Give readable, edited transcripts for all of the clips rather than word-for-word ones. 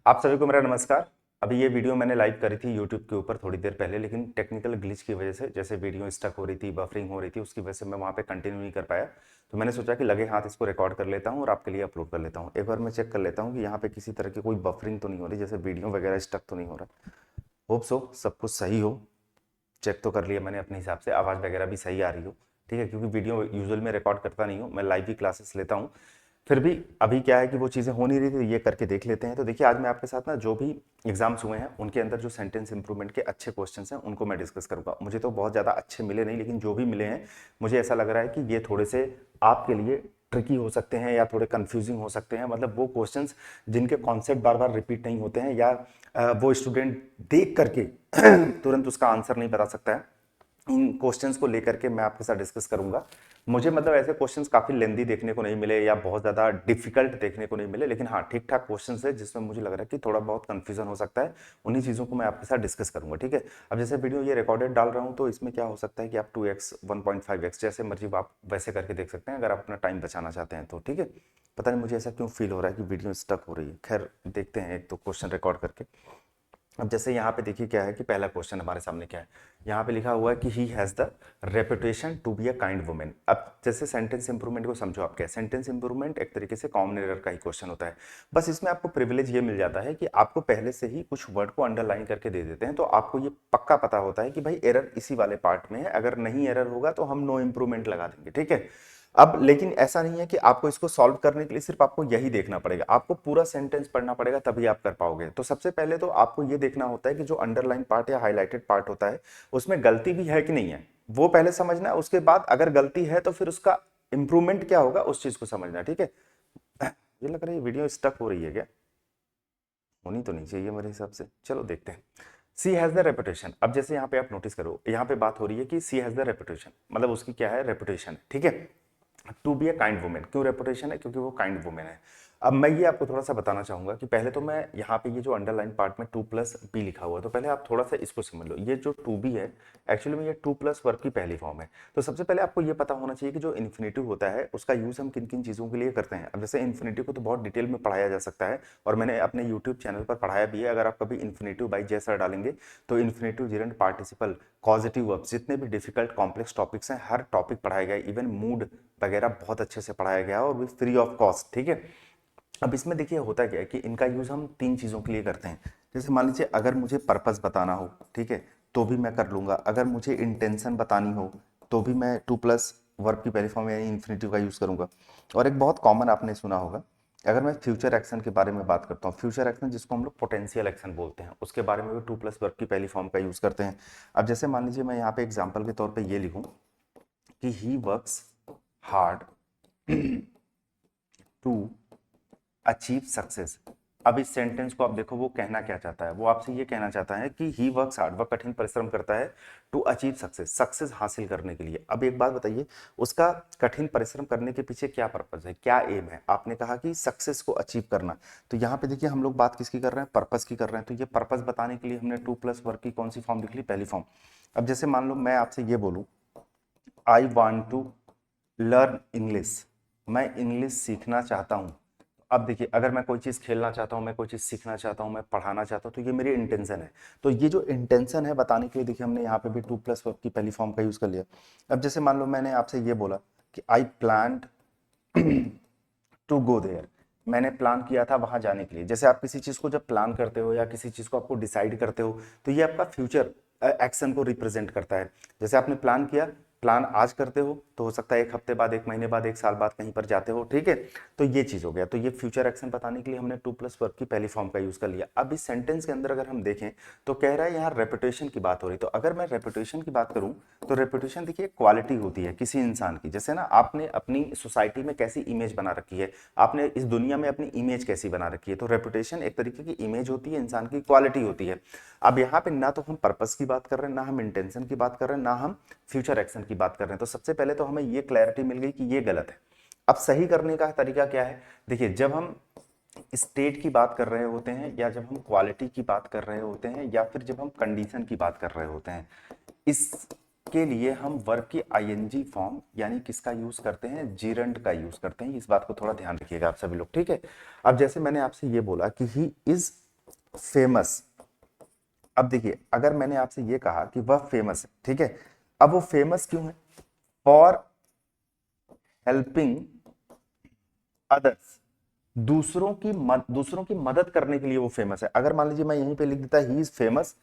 आप सभी को मेरा नमस्कार। अभी ये वीडियो मैंने लाइव करी थी यूट्यूब के ऊपर थोड़ी देर पहले, लेकिन टेक्निकल ग्लिच की वजह से जैसे वीडियो स्टक हो रही थी, बफरिंग हो रही थी, उसकी वजह से मैं वहाँ पे कंटिन्यू नहीं कर पाया। तो मैंने सोचा कि लगे हाथ इसको रिकॉर्ड कर लेता हूँ और आपके लिए अपलोड कर लेता हूँ। एक बार मैं चेक कर लेता हूँ कि यहाँ पे किसी तरह की कोई बफरिंग तो नहीं हो रही, जैसे वीडियो वगैरह स्टक तो नहीं हो रहा। होप सो सब कुछ सही हो। चेक तो कर लिया मैंने अपने हिसाब से, आवाज़ वगैरह भी सही आ रही हो। ठीक है, क्योंकि वीडियो यूजुअल में रिकॉर्ड करता नहीं हूँ, मैं लाइव ही क्लासेस लेता हूँ। फिर भी अभी क्या है कि वो चीज़ें हो नहीं रही थी, ये करके देख लेते हैं। तो देखिए, आज मैं आपके साथ ना जो भी एग्जाम्स हुए हैं उनके अंदर जो सेंटेंस इंप्रूवमेंट के अच्छे क्वेश्चंस हैं उनको मैं डिस्कस करूंगा। मुझे तो बहुत ज़्यादा अच्छे मिले नहीं, लेकिन जो भी मिले हैं मुझे ऐसा लग रहा है कि ये थोड़े से आपके लिए ट्रिकी हो सकते हैं या थोड़े कंफ्यूजिंग हो सकते हैं। मतलब वो क्वेश्चंस जिनके कॉन्सेप्ट बार बार रिपीट नहीं होते हैं, या वो स्टूडेंट देख करके तुरंत उसका आंसर नहीं बता सकता है। इन क्वेश्चंस को लेकर के मैं आपके साथ डिस्कस करूंगा। मुझे मतलब ऐसे क्वेश्चंस काफी लेंदी देखने को नहीं मिले या बहुत ज्यादा डिफिकल्ट देखने को नहीं मिले, लेकिन हाँ ठीक ठाक क्वेश्चंस है जिसमें मुझे लग रहा है कि थोड़ा बहुत कंफ्यूजन हो सकता है। उन्हीं चीजों को मैं आपके साथ डिस्कस करूंगा। ठीक है, अब जैसे वीडियो ये रिकॉर्डेड डाल रहा हूँ तो इसमें क्या हो सकता है कि आप 2x 1.5x जैसे मर्जी आप वैसे करके देख सकते हैं, अगर आप अपना टाइम बचाना चाहते हैं तो। ठीक है, पता नहीं मुझे ऐसा क्यों फील हो रहा है कि वीडियो स्टक हो रही है। खैर देखते हैं एक तो क्वेश्चन रिकॉर्ड करके। अब जैसे यहाँ पे देखिए क्या है कि पहला क्वेश्चन हमारे सामने क्या है। यहाँ पे लिखा हुआ है कि he has the reputation to be a kind women. अब जैसे सेंटेंस इंप्रूवमेंट को समझो आप क्या। सेंटेंस इंप्रूवमेंट एक तरीके से कॉमन एरर का ही क्वेश्चन होता है। बस इसमें आपको प्रिविलेज ये मिल जाता है कि आपको पहले से ही कुछ वर्ड को अंडरलाइन करके दे देते हैं, तो आपको ये पक्का पता होता है कि भाई एरर इसी वाले पार्ट में है। अगर नहीं एरर होगा तो हम नो इंप्रूवमेंट लगा देंगे। ठीक है, अब लेकिन ऐसा नहीं है कि आपको इसको सॉल्व करने के लिए सिर्फ आपको यही देखना पड़ेगा, आपको पूरा सेंटेंस पढ़ना पड़ेगा तभी आप कर पाओगे। तो सबसे पहले तो आपको ये देखना होता है कि जो अंडरलाइन पार्ट या हाईलाइटेड पार्ट होता है उसमें गलती भी है कि नहीं है, वो पहले समझना है। उसके बाद अगर गलती है तो फिर उसका इंप्रूवमेंट क्या होगा उस चीज को समझना है। ठीक है, ये लग रहा है वीडियो स्टक हो रही है क्या? होनी तो नहीं चाहिए मेरे हिसाब से, चलो देखते हैं। सी हैज द रेपुटेशन। अब जैसे यहाँ पे आप नोटिस करो, यहाँ पे बात हो रही है कि सी हैज द रेपुटेशन, मतलब उसकी क्या है, रेपुटेशन। ठीक है, to be a kind women. क्यों रेपुटेशन है? क्योंकि वो काइंड वुमेन है। अब मैं ये आपको थोड़ा सा बताना चाहूंगा कि पहले तो मैं यहाँ पे ये जो अंडरलाइन पार्ट में 2+b लिखा हुआ है, तो पहले आप थोड़ा सा इसको समझ लो। ये जो 2b है एक्चुअली में ये 2+ वर्ब की पहली फॉर्म है। तो सबसे पहले आपको ये पता होना चाहिए कि जो इन्फिनेटिव होता है उसका यूज हम किन किन चीजों के लिए करते हैं। अब जैसे इन्फिनेटिव को तो बहुत डिटेल में पढ़ाया जा सकता है और मैंने अपने यूट्यूब चैनल पर पढ़ाया भी है। अगर आप कभी इन्फिनेटिव बाई जैसा डालेंगे तो इन्फिनेटिव, जिरेंट, पार्टिसिपल, कॉजेटिव वर्ब्स, जितने भी डिफिकल्ट कॉम्प्लेक्स टॉपिक्स हैं हर टॉपिक पढ़ाया गया है। इवन मूड वगैरह बहुत अच्छे से पढ़ाया गया है और भी फ्री ऑफ कॉस्ट। ठीक है, अब इसमें देखिए होता क्या है कि इनका यूज हम तीन चीजों के लिए करते हैं। जैसे मान लीजिए अगर मुझे पर्पस बताना हो, ठीक है, तो भी मैं कर लूंगा। अगर मुझे इंटेंशन बतानी हो तो भी मैं 2+ वर्ब की पहली फॉर्म यानी इन्फिनेटिव का यूज करूंगा। और एक बहुत कॉमन आपने सुना होगा, अगर मैं फ्यूचर एक्शन के बारे में बात करता हूँ, फ्यूचर एक्शन जिसको हम लोग पोटेंशियल एक्शन बोलते हैं, उसके बारे में भी 2+ वर्ब की पहली फॉर्म का यूज करते हैं। अब जैसे मान लीजिए मैं यहाँ पे एग्जाम्पल के तौर पर ये लिखूं कि he works hard to achieve success. अब इस सेंटेंस को आप देखो, वो कहना क्या चाहता है। वो आपसे ये कहना चाहता है कि ही वर्क्स हार्ड, वह कठिन परिश्रम करता है, टू अचीव सक्सेस, सक्सेस हासिल करने के लिए। अब एक बात बताइए, उसका कठिन परिश्रम करने के पीछे क्या पर्पज है, क्या एम है? आपने कहा कि सक्सेस को अचीव करना। तो यहाँ पे देखिए हम लोग बात किसकी कर रहे हैं, पर्पज की कर रहे हैं। तो ये पर्पज बताने के लिए हमने 2+ वर्ब की कौन सी फॉर्म लिख ली, पहली फॉर्म। अब जैसे मान लो मैं आपसे ये बोलूं, I want to learn English, मैं इंग्लिश सीखना चाहता हूँ। अब देखिए, अगर मैं कोई चीज़ खेलना चाहता हूँ, मैं कोई चीज़ सीखना चाहता हूँ, मैं पढ़ाना चाहता हूँ, तो ये मेरी इंटेंशन है। तो ये जो इंटेंशन है बताने के लिए देखिए हमने यहाँ पे भी 2+ वर्ब की पहली फॉर्म का यूज़ कर लिया। अब जैसे मान लो मैंने आपसे ये बोला कि I plan to go there, मैंने प्लान किया था वहां जाने के लिए। जैसे आप किसी चीज को जब प्लान करते हो या किसी चीज को आपको डिसाइड करते हो तो ये आपका फ्यूचर एक्शन को रिप्रेजेंट करता है। जैसे आपने प्लान किया, प्लान आज करते हो तो हो सकता है एक हफ्ते बाद, एक महीने बाद, एक साल बाद कहीं पर जाते हो। ठीक है, तो ये चीज हो गया। तो ये फ्यूचर एक्शन बताने के लिए हमने 2+ वर्ब की पहली फॉर्म का यूज कर लिया। अब इस सेंटेंस के अंदर अगर हम देखें तो कह रहा है यहाँ रेपुटेशन की बात हो रही। तो अगर मैं रेपुटेशन की बात करूं तो रेपुटेशन देखिए क्वालिटी होती है किसी इंसान की। जैसे ना आपने अपनी सोसाइटी में कैसी इमेज बना रखी है, आपने इस दुनिया में अपनी इमेज कैसी बना रखी है, तो रेपुटेशन एक तरीके की इमेज होती है, इंसान की क्वालिटी होती है। अब यहाँ पे ना तो हम पर्पस की बात कर रहे हैं, ना हम इंटेंशन की बात कर रहे हैं, ना हम फ्यूचर एक्शन की बात कर रहे हैं। तो सबसे पहले तो हमें ये क्लैरिटी मिल गई कि ये गलत है। अब सही करने का तरीका क्या है? देखिए, जब हम स्टेट की बात कर रहे होते हैं, या जब हम क्वालिटी की बात कर रहे होते हैं, या फिर जब हम कंडीशन की बात कर रहे होते हैं, इसके लिए हम वर्ब की आईएनजी फॉर्म यानी किसका यूज करते हैं, जीरंड का यूज करते हैं। इस बात को थोड़ा ध्यान रखिएगा आप सभी लोग। ठीक है, अब जैसे मैंने आपसे ये बोला कि ही इज फेमस। अब देखिए, अगर मैंने आपसे ये कहा कि वह फेमस है, ठीक है, अब वो फेमस क्यों है? फॉर हेल्पिंग अदर्स, दूसरों की मदद करने के लिए वो फेमस है। अगर मान लीजिए मैं यहीं पे लिख देता ही इज फेमस,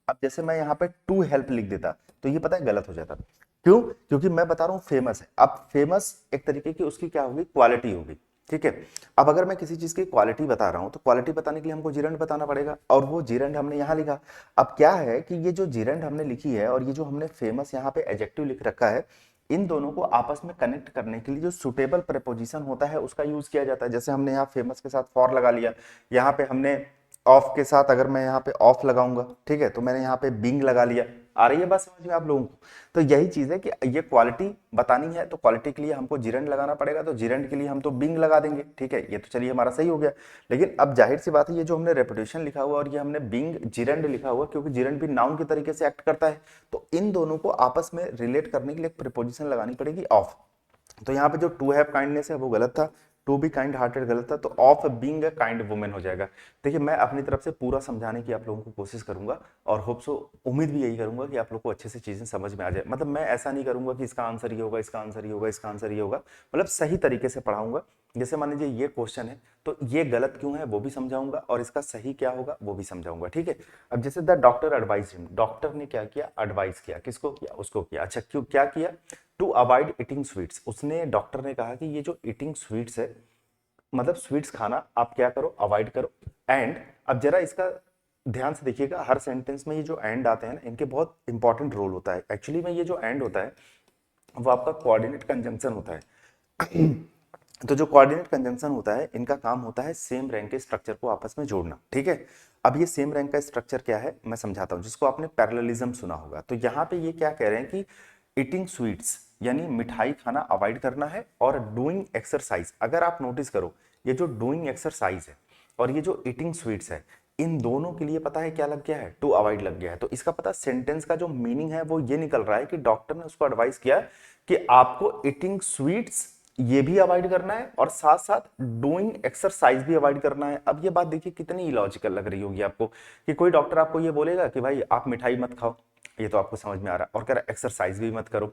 अब जैसे मैं यहाँ पे टू हेल्प लिख देता तो ये पता है गलत हो जाता। क्यों? क्योंकि मैं बता रहा हूँ फेमस है। अब फेमस एक तरीके की उसकी क्या होगी, क्वालिटी होगी, ठीक है। अब अगर मैं किसी चीज की क्वालिटी बता रहा हूं तो क्वालिटी बताने के लिए हमको जीरेंड बताना पड़ेगा, और वो जीरेंड हमने यहाँ लिखा। अब क्या है कि ये जो जीरेंड हमने लिखी है और ये जो हमने फेमस यहाँ पे एडजेक्टिव लिख रखा है, इन दोनों को आपस में कनेक्ट करने के लिए जो सुटेबल प्रेपोजिशन होता है उसका यूज किया जाता है। जैसे हमने यहाँ फेमस के साथ फॉर लगा लिया, यहाँ पे हमने ऑफ के साथ अगर मैं यहाँ पे ऑफ लगाऊंगा, ठीक है, तो मैंने यहाँ पे बिंग लगा लिया। आ रही है बात समझ में आप लोगों को? तो यही चीज है कि ये क्वालिटी बतानी है तो क्वालिटी के लिए हमको जीरेंड लगाना पड़ेगा, तो जीरेंड के लिए हम तो बिंग लगा देंगे, ठीक है। ये तो चलिए हमारा सही हो गया। लेकिन अब जाहिर सी बात है, ये जो हमने रेपुटेशन लिखा हुआ और ये हमने बिंग जीरेंड लिखा हुआ, क्योंकि जीरेंड भी नाउन के तरीके से एक्ट करता है, तो इन दोनों को आपस में रिलेट करने के लिए एक प्रीपोजिशन लगानी पड़ेगी ऑफ। तो यहाँ पे जो टू हैव काइंडनेस है वो गलत था, टू बी काइंड हार्टेड गलत था, तो of being a kind women हो जाएगा। देखिए, मैं अपनी तरफ से पूरा समझाने की आप लोगों को कोशिश करूंगा, और होप सो, उम्मीद भी यही करूंगा कि आप लोग को अच्छे से चीजें समझ में आ जाए। मतलब मैं ऐसा नहीं करूंगा कि इसका आंसर ये होगा, इसका आंसर ये होगा, इसका आंसर ये होगा, मतलब सही तरीके से पढ़ाऊंगा। जैसे मान लीजिए ये क्वेश्चन है तो ये गलत क्यों है वो भी समझाऊंगा, और इसका सही क्या होगा वो भी समझाऊंगा, ठीक है। अब जैसे the doctor advise him, doctor ने क्या किया, एडवाइस किया, किसको किया, उसको किया। अच्छा, क्यों क्या किया? टू अवॉइड ईटिंग स्वीट्स, उसने, डॉक्टर ने कहा कि ये जो ईटिंग स्वीट्स है, मतलब स्वीट्स खाना आप क्या करो, अवॉइड करो। एंड, अब जरा इसका ध्यान से देखिएगा, हर सेंटेंस में ये जो एंड आते हैं ना, इनके बहुत इंपॉर्टेंट रोल होता है। एक्चुअली में ये जो एंड होता है वो आपका कोऑर्डिनेट कंजंक्शन होता है। तो जो कोऑर्डिनेट कंजंक्शन होता है, इनका काम होता है सेम रैंक के स्ट्रक्चर को आपस में जोड़ना, ठीक है। अब ये सेम रैंक का स्ट्रक्चर क्या है मैं समझाता हूं, जिसको आपने पैरेललिज्म सुना होगा। तो यहाँ पे ये क्या कह रहे हैं कि ईटिंग स्वीट्स यानी मिठाई खाना अवॉइड करना है, और डूइंग एक्सरसाइज, अगर आप नोटिस करो, ये जो डूइंग एक्सरसाइज है और ये जो ईटिंग स्वीट्स है, इन दोनों के लिए पता है क्या लग गया है, टू अवॉइड लग गया है। तो इसका पता सेंटेंस का जो मीनिंग है वो ये निकल रहा है कि डॉक्टर ने उसको एडवाइस किया कि आपको ईटिंग स्वीट्स ये भी अवॉइड करना है और साथ साथ डूइंग एक्सरसाइज भी अवॉइड करना है। अब ये बात देखिए कितनी इलॉजिकल लग रही होगी आपको, कि कोई डॉक्टर आपको ये बोलेगा कि भाई आप मिठाई मत खाओ, ये तो आपको समझ में आ रहा है, और कह रहा एक्सरसाइज भी मत करो।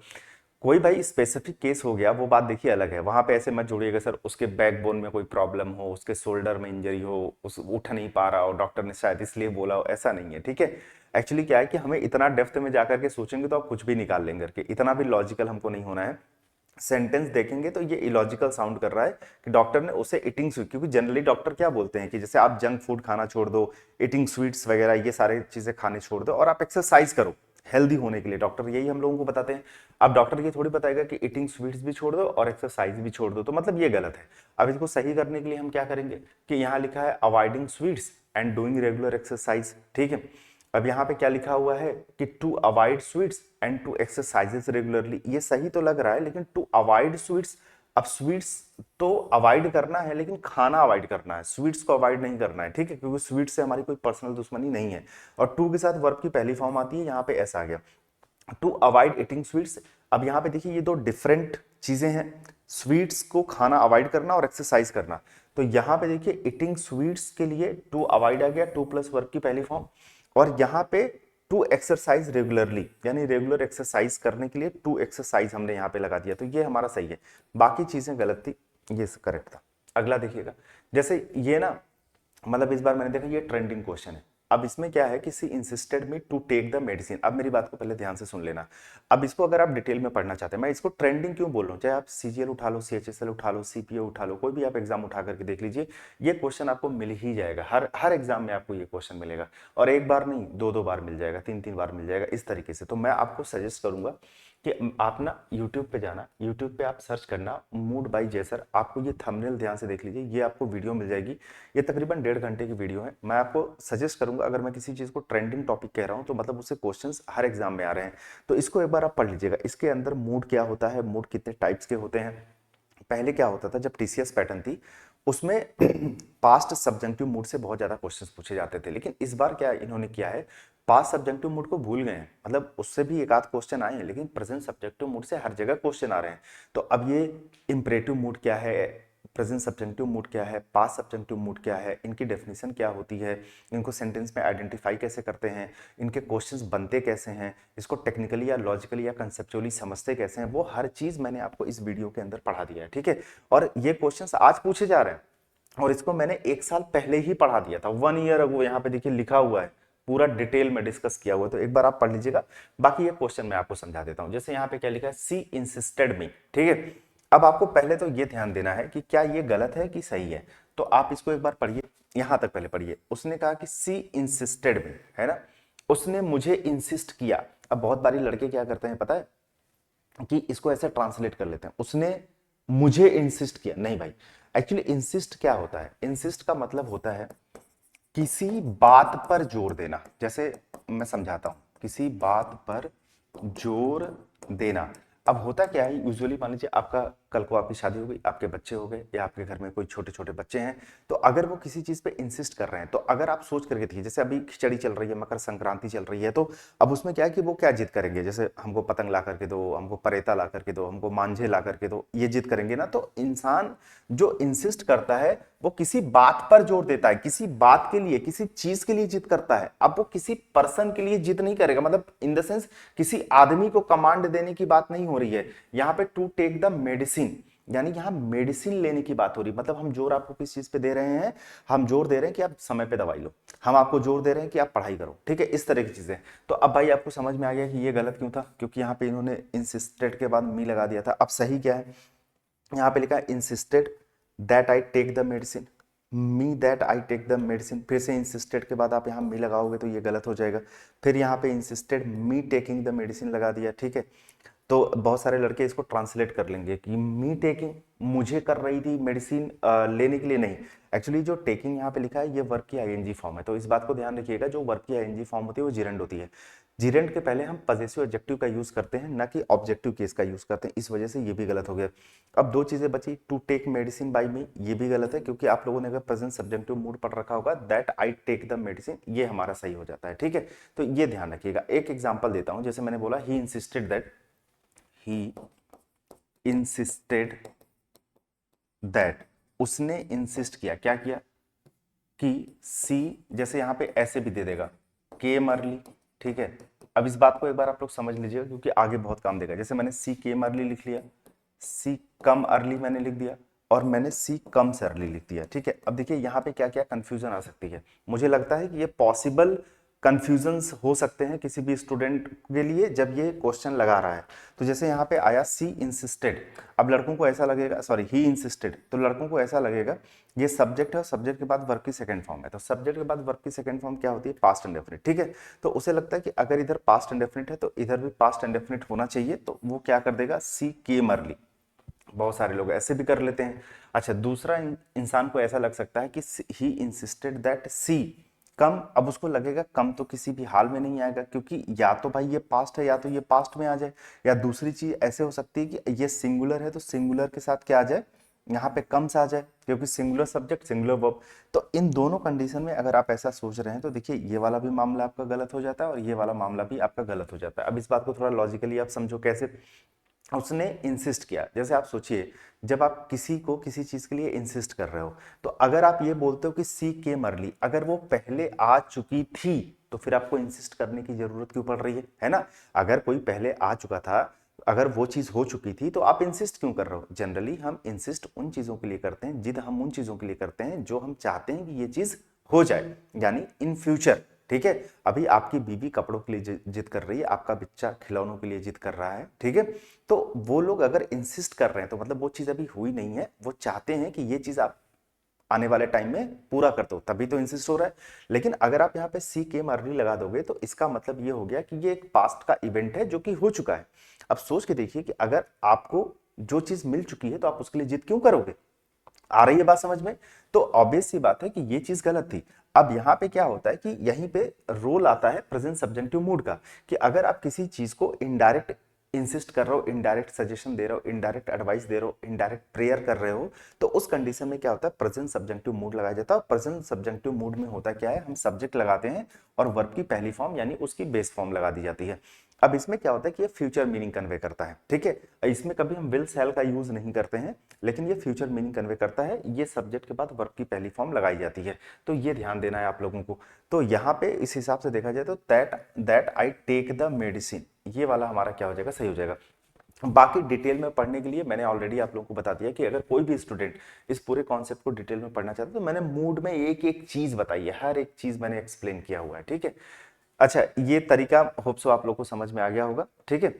कोई भाई स्पेसिफिक केस हो गया, वो बात देखिए अलग है, वहां पे ऐसे मत जोड़िएगा सर उसके बैकबोन में कोई प्रॉब्लम हो, उसके शोल्डर में इंजरी हो, उस उठ नहीं पा रहा हो, डॉक्टर ने शायद इसलिए बोला हो, ऐसा नहीं है, ठीक है। एक्चुअली क्या है कि हमें इतना डेप्थ में जाकर के सोचेंगे तो आप कुछ भी निकाल लेंगे करके, इतना भी लॉजिकल हमको नहीं होना है। सेंटेंस देखेंगे तो ये इलॉजिकल साउंड कर रहा है कि डॉक्टर ने उसे ईटिंग स्वीट, क्योंकि जनरली डॉक्टर क्या बोलते हैं कि जैसे आप जंक फूड खाना छोड़ दो, ईटिंग स्वीट्स वगैरह ये सारे चीजें खाने छोड़ दो, और आप एक्सरसाइज करो हेल्दी होने के लिए, डॉक्टर यही हम लोगों को बताते हैं। अब डॉक्टर ये थोड़ी बताएगा कि ईटिंग स्वीट्स भी छोड़ दो और एक्सरसाइज भी छोड़ दो, तो मतलब ये गलत है। अब इसको सही करने के लिए हम क्या करेंगे कि यहाँ लिखा है avoiding sweets and doing regular exercise, ठीक है। अब यहाँ पे क्या लिखा हुआ है कि to avoid sweets and to exercises regularly, ये सही तो लग रहा है, लेकिन टू अवॉइड स्वीट्स, अब स्वीट्स तो अवॉइड करना है लेकिन खाना अवॉइड करना है, स्वीट्स को अवॉइड नहीं करना है, ठीक है, क्योंकि स्वीट्स से हमारी कोई पर्सनल दुश्मनी नहीं है। और टू के साथ वर्ब की पहली फॉर्म आती है, यहाँ पे ऐसा आ गया टू अवॉइड ईटिंग स्वीट्स। अब यहाँ पे देखिए ये दो डिफरेंट चीजें हैं, स्वीट्स को खाना अवॉइड करना और एक्सरसाइज करना। तो यहाँ पे देखिए ईटिंग स्वीट्स के लिए टू अवॉइड आ गया, टू प्लस वर्ब की पहली फॉर्म, और यहाँ पे टू एक्सरसाइज रेगुलरली यानी रेगुलर एक्सरसाइज करने के लिए टू एक्सरसाइज हमने यहाँ पे लगा दिया, तो ये हमारा सही है, बाकी चीजें गलत थी, ये करेक्ट था। अगला देखिएगा, जैसे ये ना, मतलब इस बार मैंने देखा ये ट्रेंडिंग क्वेश्चन है। अब इसमें क्या है कि she insisted me to take the medicine, अब मेरी बात को पहले ध्यान से सुन लेना। अब इसको अगर आप डिटेल में पढ़ना चाहते हैं, मैं इसको ट्रेंडिंग क्यों बोल रहा हूँ, चाहे आप सीजीएल उठा लो, सीएचएसएल उठा लो, सीपीए उठा लो, कोई भी आप एग्जाम उठा करके देख लीजिए, ये क्वेश्चन आपको मिल ही जाएगा, हर हर एग्जाम में आपको ये क्वेश्चन मिलेगा, और एक बार नहीं दो दो बार मिल जाएगा, तीन तीन बार मिल जाएगा, इस तरीके से। तो मैं आपको सजेस्ट करूंगा कि आप ना YouTube पे जाना, YouTube पे आप सर्च करना मूड बाई जैसर, आपको ये थंबनेल ध्यान से देख लीजिए, ये आपको वीडियो मिल जाएगी, ये तकरीबन 1.5 घंटे की वीडियो है। मैं आपको सजेस्ट करूंगा, अगर मैं किसी चीज को ट्रेंडिंग टॉपिक कह रहा हूं तो मतलब उससे क्वेश्चंस हर एग्जाम में आ रहे हैं, तो इसको एक बार आप पढ़ लीजिएगा। इसके अंदर मूड क्या होता है, मूड कितने टाइप्स के होते हैं। पहले क्या होता था जब टीसीएस पैटर्न थी उसमें पास्ट सब्जेक्टिव मूड से बहुत ज्यादा क्वेश्चंस पूछे जाते थे, लेकिन इस बार क्या इन्होंने किया है, पास्ट सब्जेक्टिव मूड को भूल गए हैं, मतलब उससे भी एक आध क्वेश्चन आए हैं, लेकिन प्रेजेंट सब्जेक्टिव मूड से हर जगह क्वेश्चन आ रहे हैं। तो अब ये इंपरेटिव मूड क्या है, प्रेजेंट सब्जेक्टिव मूड क्या है, पास्ट सब्जेक्टिव मूड क्या है, इनकी डेफिनेशन क्या होती है, इनको सेंटेंस में आइडेंटिफाई कैसे करते हैं, इनके क्वेश्चंस बनते कैसे हैं, इसको टेक्निकली या लॉजिकली या कंसेप्चुअली समझते कैसे हैं, वो हर चीज मैंने आपको इस वीडियो के अंदर पढ़ा दिया है। ठीक है, और ये क्वेश्चंस आज पूछे जा रहे हैं और इसको मैंने 1 साल पहले ही पढ़ा दिया था, 1 ईयर अगो। यहाँ पे देखिए लिखा हुआ है, पूरा डिटेल में डिस्कस किया हुआ है, तो एक बार आप पढ़ लीजिएगा। बाकी ये क्वेश्चन मैं आपको समझा देता हूं। जैसे यहाँ पे क्या लिखा है, सी इंसिस्टेड मी। ठीक है, अब आपको पहले तो ये ध्यान देना है कि क्या ये गलत है कि सही है। तो आप इसको एक बार पढ़िए, यहां तक पहले पढ़िए। उसने कहा कि सी इंसिस्टेड मी, है ना, उसने मुझे इंसिस्ट किया। अब बहुत बारी लड़के क्या करते हैं पता है, कि इसको ऐसे ट्रांसलेट कर लेते हैं, उसने मुझे इंसिस्ट किया। नहीं भाई, एक्चुअली इंसिस्ट क्या होता है, इंसिस्ट का मतलब होता है किसी बात पर जोर देना। जैसे मैं समझाता हूं, किसी बात पर जोर देना। अब होता क्या है, यूजुअली मान लीजिए आपका कल को आपकी शादी हो गई, आपके बच्चे हो गए, या आपके घर में कोई छोटे छोटे बच्चे हैं, तो अगर वो किसी चीज पे इंसिस्ट कर रहे हैं, तो अगर आप सोच करके देखिए, जैसे अभी खिचड़ी चल रही है, मकर संक्रांति चल रही है, तो अब उसमें क्या है कि वो क्या जिद करेंगे, जैसे हमको पतंग ला करके दो, हमको परेता ला करके दो, हमको मांझे ला करके दो, ये जिद करेंगे ना। तो इंसान जो इंसिस्ट करता है वो किसी बात पर जोर देता है, किसी बात के लिए, किसी चीज के लिए जिद करता है। अब वो किसी पर्सन के लिए जिद नहीं करेगा, मतलब इन द सेंस किसी आदमी को कमांड देने की बात नहीं हो रही है यहाँ पे। टू टेक द मेडिसिन, यानी यहां मेडिसिन लेने की बात हो रही है। मतलब हम जोर आपको किस चीज पे दे रहे हैं, हम जोर दे रहे हैं कि आप समय पे दवाई लो, हम आपको जोर दे रहे हैं कि आप पढ़ाई करो। ठीक है, इस तरह की चीजें। तो अब भाई आपको समझ में आ गया कि ये गलत क्यों था, क्योंकि यहाँ पे इन्होंने इंसिस्टेड के बाद मी लगा दिया था। अब सही क्या है, यहाँ पे लिखा है insisted that I take the medicine, me that I take the medicine. फिर से इंसिस्टेड के बाद आप यहाँ मी लगाओगे तो ये गलत हो जाएगा। फिर यहाँ पे insisted me taking the medicine लगा दिया। ठीक है, तो बहुत सारे लड़के इसको ट्रांसलेट कर लेंगे कि मी टेकिंग, मुझे कर रही थी मेडिसिन लेने के लिए। नहीं, एक्चुअली जो टेकिंग यहाँ पे लिखा है ये वर्ब की आईएनजी फॉर्म है। तो इस बात को ध्यान रखिएगा, जो वर्ब की आईएनजी फॉर्म होती है वो जिरेंड होती है। जिरेंड के पहले हम पजेसिव एडजेक्टिव का यूज करते हैं, ना कि ऑब्जेक्टिव केस का यूज करते हैं। इस वजह से ये भी गलत हो गया। अब दो चीजें बची, टू टेक मेडिसिन बाय मी, ये भी गलत है, क्योंकि आप लोगों ने अगर प्रेजेंट सब्जेक्टिव मूड पढ़ रखा होगा, that I take the medicine, ये हमारा सही हो जाता है। ठीक है, तो ये ध्यान रखिएगा। एक एग्जाम्पल देता हूं, जैसे मैंने बोला he insisted that, he insisted that, उसने इंसिस्ट किया, क्या किया कि सी, जैसे यहां पे ऐसे भी दे देगा केम अर्ली। ठीक है, अब इस बात को एक बार आप लोग समझ लीजिएगा, क्योंकि आगे बहुत काम देगा। जैसे मैंने सी केम अर्ली लिख लिया, सी कम अर्ली मैंने लिख दिया, और मैंने सी कम से अर्ली लिख दिया। ठीक है, अब देखिए यहाँ पे क्या क्या कंफ्यूजन आ सकती है। मुझे लगता है कि ये पॉसिबल कंफ्यूजन्स हो सकते हैं किसी भी स्टूडेंट के लिए जब ये क्वेश्चन लगा रहा है। तो जैसे यहाँ पे आया सी इंसिस्टेड, अब लड़कों को ऐसा लगेगा, सॉरी ही इंसिस्टेड, तो लड़कों को ऐसा लगेगा ये सब्जेक्ट है और सब्जेक्ट के बाद वर्ब की सेकंड फॉर्म है। तो सब्जेक्ट के बाद वर्ब की सेकंड फॉर्म क्या होती है, पास्ट इंडेफिनिट। ठीक है, तो उसे लगता है कि अगर इधर पास्ट इंडेफिनिट है तो इधर भी पास्ट इंडेफिनिट होना चाहिए, तो वो क्या कर देगा, सी केम अर्ली। बहुत सारे लोग ऐसे भी कर लेते हैं। अच्छा, दूसरा इंसान को ऐसा लग सकता है कि ही इंसिस्टेड दैट सी कम। अब उसको लगेगा कम तो किसी भी हाल में नहीं आएगा, क्योंकि या तो भाई ये पास्ट है या तो ये पास्ट में आ जाए, या दूसरी चीज ऐसे हो सकती है कि ये सिंगुलर है तो सिंगुलर के साथ क्या आ जाए, यहाँ पे कम से आ जाए, क्योंकि सिंगुलर सब्जेक्ट सिंगुलर वर्ब। तो इन दोनों कंडीशन में अगर आप ऐसा सोच रहे हैं तो देखिए ये वाला भी मामला आपका गलत हो जाता है और ये वाला मामला भी आपका गलत हो जाता है। अब इस बात को थोड़ा लॉजिकली आप समझो कैसे। उसने इंसिस्ट किया, जैसे आप सोचिए जब आप किसी को किसी चीज के लिए इंसिस्ट कर रहे हो, तो अगर आप ये बोलते हो कि सी केम अर्ली, अगर वो पहले आ चुकी थी तो फिर आपको इंसिस्ट करने की जरूरत क्यों पड़ रही है ना। अगर कोई पहले आ चुका था, अगर वो चीज हो चुकी थी, तो आप इंसिस्ट क्यों कर रहे हो। जनरली हम इंसिस्ट उन चीजों के लिए करते हैं, जिद हम उन चीजों के लिए करते हैं जो हम चाहते हैं कि ये चीज हो जाए, यानी इन फ्यूचर। ठीक है, अभी आपकी बीवी कपड़ों के लिए जिद कर रही है, आपका बच्चा खिलौनों के लिए जिद कर रहा है। ठीक है, तो वो लोग अगर इंसिस्ट कर रहे हैं तो मतलब वो चीज अभी हुई नहीं है, वो चाहते हैं कि ये चीज आप आने वाले टाइम में पूरा कर दो, तभी तो इंसिस्ट हो रहा है। लेकिन अगर आप यहाँ पे सी केम अर्ली लगा दोगे तो इसका मतलब ये हो गया कि ये एक पास्ट का इवेंट है जो कि हो चुका है। अब सोच के देखिए कि अगर आपको जो चीज मिल चुकी है तो आप उसके लिए जिद क्यों करोगे। आ रही है बात समझ में। तो ऑब्वियस सी बात है कि ये चीज गलत थी। अब यहां पे क्या होता है कि यहीं पे रोल आता है प्रेजेंट सब्जेक्टिव मूड का, कि अगर आप किसी चीज को इनडायरेक्ट इंसिस्ट कर रहे हो, इनडायरेक्ट सजेशन दे रहे हो, इनडायरेक्ट एडवाइस दे रहे हो, इनडायरेक्ट प्रेयर कर रहे हो, तो उस कंडीशन में क्या होता है, प्रेजेंट सब्जेक्टिव मूड लगाया जाता है। प्रेजेंट सब्जेक्टिव मूड में होता क्या है, हम सब्जेक्ट लगाते हैं और वर्ब की पहली फॉर्म यानी उसकी बेस फॉर्म लगा दी जाती है। अब इसमें क्या होता है कि ये फ्यूचर मीनिंग कन्वे करता है, ठीक है। इसमें कभी हम विल शैल का यूज नहीं करते हैं, लेकिन ये फ्यूचर मीनिंग कन्वे करता है। ये सब्जेक्ट के बाद वर्ब की पहली फॉर्म लगाई जाती है, तो ये ध्यान देना है आप लोगों को। तो यहाँ पे इस हिसाब से देखा जाए तो that I take the medicine, ये वाला हमारा क्या हो जाएगा, सही हो जाएगा। बाकी डिटेल में पढ़ने के लिए मैंने ऑलरेडी आप लोगों को बता दिया कि अगर कोई भी स्टूडेंट इस पूरे कॉन्सेप्ट को डिटेल में पढ़ना चाहता है तो मैंने मूड में एक एक चीज बताई है, हर एक चीज मैंने एक्सप्लेन किया हुआ है, ठीक है। अच्छा, ये तरीका होप सो आप लोग को समझ में आ गया होगा, ठीक है।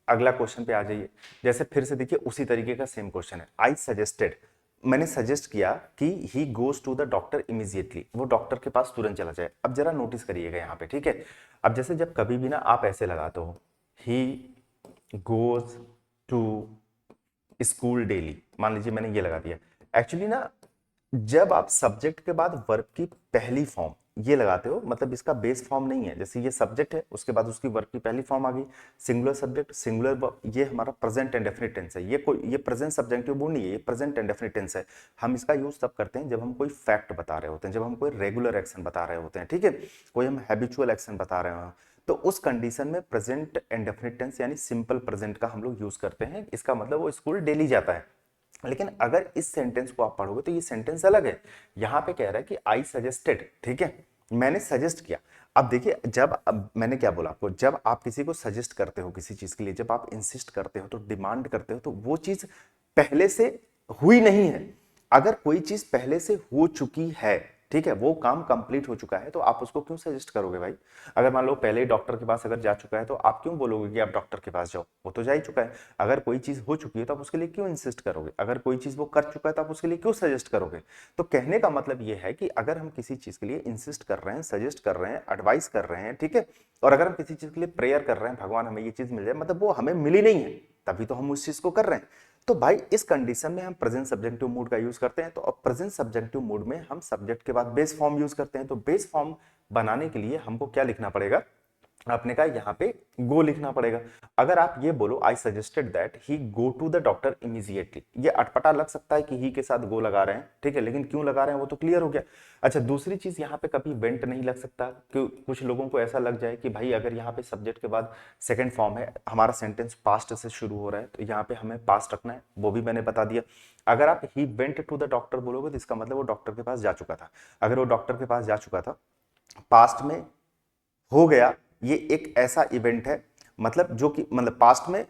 अगला क्वेश्चन पे आ जाइए। जैसे फिर से देखिए उसी तरीके का सेम क्वेश्चन है। आई सजेस्टेड, मैंने सजेस्ट किया कि he goes to the doctor immediately, वो डॉक्टर के पास तुरंत चला जाए। अब जरा नोटिस करिएगा यहाँ पे, ठीक है। अब जैसे जब कभी भी ना आप ऐसे लगाते हो, he goes to school daily, मान लीजिए मैंने ये लगा दिया। एक्चुअली ना जब आप सब्जेक्ट के बाद वर्ब की पहली फॉर्म ये लगाते हो, मतलब इसका बेस फॉर्म नहीं है। जैसे ये सब्जेक्ट है, उसके बाद उसकी वर्ब की पहली फॉर्म आ गई, सिंगुलर सब्जेक्ट सिंगुलर वर्ब, ये हमारा प्रेजेंट इंडेफिनिट टेंस है। ये प्रेजेंट सब्जेक्टिव मूड नहीं है, ये प्रेजेंट इंडेफिनिट टेंस है। हम इसका यूज तब करते हैं जब हम कोई फैक्ट बता रहे होते हैं, जब हम कोई रेगुलर एक्शन बता रहे होते हैं, ठीक है, कोई हम हैबिचुअल एक्शन बता रहे हो, तो उस कंडीशन में प्रेजेंट इंडेफिनिट टेंस यानी सिंपल प्रेजेंट का हम लोग यूज करते हैं। इसका मतलब वो स्कूल डेली जाता है। लेकिन अगर इस सेंटेंस को आप पढ़ोगे तो ये सेंटेंस अलग है। यहां पे कह रहा है कि आई सजेस्टेड, ठीक है, मैंने सजेस्ट किया। अब देखिए, अब मैंने क्या बोला आपको, जब आप किसी को सजेस्ट करते हो किसी चीज के लिए, जब आप इंसिस्ट करते हो, तो डिमांड करते हो, तो वो चीज पहले से हुई नहीं है। अगर कोई चीज पहले से हो चुकी है, ठीक है, वो काम कंप्लीट हो चुका है, तो आप उसको क्यों सजेस्ट करोगे भाई। अगर मान लो पहले ही डॉक्टर के पास अगर जा चुका है, तो आप क्यों बोलोगे कि आप डॉक्टर के पास जाओ, वो तो जा ही चुका है। अगर कोई चीज हो चुकी है तो आप उसके लिए क्यों इंसिस्ट करोगे। अगर कोई चीज वो कर चुका है तो आप उसके लिए क्यों सजेस्ट करोगे। तो कहने का मतलब ये है कि अगर हम किसी चीज के लिए इंसिस्ट कर रहे हैं, सजेस्ट कर रहे हैं, एडवाइस कर रहे हैं, ठीक है, और अगर हम किसी चीज के लिए प्रेयर कर रहे हैं, भगवान हमें ये चीज मिल जाए, मतलब वो हमें मिली नहीं है, तभी तो हम उस चीज को कर रहे हैं। तो भाई इस कंडीशन में हम प्रेजेंट सब्जेक्टिव मूड का यूज करते हैं। तो अब प्रेजेंट सब्जेक्टिव मूड में हम सब्जेक्ट के बाद बेस फॉर्म यूज करते हैं। तो बेस फॉर्म बनाने के लिए हमको क्या लिखना पड़ेगा, आपने कहा यहाँ पे गो लिखना पड़ेगा। अगर आप ये बोलो I suggested that he go to the doctor immediately, ये अटपटा लग सकता है कि ही के साथ गो लगा रहे हैं, ठीक है, लेकिन क्यों लगा रहे हैं वो तो क्लियर हो गया। अच्छा, दूसरी चीज यहाँ पे कभी वेंट नहीं लग सकता, कि कुछ लोगों को ऐसा लग जाए कि भाई अगर यहाँ पे सब्जेक्ट के बाद सेकंड फॉर्म है, हमारा सेंटेंस पास्ट से शुरू हो रहा है, तो यहाँ पे हमें पास्ट रखना है, वो भी मैंने बता दिया। अगर आप he went to the doctor बोलोगे तो इसका मतलब वो डॉक्टर के पास जा चुका था। अगर वो डॉक्टर के पास जा चुका था, पास्ट में हो गया, ये एक ऐसा इवेंट है, मतलब जो कि मतलब पास्ट में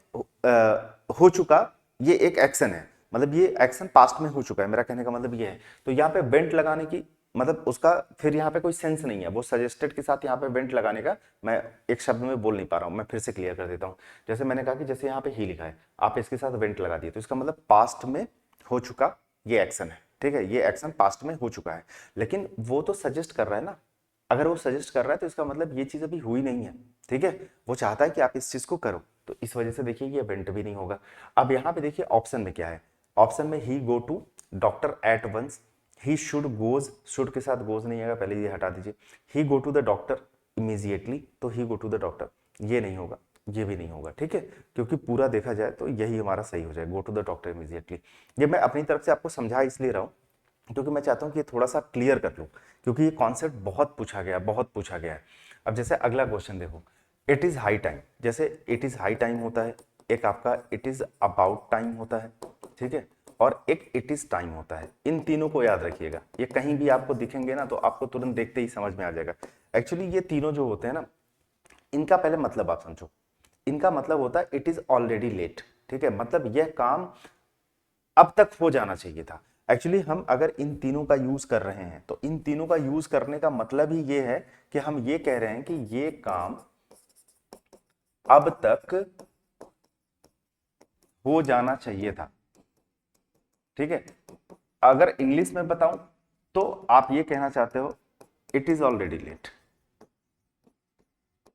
हो चुका, ये एक एक्शन है, मतलब ये एक्शन पास्ट में हो चुका है, मेरा कहने का मतलब ये है। तो यहाँ पे वेंट लगाने की मतलब उसका फिर यहाँ पे कोई सेंस नहीं है, वो सजेस्टेड के साथ यहाँ पे वेंट लगाने का मैं एक शब्द में बोल नहीं पा रहा हूँ, मैं फिर से क्लियर कर देता हूँ। जैसे मैंने कहा कि जैसे यहाँ पे ही लिखा है, आप इसके साथ वेंट लगा दिए, तो इसका मतलब पास्ट में हो चुका ये एक्शन है, ठीक है, ये एक्शन पास्ट में हो चुका है। लेकिन वो तो सजेस्ट कर रहा है ना, अगर वो सजेस्ट कर रहा है तो इसका मतलब ये चीज अभी हुई नहीं है, ठीक है, वो चाहता है कि आप इस चीज को करो, तो इस वजह से देखिए ये वेंट भी नहीं होगा। अब यहाँ पे देखिए ऑप्शन में क्या है, ऑप्शन में he go to doctor at once, he should goes, should के साथ गोज नहीं आएगा, पहले ये हटा दीजिए। He go to the doctor immediately, तो he go to the doctor, ये नहीं होगा, ये भी नहीं होगा, ठीक है, क्योंकि पूरा देखा जाए तो यही हमारा सही हो जाए, go to the doctor immediately. ये मैं अपनी तरफ से आपको समझा इसलिए रहा हूँ क्योंकि मैं चाहता हूं कि ये थोड़ा सा क्लियर कर लूं, क्योंकि ये कॉन्सेप्ट बहुत पूछा गया, बहुत पूछा गया है। अब जैसे अगला क्वेश्चन देखो, इट इज हाई टाइम, जैसे इट इज हाई टाइम होता है, एक आपका इट इज अबाउट टाइम होता है, ठीक है, और एक इट इज टाइम होता है। इन तीनों को याद रखिएगा, ये कहीं भी आपको दिखेंगे ना तो आपको तुरंत देखते ही समझ में आ जाएगा। एक्चुअली ये तीनों जो होते हैं ना, इनका पहले मतलब आप समझो। इनका मतलब होता है इट इज ऑलरेडी लेट, ठीक है, मतलब यह काम अब तक हो जाना चाहिए था। एक्चुअली हम अगर इन तीनों का यूज कर रहे हैं तो इन तीनों का यूज करने का मतलब ही ये है कि हम ये कह रहे हैं कि ये काम अब तक हो जाना चाहिए था, ठीक है। अगर इंग्लिश में बताऊं तो आप ये कहना चाहते हो इट इज ऑलरेडी लेट,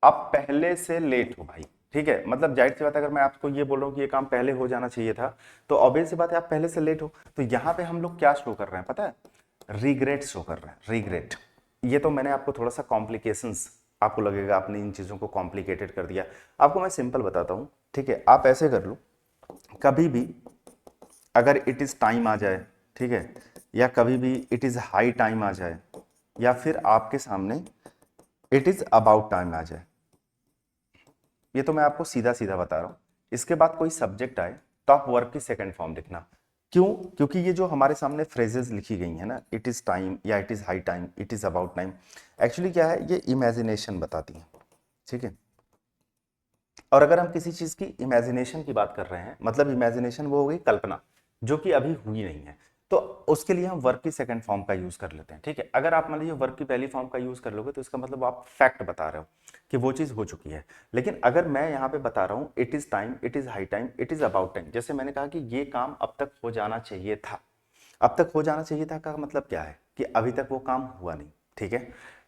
अब पहले से लेट हो भाई, ठीक है, मतलब जाहिर सी बात है अगर मैं आपको ये बोल रहा हूं कि ये काम पहले हो जाना चाहिए था, तो ऑब्वियस सी बात है आप पहले से लेट हो। तो यहां पे हम लोग क्या शो कर रहे हैं पता है, रिग्रेट शो कर रहे हैं, रिग्रेट। ये तो मैंने आपको थोड़ा सा कॉम्प्लिकेशंस, आपको लगेगा आपने इन चीजों को कॉम्प्लिकेटेड कर दिया, आपको मैं सिंपल बताता हूं, ठीक है। आप ऐसे कर लो, कभी भी अगर इट इज टाइम आ जाए, ठीक है, या कभी भी इट इज हाई टाइम आ जाए, या फिर आपके सामने इट इज अबाउट टाइम आ जाए, ये तो मैं आपको सीधा सीधा बता रहा हूँ। इसके बाद कोई सब्जेक्ट आए तो आप वर्ब की सेकंड फॉर्म लिखना। क्यों? क्योंकि ये जो हमारे सामने फ्रेजेस लिखी गई है ना, इट इज टाइम या it is high time, it is about time, actually क्या है, ये इमेजिनेशन बताती है, ठीक है। और अगर हम किसी चीज की इमेजिनेशन की बात कर रहे हैं, मतलब इमेजिनेशन वो हो गई कल्पना, जो कि अभी हुई नहीं है, तो उसके लिए हम वर्ब की सेकंड फॉर्म का यूज कर लेते हैं, ठीक है। अगर आप मान लीजिए वर्ब की पहली फॉर्म का यूज कर लोगे तो इसका मतलब आप फैक्ट बता रहे हो कि वो चीज हो चुकी है। लेकिन अगर मैं यहाँ पे बता रहा हूँ it is time, it is high time, it is about time, जैसे मैंने कहा कि ये काम अब तक हो जाना चाहिए था। अब तक हो जाना चाहिए था का मतलब क्या है कि अभी तक वो काम हुआ नहीं, ठीक है।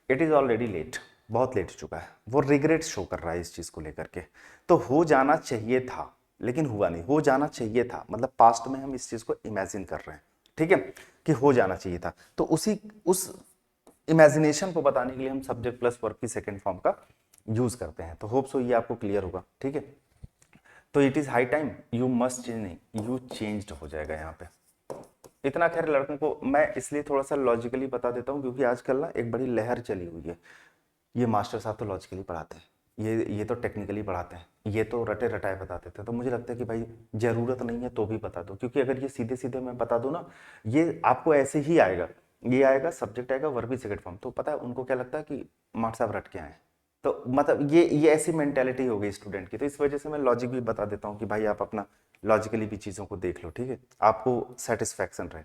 इट इज ऑलरेडी लेट, बहुत लेट हो चुका है, वो रिग्रेट शो कर रहा है इस चीज को लेकर के। तो हो जाना चाहिए था लेकिन हुआ नहीं, हो जाना चाहिए था मतलब पास्ट में हम इस चीज को इमेजिन कर रहे हैं, ठीक है, कि हो जाना चाहिए था। तो उसी उस इमेजिनेशन को बताने के लिए हम सब्जेक्ट प्लस वर्ब की सेकेंड फॉर्म का यूज करते हैं। तो होप सो ये आपको क्लियर होगा, ठीक है। तो it is high time, you must change, नहीं यू चेंज्ड हो जाएगा यहाँ पे। इतना खैर लड़कों को मैं इसलिए थोड़ा सा लॉजिकली बता देता हूँ क्योंकि आजकल ना एक बड़ी लहर चली हुई है, ये मास्टर साहब तो लॉजिकली पढ़ाते हैं, ये तो टेक्निकली पढ़ाते हैं, ये तो रटे रटाए बता देते हैं। तो मुझे लगता है कि भाई जरूरत नहीं है तो भी बता दो, क्योंकि अगर ये सीधे सीधे मैं बता दूं ना, ये आपको ऐसे ही आएगा, ये आएगा सब्जेक्ट आएगा वर्ब सेकंड फॉर्म, तो पता है उनको क्या लगता है कि मास्टर साहब रट के आए। तो मतलब ये ऐसी मेंटेलिटी हो गई स्टूडेंट की, तो इस वजह से मैं लॉजिक भी बता देता हूँ कि भाई आप अपना लॉजिकली भी चीज़ों को देख लो, ठीक है, आपको सेटिस्फैक्शन रहे।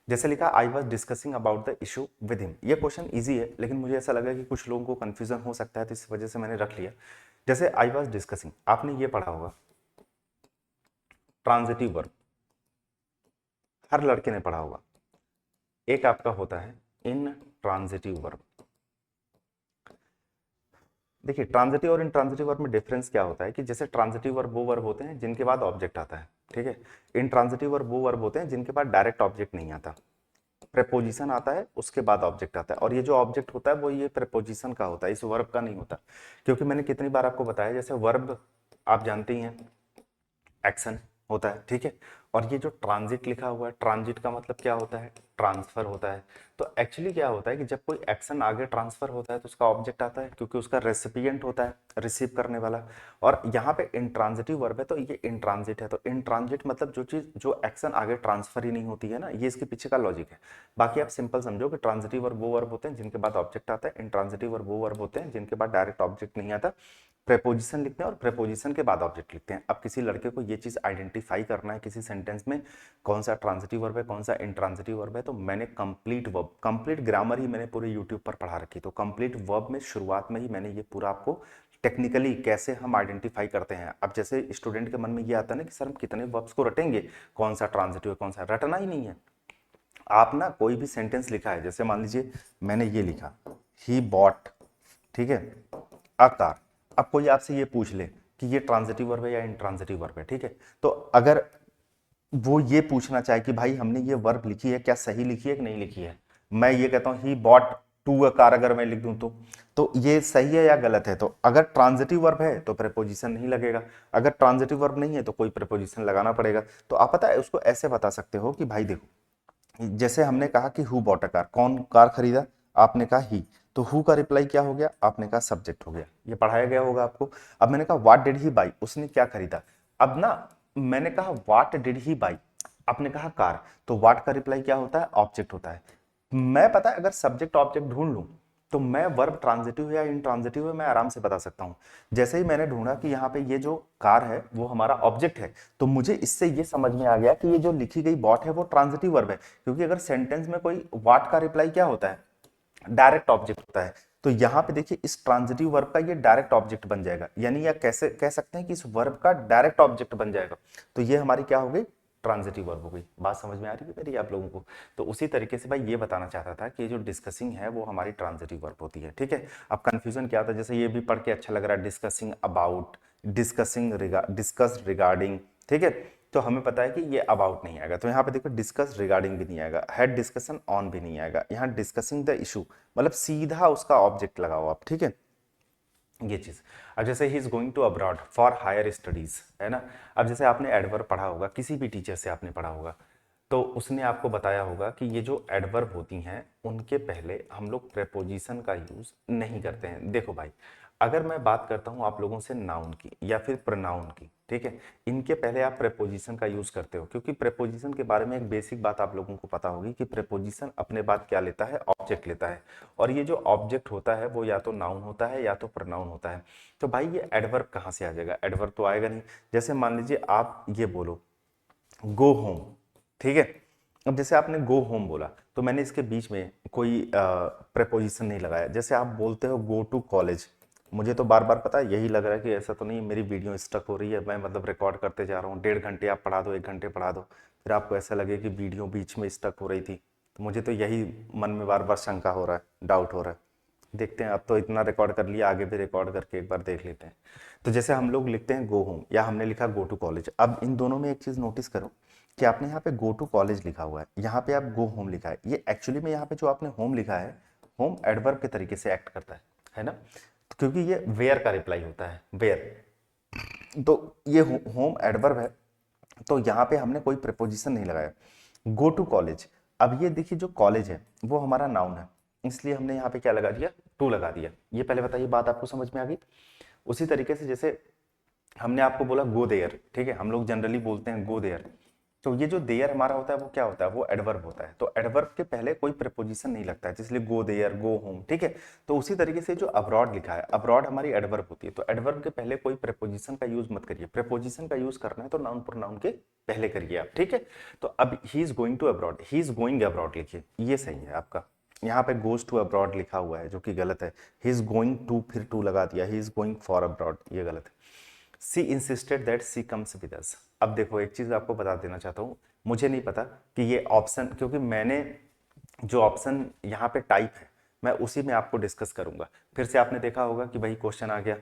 जैसे लिखा I was discussing about the issue with him, ये क्वेश्चन ईजी है लेकिन मुझे ऐसा लगा कि कुछ लोगों को कंफ्यूजन हो सकता है, तो इस वजह से मैंने रख लिया। जैसे आई वॉज डिस्कसिंग, आपने ये पढ़ा होगा ट्रांजिटिव वर्ब, हर लड़के ने पढ़ा होगा। एक आपका होता है इन ट्रांजिटिव वर्ब। देखिए ट्रांजिटिव और इन ट्रांजिटिव वर्ब में डिफरेंस क्या होता है कि जैसे ट्रांजिटिव वर्ब वो वर्ब होते हैं जिनके बाद ऑब्जेक्ट आता है, ठीक है। इन ट्रांजिटिव वर्ब वो वर्ब होते हैं जिनके बाद डायरेक्ट ऑब्जेक्ट नहीं आता, प्रेपोजिशन आता है उसके बाद ऑब्जेक्ट आता है, और ये जो ऑब्जेक्ट होता है वो ये प्रेपोजिशन का होता है, इस वर्ब का नहीं होता। क्योंकि मैंने कितनी बार आपको बताया, जैसे वर्ब आप जानते ही हैं एक्शन होता है, ठीक है। और ये जो ट्रांजिट लिखा हुआ है, ट्रांजिट का मतलब क्या होता है, ट्रांसफर होता है। तो एक्चुअली क्या होता है कि जब कोई एक्शन आगे ट्रांसफर होता है तो उसका ऑब्जेक्ट आता है, क्योंकि उसका रेसिपिएंट होता है, रिसीव करने वाला। और यहाँ पे इंट्रांजिटिव वर्ब है तो ये इंट्रांजिट है, तो इंट्रांजिट मतलब जो चीज जो एक्शन आगे ट्रांसफर ही नहीं होती है ना, ये इसके पीछे का लॉजिक है। बाकी आप सिंपल समझो कि ट्रांजिटिव वर्ब वो वर्ब होते हैं जिनके बाद ऑब्जेक्ट आता है, इंट्रांजिटिव वर्ब वो वर्ब होते हैं जिनके बाद डायरेक्ट ऑब्जेक्ट नहीं आता, प्रेपोजिशन लिखते हैं और प्रेपोजिशन के बाद ऑब्जेक्ट लिखते हैं। अब किसी लड़के को ये चीज आइडेंटिफाई करना है किसी सेंटेंस में कौन सा ट्रांजिटिव वर्ब है कौन सा इंट्रांजिटिव वर्ब है, तो मैंने कंप्लीट वर्ब, कंप्लीट ग्रामर ही मैंने पूरे यूट्यूब पर पढ़ा रखी। तो कंप्लीट वर्ब में शुरुआत में ही मैंने ये पूरा आपको टेक्निकली कैसे हम आइडेंटिफाई करते हैं। अब जैसे स्टूडेंट के मन में ये आता है ना कि सर हम कितने वर्ब्स को रटेंगे, कौन सा ट्रांजिटिव है कौन सा, रटना ही नहीं है। आप ना कोई भी सेंटेंस लिखा है, जैसे मान लीजिए मैंने ये लिखा ही बॉट, ठीक है, अ कार। अब कोई आपसे ये पूछ ले कि ये ट्रांजिटिव वर्ब है या इंट्रांजिटिव वर्ब है, ठीक है, तो अगर वो ये पूछना चाहे कि भाई हमने ये वर्ब लिखी है क्या सही लिखी है कि नहीं लिखी है, मैं ये कहता हूं he bought to a car, अगर मैं लिख दूं तो ये सही है या गलत है। तो अगर ट्रांजिटिव वर्ब है तो प्रेपोजिशन नहीं लगेगा, अगर ट्रांजिटिव वर्ब नहीं है तो कोई प्रेपोजिशन लगाना पड़ेगा। तो आप पता है उसको ऐसे बता सकते हो कि भाई देखो, जैसे हमने कहा कि हु बॉट अ कार, कौन कार खरीदा, आपने कहा ही, तो हु का रिप्लाई क्या हो गया, आपने कहा सब्जेक्ट हो गया, ये पढ़ाया गया होगा आपको। अब मैंने कहा व्हाट डिड ही बाई, उसने क्या खरीदा। अब ना मैंने कहा व्हाट डिड ही बाई, आपने कहा कार, तो व्हाट का रिप्लाई क्या होता है, ऑब्जेक्ट होता है। मैं पता है अगर सब्जेक्ट ऑब्जेक्ट ढूंढ लूं तो मैं वर्ब ट्रांजिटिव है या इंट्रांजिटिव है मैं आराम से बता सकता हूं। जैसे ही मैंने ढूंढा कि यहाँ पे ये जो कार है वो हमारा ऑब्जेक्ट है, तो मुझे इससे ये समझ में आ गया कि ये जो लिखी गई बॉट है वो ट्रांजिटिव वर्ब है, क्योंकि अगर सेंटेंस में कोई व्हाट का रिप्लाई क्या होता है, डायरेक्ट ऑब्जेक्ट होता है। तो यहाँ पे देखिए इस ट्रांजिटिव वर्ब का ये डायरेक्ट ऑब्जेक्ट बन जाएगा, यानी या कैसे कह सकते हैं कि इस वर्ब का डायरेक्ट ऑब्जेक्ट बन जाएगा। तो ये हमारी क्या हो गई, ट्रांजिटिव वर्ब हो गई। बात समझ में आ रही है मेरी आप लोगों को? तो उसी तरीके से भाई ये बताना चाहता था कि ये जो डिस्कसिंग है वो हमारी ट्रांजिटिव वर्ब होती है, ठीक है। अब कंफ्यूजन क्या था, जैसे ये भी पढ़ के अच्छा लग रहा है, discussing about, discussing discuss regarding, ठीक है। तो हमें पता है कि ये अबाउट नहीं आएगा, तो यहाँ पे देखो डिस्कस रिगार्डिंग भी नहीं आएगा, हैड डिस्कशन ऑन भी नहीं आएगा, यहाँ डिस्कसिंग द इशू मतलब सीधा उसका ऑब्जेक्ट लगाओ आप, ठीक है, ये चीज। अब जैसे he is going to abroad for higher studies, है ना। अब जैसे आपने एडवर्ब पढ़ा होगा, किसी भी टीचर से आपने पढ़ा होगा, तो उसने आपको बताया होगा कि ये जो एडवर्ब होती हैं उनके पहले हम लोग प्रेपोजिशन का यूज नहीं करते हैं। देखो भाई अगर मैं बात करता हूं आप लोगों से नाउन की या फिर प्रोनाउन की, ठीक है, इनके पहले आप प्रेपोजिशन का यूज करते हो, क्योंकि प्रेपोजिशन के बारे में एक बेसिक बात आप लोगों को पता होगी कि प्रेपोजिशन अपने बाद क्या लेता है, ऑब्जेक्ट लेता है। और ये जो ऑब्जेक्ट होता है वो या तो नाउन होता है या तो प्रोनाउन होता है। तो भाई ये एडवर्ब कहाँ से आ जाएगा, एडवर्ब तो आएगा नहीं। जैसे मान लीजिए आप ये बोलो गो होम, ठीक है, अब जैसे आपने गो होम बोला तो मैंने इसके बीच में कोई प्रेपोजिशन नहीं लगाया। जैसे आप बोलते हो गो टू कॉलेज, मुझे तो बार बार पता है यही लग रहा है कि ऐसा तो नहीं मेरी वीडियो स्टक हो रही है, मैं मतलब रिकॉर्ड करते जा रहा हूँ, 1.5 घंटे आप पढ़ा दो, 1 घंटे पढ़ा दो, फिर आपको ऐसा लगे कि वीडियो बीच में स्टक हो रही थी। तो मुझे तो यही मन में बार बार शंका हो रहा है, डाउट हो रहा है। देखते हैं, अब तो इतना रिकॉर्ड कर लिया, आगे भी रिकॉर्ड करके एक बार देख लेते हैं। तो जैसे हम लोग लिखते हैं गो होम या हमने लिखा गो टू कॉलेज, अब इन दोनों में एक चीज़ नोटिस करो कि आपने यहाँ पे गो टू कॉलेज लिखा हुआ है, यहाँ पे आप गो होम लिखा है। ये एक्चुअली में यहाँ पे जो आपने होम लिखा है, होम एडवर्ब के तरीके से एक्ट करता है ना, तो क्योंकि ये वेयर का रिप्लाई होता है, वेयर, तो ये होम एडवर्ब है, तो यहाँ पे हमने कोई प्रेपोजिशन नहीं लगाया। गो टू कॉलेज, अब ये देखिए जो कॉलेज है वो हमारा नाउन है, इसलिए हमने यहाँ पे क्या लगा दिया, टू लगा दिया। ये पहले बताइए बात आपको समझ में आ गई। उसी तरीके से जैसे हमने आपको बोला गो देयर, ठीक है, हम लोग जनरली बोलते हैं गो देयर, तो ये जो देयर हमारा होता है वो क्या होता है, वो एडवर्ब होता है। तो एडवर्ब के पहले कोई प्रेपोजिशन नहीं लगता है, इसलिए गो देयर, गो होम, ठीक है। तो उसी तरीके से जो अब्रॉड लिखा है, अब्रॉड हमारी एडवर्ब होती है, तो एडवर्ब के पहले कोई प्रेपोजिशन का यूज मत करिए। प्रेपोजिशन का यूज करना है तो नाउन प्रोनाउन के पहले करिए आप, ठीक है। तो अब he is going to abroad, he is going abroad लिखिए, ये सही है आपका। यहाँ पे गोज टू अब्रॉड लिखा हुआ है जो कि गलत है, ही इज गोइंग टू फिर टू लगा दिया, he is going for abroad, ये गलत है। She insisted that she comes with us. अब देखो एक चीज आपको बता देना चाहता हूँ, मुझे नहीं पता कि ये ऑप्शन, क्योंकि मैंने जो ऑप्शन यहाँ पे टाइप है मैं उसी में आपको डिस्कस करूंगा। फिर से आपने देखा होगा कि भाई क्वेश्चन आ गया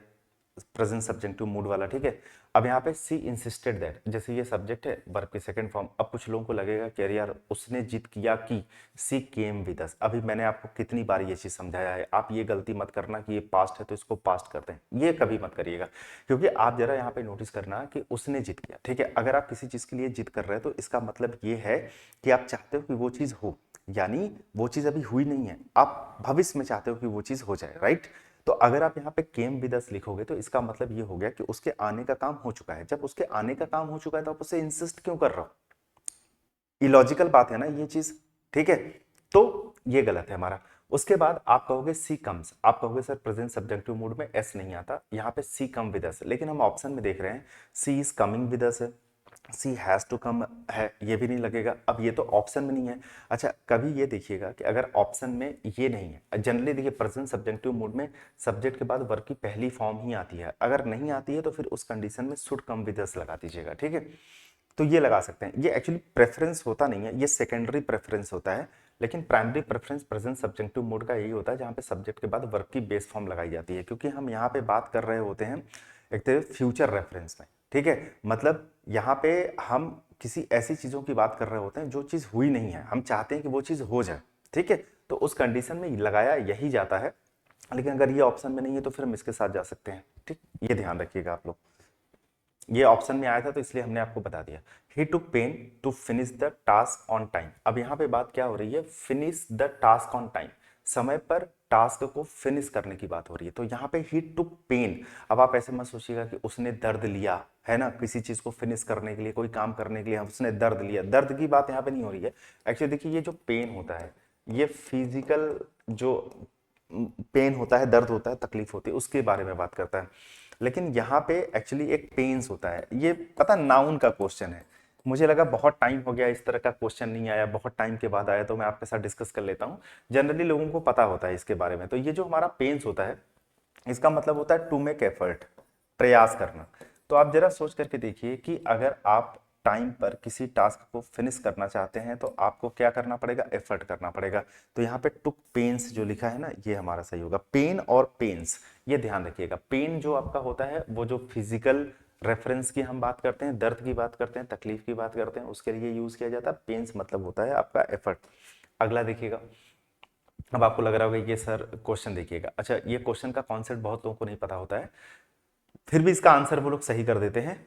प्रेजेंट सब्जेक्टिव मूड वाला, ठीक है। अब यहाँ पे सी इंसिस्टेड दैट, जैसे ये सब्जेक्ट है वर्ब की सेकंड फॉर्म, अब कुछ लोगों को लगेगा कि अरे यार उसने जिद किया कि सी केम विद अस। अभी मैंने आपको कितनी बार ये चीज समझाया है, आप ये गलती मत करना कि ये पास्ट है तो इसको पास्ट करते हैं, ये कभी मत करिएगा। क्योंकि आप जरा यहाँ पे नोटिस करना कि उसने जिद किया, ठीक है। अगर आप किसी चीज के लिए जिद कर रहे हैं तो इसका मतलब ये है कि आप चाहते हो कि वो चीज हो, यानी वो चीज अभी हुई नहीं है, आप भविष्य में चाहते हो कि वो चीज हो जाए, राइट। तो अगर आप यहाँ पे केम विद अस लिखोगे तो इसका मतलब ये हो गया कि उसके आने का काम हो चुका है। जब उसके आने का काम हो चुका है तो आप उसे इंसिस्ट क्यों कर रहे हो, इलॉजिकल बात है ना ये चीज, ठीक है। तो ये गलत है हमारा। उसके बाद आप कहोगे सी कम्स, आप कहोगे सर प्रेजेंट सब्जेक्टिव मूड में एस नहीं आता, यहाँ पे सी कम विद अस, लेकिन हम ऑप्शन में देख रहे हैं सी इज कमिंग विद अस है, सी हैज टू कम है, ये भी नहीं लगेगा। अब ये तो ऑप्शन में नहीं है। अच्छा कभी ये देखिएगा कि अगर ऑप्शन में ये नहीं है, जनरली देखिए प्रेजेंट सब्जेक्टिव मूड में सब्जेक्ट के बाद वर्ब की पहली फॉर्म ही आती है, अगर नहीं आती है तो फिर उस कंडीशन में शुड कम विद अस लगा दीजिएगा, ठीक है। तो ये लगा सकते हैं, ये एक्चुअली प्रेफरेंस होता नहीं है, ये सेकेंडरी प्रेफरेंस होता है। लेकिन primary preference present subjective mode का यही होता है जहाँ पे सब्जेक्ट के बाद वर्ब की बेस फॉर्म लगाई जाती है, क्योंकि हम यहाँ पे बात कर रहे होते हैं एक तरह फ्यूचर रेफरेंस में, ठीक है। मतलब यहाँ पे हम किसी ऐसी चीज़ों की बात कर रहे होते हैं जो चीज़ हुई नहीं है, हम चाहते हैं कि वो चीज़ हो जाए, ठीक है। तो उस कंडीशन में लगाया यही जाता है। लेकिन अगर ये ऑप्शन में नहीं है तो फिर हम इसके साथ जा सकते हैं, ठीक, ये ध्यान रखिएगा आप लोग। ये ऑप्शन में आया था तो इसलिए हमने आपको बता दिया। He took pain to finish the task on time. अब यहाँ पे बात क्या हो रही है, finish the task on time, समय पर टास्क को फिनिश करने की बात हो रही है। तो यहाँ पे ही टुक पेन, अब आप ऐसे मत सोचिएगा कि उसने दर्द लिया है ना, किसी चीज को फिनिश करने के लिए, कोई काम करने के लिए उसने दर्द लिया, दर्द की बात यहाँ पे नहीं हो रही है। एक्चुअली देखिए ये जो पेन होता है ये फिजिकल जो पेन होता है, दर्द होता है, तकलीफ होती है, उसके बारे में बात करता है। लेकिन यहाँ पे एक्चुअली एक पेन्स होता है, ये पता नाउन का क्वेश्चन है। मुझे लगा बहुत टाइम हो गया इस तरह का क्वेश्चन नहीं आया, बहुत टाइम के बाद आया, तो मैं आपके साथ डिस्कस कर लेता हूँ। जनरली लोगों को पता होता है इसके बारे में। तो ये जो हमारा पेन्स होता है इसका मतलब होता है टू मेक एफर्ट, प्रयास करना। तो आप जरा सोच करके देखिए कि अगर आप टाइम पर किसी टास्क को फिनिश करना चाहते हैं तो आपको क्या करना पड़ेगा, एफर्ट करना पड़ेगा। तो यहाँ पे टुक पेन्स जो लिखा है ना ये हमारा सही होगा, पेन और पेन्स, ये ध्यान रखिएगा। पेन जो आपका होता है वो जो फिजिकल रेफरेंस की हम बात करते हैं, दर्द की बात करते हैं, तकलीफ की बात करते हैं, उसके लिए यूज किया जाता है। पेन्स मतलब होता है आपका एफर्ट। अगला देखिएगा, अब आपको लग रहा होगा ये सर क्वेश्चन देखिएगा, अच्छा ये क्वेश्चन का कॉन्सेप्ट बहुत लोगों को नहीं पता होता है, फिर भी इसका आंसर वो लोग सही कर देते हैं,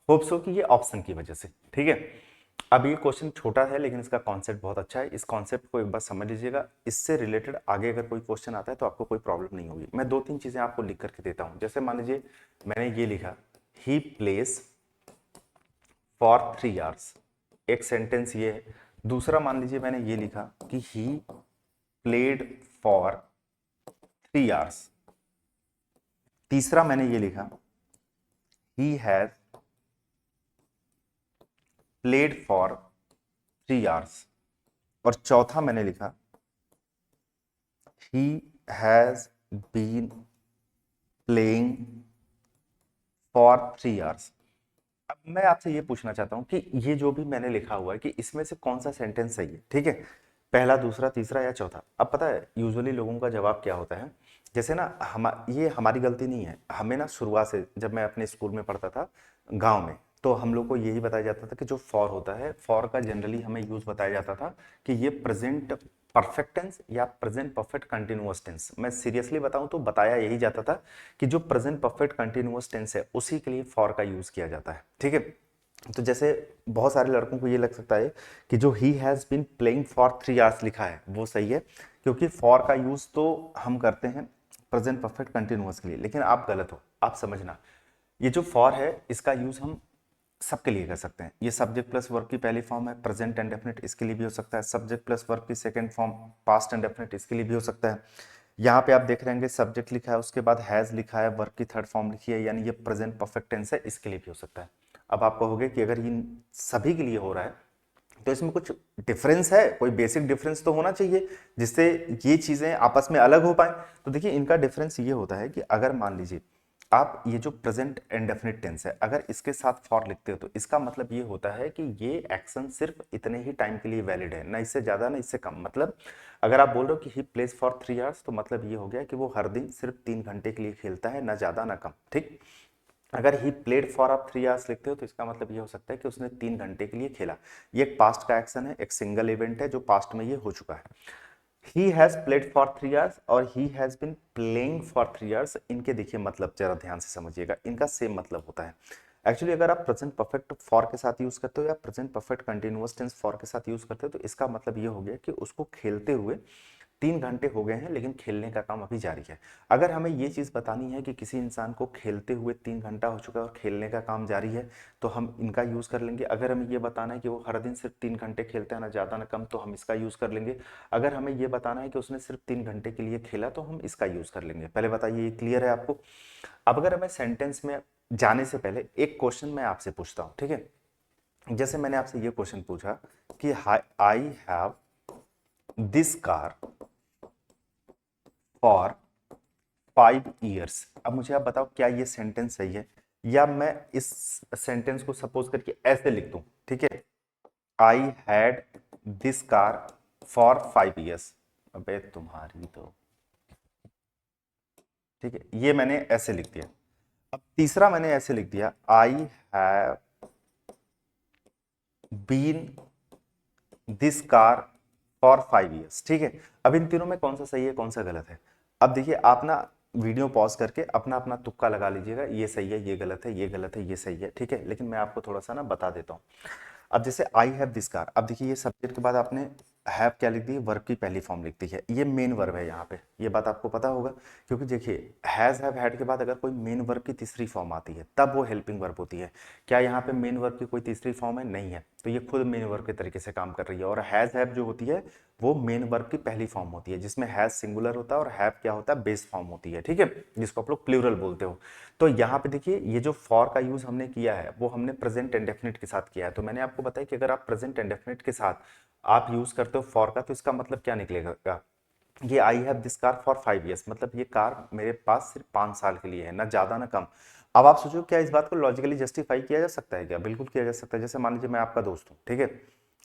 होप सो कि ये ऑप्शन की वजह से, ठीक है। अब ये क्वेश्चन छोटा है लेकिन इसका कॉन्सेप्ट बहुत अच्छा है। इस कॉन्सेप्ट को एक बार समझ लीजिएगा, इससे रिलेटेड आगे अगर कोई क्वेश्चन आता है तो आपको कोई प्रॉब्लम नहीं होगी। मैं 2-3 चीजें आपको लिख करके देता हूं। जैसे मान लीजिए मैंने ये लिखा, ही प्लेस फॉर 3 आवर्स, एक सेंटेंस ये है। दूसरा मान लीजिए मैंने ये लिखा कि ही प्लेड फॉर 3 आवर्स। तीसरा मैंने ये लिखा, ही हैज प्लेड फॉर 3 आवर्स। और चौथा मैंने लिखा, he has been playing for 3 hours। अब मैं आपसे ये पूछना चाहता हूं कि ये जो भी मैंने लिखा हुआ है कि इसमें से कौन सा सेंटेंस सही है, ठीक है, पहला, दूसरा, तीसरा या चौथा। अब पता है यूजुअली लोगों का जवाब क्या होता है, जैसे ना ये हमारी गलती नहीं है, हमें ना शुरुआत से जब मैं अपने स्कूल में पढ़ता था गांव में, तो हम लोग को यही बताया जाता था कि जो फॉर होता है, फॉर का जनरली हमें यूज बताया जाता था कि ये प्रेजेंट परफेक्ट टेंस या प्रेजेंट परफेक्ट कंटिन्यूअस टेंस। मैं सीरियसली बताऊं तो बताया यही जाता था कि जो प्रेजेंट परफेक्ट कंटिन्यूअस टेंस है उसी के लिए फॉर का यूज किया जाता है, ठीक है। तो जैसे बहुत सारे लड़कों को ये लग सकता है कि जो he has been playing for 3 hours लिखा है वो सही है, क्योंकि फॉर का यूज तो हम करते हैं प्रेजेंट परफेक्ट कंटिन्यूअस के लिए। लेकिन आप गलत हो, आप समझना, ये जो फॉर है इसका यूज हम सबके लिए कर सकते हैं। ये सब्जेक्ट प्लस वर्ब की पहली फॉर्म है, प्रेजेंट एंड डेफिनेट, इसके लिए भी हो सकता है। सब्जेक्ट प्लस वर्ब की second form, past and definite, इसके लिए भी हो सकता है। यहाँ पे आप देख रहे हैं सब्जेक्ट लिखा है, उसके बाद हैज लिखा है, वर्ब की थर्ड फॉर्म लिखी है, यानी ये प्रेजेंट परफेक्ट टेंस है, इसके लिए भी हो सकता है। अब आप कहोगे कि अगर इन सभी के लिए हो रहा है तो इसमें कुछ डिफरेंस है, कोई बेसिक डिफरेंस तो होना चाहिए जिससे ये चीजें आपस में अलग हो पाए। तो देखिए इनका डिफरेंस ये होता है कि अगर मान लीजिए आप ये जो प्रेजेंट इंडेफिनिट टेंस है अगर इसके साथ फॉर लिखते हो तो इसका मतलब ये होता है कि ये एक्शन सिर्फ इतने ही टाइम के लिए वैलिड है, ना इससे ज्यादा ना इससे कम। मतलब अगर आप बोल रहे हो कि ही प्लेज फॉर 3 आवर्स तो मतलब ये हो गया कि वो हर दिन सिर्फ 3 घंटे के लिए खेलता है, ना ज्यादा ना कम, ठीक। अगर ही प्लेड फॉर आप 3 आवर्स लिखते हो तो इसका मतलब ये हो सकता है कि उसने 3 घंटे के लिए खेला। ये एक पास्ट का एक्शन है, एक सिंगल इवेंट है जो पास्ट में ये हो चुका है। He has played for 3 hours और he has been playing for 3 hours, इनके देखिए मतलब जरा ध्यान से समझिएगा, इनका सेम मतलब होता है। एक्चुअली अगर आप प्रेजेंट परफेक्ट फॉर के साथ यूज करते हो या present perfect continuous tense for के साथ यूज करते हो तो इसका मतलब ये हो गया कि उसको खेलते हुए 3 घंटे हो गए हैं लेकिन खेलने का काम अभी जारी है। अगर हमें ये चीज बतानी है कि किसी इंसान को खेलते हुए 3 घंटा हो चुका है और खेलने का काम जारी है तो हम इनका यूज कर लेंगे। अगर हमें ये बताना है कि वो हर दिन सिर्फ 3 घंटे खेलता है, ना ज्यादा ना कम, तो हम इसका यूज कर लेंगे। अगर हमें ये बताना है कि उसने सिर्फ 3 घंटे के लिए खेला तो हम इसका यूज कर लेंगे। पहले बताइए ये क्लियर है आपको। अब अगर हमें सेंटेंस में जाने से पहले एक क्वेश्चन मैं आपसे पूछता हूँ, ठीक है। जैसे मैंने आपसे ये क्वेश्चन पूछा कि I have this car for 5 years। अब मुझे आप बताओ क्या ये सेंटेंस सही है, या मैं इस सेंटेंस को सपोज करके ऐसे लिख दूं, ठीक है, I had this car for 5 years। अबे तुम्हारी तो, ठीक है, ये मैंने ऐसे लिख दिया। अब तीसरा मैंने ऐसे लिख दिया, I have been this car for 5 years, ठीक है। अब इन तीनों में कौन सा सही है कौन सा गलत है। अब देखिए आप ना वीडियो पॉज करके अपना अपना तुक्का लगा लीजिएगा, ये सही है ये गलत है ये गलत है ये सही है, ठीक है। लेकिन मैं आपको थोड़ा सा ना बता देता हूँ। अब जैसे आई हैव दिस कार, अब देखिए ये सब्जेक्ट के बाद आपने हैव क्या लिख दी, वर्ब की पहली फॉर्म लिख दी है, ये मेन वर्ब है यहाँ पे, ये बात आपको पता होगा। क्योंकि देखिए हैज हैव हैड के बाद अगर कोई मेन वर्ब की तीसरी फॉर्म आती है तब वो हेल्पिंग वर्ब होती है। क्या यहाँ पे मेन वर्ब की कोई तीसरी फॉर्म है, नहीं है, तो ये खुद मेन वर्ब के तरीके से काम कर रही है। और हैज हैव जो होती है वो मेन वर्ब की पहली फॉर्म होती है, जिसमें हैज सिंगुलर होता है और हैव क्या होता है, बेस फॉर्म होती है, ठीक है, जिसको आप लोग प्लूरल बोलते हो। तो यहाँ पे देखिए ये जो फॉर का यूज हमने किया है वो हमने प्रेजेंट इंडेफिनिट के साथ किया है। तो मैंने आपको बताया कि अगर आप प्रेजेंट इंडेफिनिट के साथ आप यूज करते हो फॉर का तो इसका मतलब क्या निकलेगा, ये I have this car for 5 years, मतलब ये कार मेरे पास सिर्फ 5 साल के लिए है, ना ज्यादा ना कम। अब आप सोचो क्या इस बात को लॉजिकली जस्टिफाई किया जा सकता है क्या, बिल्कुल किया जा सकता है। जैसे मान लीजिए मैं आपका दोस्त हूँ, ठीक है,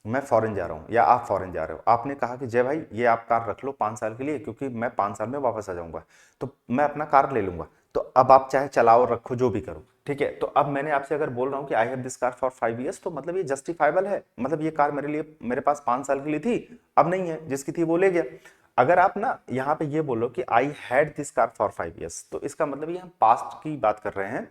मैं फॉरेन जा रहा हूँ या आप फॉरेन जा रहे हो, आपने कहा कि जय भाई ये आप कार रख लो 5 साल के लिए क्योंकि मैं 5 साल में वापस आ जाऊंगा, तो मैं अपना कार ले लूंगा। तो अब आप चाहे चलाओ रखो जो भी करो, ठीक है। तो अब मैंने आपसे अगर बोल रहा हूँ कि I have this car for 5 years तो मतलब ये जस्टिफाइबल है, मतलब ये कार मेरे लिए मेरे पास 5 साल के लिए थी, अब नहीं है, जिसकी थी वो ले गया। अगर आप ना यहाँ पे ये बोलो कि I had this car for 5 years तो इसका मतलब ये हम पास्ट की बात कर रहे हैं,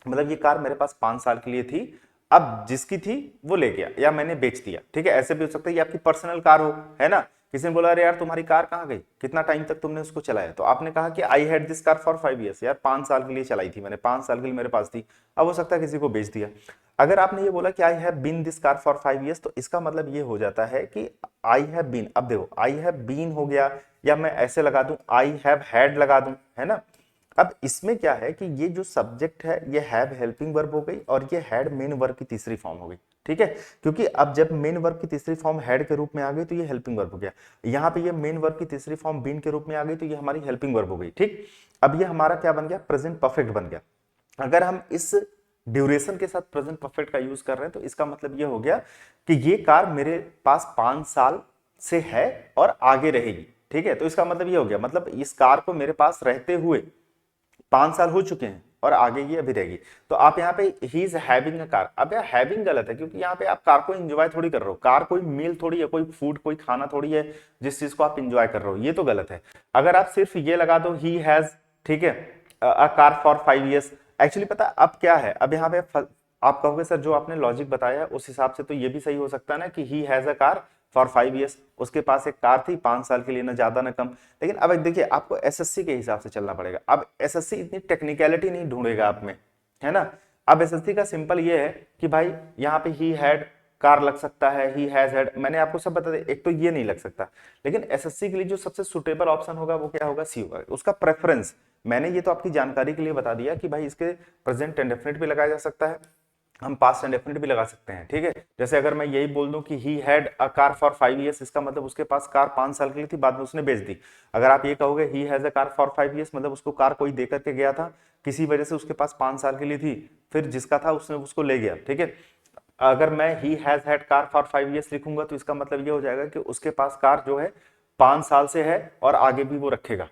मतलब ये कार मेरे पास 5 साल के लिए थी, अब जिसकी थी वो ले गया या मैंने बेच दिया, ठीक है। ऐसे भी हो सकता है ये आपकी पर्सनल कार हो, है ना, किसी ने बोला अरे यार तुम्हारी कार कहाँ गई, कितना टाइम तक तुमने उसको चलाया, तो आपने कहा कि I had this car for 5 years, यार 5 साल के लिए चलाई थी मैंने, 5 साल के लिए मेरे पास थी, अब हो सकता है किसी को बेच दिया। अगर आपने ये बोला कि I have been this car for 5 years, तो इसका मतलब ये हो जाता है कि आई हैव बीन, अब देखो आई हैव बीन हो गया, या मैं ऐसे लगा दूं आई हैव हैड लगा दूं, है ना। अब इसमें क्या है कि ये जो सब्जेक्ट है ये हैव हेल्पिंग वर्ब हो गई और ये हैड मेन वर्ब की तीसरी फॉर्म हो गई, ठीक है। क्योंकि अब जब मेन वर्ब की तीसरी फॉर्म हैड के रूप में आ गई तो ये हेल्पिंग वर्ब हो गया, यहाँ पे ये मेन वर्ब की तीसरी फॉर्म बीन के रूप में आ गई तो ये हमारी हेल्पिंग वर्ब हो गई, ठीक। अब ये हमारा क्या बन गया, प्रेजेंट परफेक्ट बन गया। अगर हम इस ड्यूरेशन के साथ प्रेजेंट परफेक्ट का यूज कर रहे हैं तो इसका मतलब ये हो गया कि ये कार मेरे पास 5 साल से है और आगे रहेगी, ठीक है। तो इसका मतलब ये हो गया, मतलब इस कार को मेरे पास रहते हुए 5 साल हो चुके हैं और आगे ये अभी रहेगी। तो आप यहाँ पे he is having a car, अब यार हैविंग गलत है क्योंकि यहाँ पे आप कार को एंजॉय थोड़ी कर रहे हो, कार कोई मील थोड़ी है, कोई फूड कोई खाना थोड़ी है जिस चीज को आप इंजॉय कर रहे हो, ये तो गलत है। अगर आप सिर्फ ये लगा दो ही हैज, ठीक है, a car for 5 years, actually पता अब क्या है, अब यहाँ पे आप कहोगे सर जो आपने लॉजिक बताया उस हिसाब से तो ये भी सही हो सकता है ना कि he has a car for 5 years, उसके पास एक कार थी 5 साल के लिए, ना ज्यादा ना कम। लेकिन अब देखिए आपको एसएससी के हिसाब से चलना पड़ेगा, अब एसएससी इतनी टेक्निकलिटी नहीं ढूंढेगा आप में, है ना। अब एसएससी का सिंपल ये है कि भाई यहाँ पे ही हैड कार लग सकता है, ही हैज हैड, मैंने आपको सब बता दिया, एक तो ये नहीं लग सकता। लेकिन एसएससी के लिए जो सबसे सुटेबल ऑप्शन होगा वो क्या होगा, सी होगा, उसका प्रेफरेंस। मैंने ये तो आपकी जानकारी के लिए बता दिया कि भाई इसके प्रेजेंट इंडेफिनिट भी लगाया जा सकता है, हम पास्ट इंडेफिनिट भी लगा सकते हैं, ठीक है। जैसे अगर मैं यही बोल दूं कि he had a car for 5 years, इसका मतलब उसके पास कार 5 साल के लिए थी, बाद में उसने बेच दी। अगर आप ये कहोगे he has a car for 5 years, मतलब उसको कार कोई दे करके गया था, किसी वजह से उसके पास 5 साल के लिए थी, फिर जिसका था उसने उसको ले गया, ठीक है। अगर मैं he has had car for 5 years लिखूंगा तो इसका मतलब ये हो जाएगा कि उसके पास कार जो है 5 साल से है और आगे भी वो रखेगा।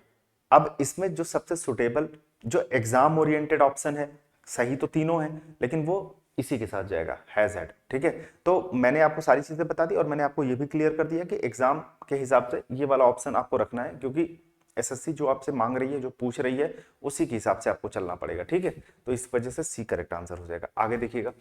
अब इसमें जो सबसे सुटेबल जो एग्जाम ओरिएंटेड ऑप्शन है, सही तो तीनों है लेकिन वो इसी के साथ जाएगा, हैज हैड, ठीक है। तो मैंने आपको सारी चीजें बता दी और मैंने आपको ये भी क्लियर कर दिया कि एग्जाम के हिसाब से ये वाला ऑप्शन आपको रखना है, क्योंकि एसएससी जो आपसे मांग रही है, जो पूछ रही है, उसी के हिसाब से आपको चलना पड़ेगा, ठीक है। तो इस वजह से सी करेक्ट आंसर हो जाएगा। आगे देखिएगा,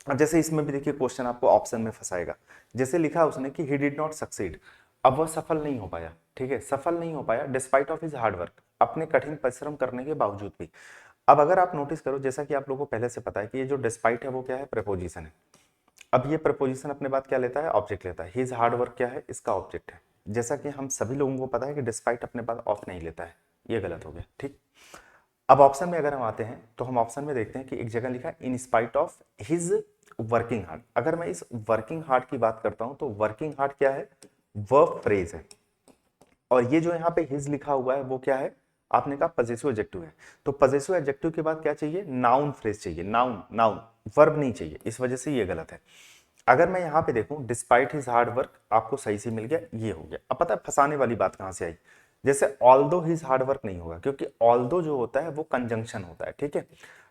अब जैसे इसमें भी देखिए क्वेश्चन आपको ऑप्शन में फंसाएगा। जैसे लिखा उसने कि ही डिड नॉट सक्सीड, अब वह सफल नहीं हो पाया, ठीक है, सफल नहीं हो पाया despite of his hard work, अपने कठिन परिश्रम करने के बावजूद भी। अब अगर आप नोटिस करो, जैसा कि आप लोगों को पहले से पता है कि ये जो डिस्पाइट है वो क्या है, प्रपोजिशन है। अब ये प्रपोजिशन अपने बात क्या लेता है, ऑब्जेक्ट लेता है। हिज हार्ड वर्क क्या है, इसका ऑब्जेक्ट है। जैसा कि हम सभी लोगों को पता है कि डिस्पाइट अपने पास ऑफ नहीं लेता है, ये गलत हो गया, ठीक। अब ऑप्शन में अगर हम आते हैं तो हम ऑप्शन में देखते हैं कि एक जगह लिखा है in spite of his working hard. अगर मैं इस वर्किंग हार्ड की बात करता हूं तो वर्किंग हार्ड क्या है, वर्ब फ्रेज है, और ये जो यहाँ पे हिज लिखा हुआ है वो क्या है, आपने कहा पजेसिव एडजेक्टिव है। तो पजेसिव एडजेक्टिव के बाद क्या चाहिए, नाउन फ्रेज चाहिए, नाउन, नाउन, वर्ब नहीं चाहिए, इस वजह से ये गलत है। अगर मैं यहाँ पे देखूं डिस्पाइट हिज हार्ड वर्क, आपको सही से मिल गया, ये हो गया। अब पता है फंसाने वाली बात कहां से आई, जैसे ऑल्दो हिज हार्ड वर्क नहीं होगा, क्योंकि ऑल्दो जो होता है वो कंजंक्शन होता है, ठीक है।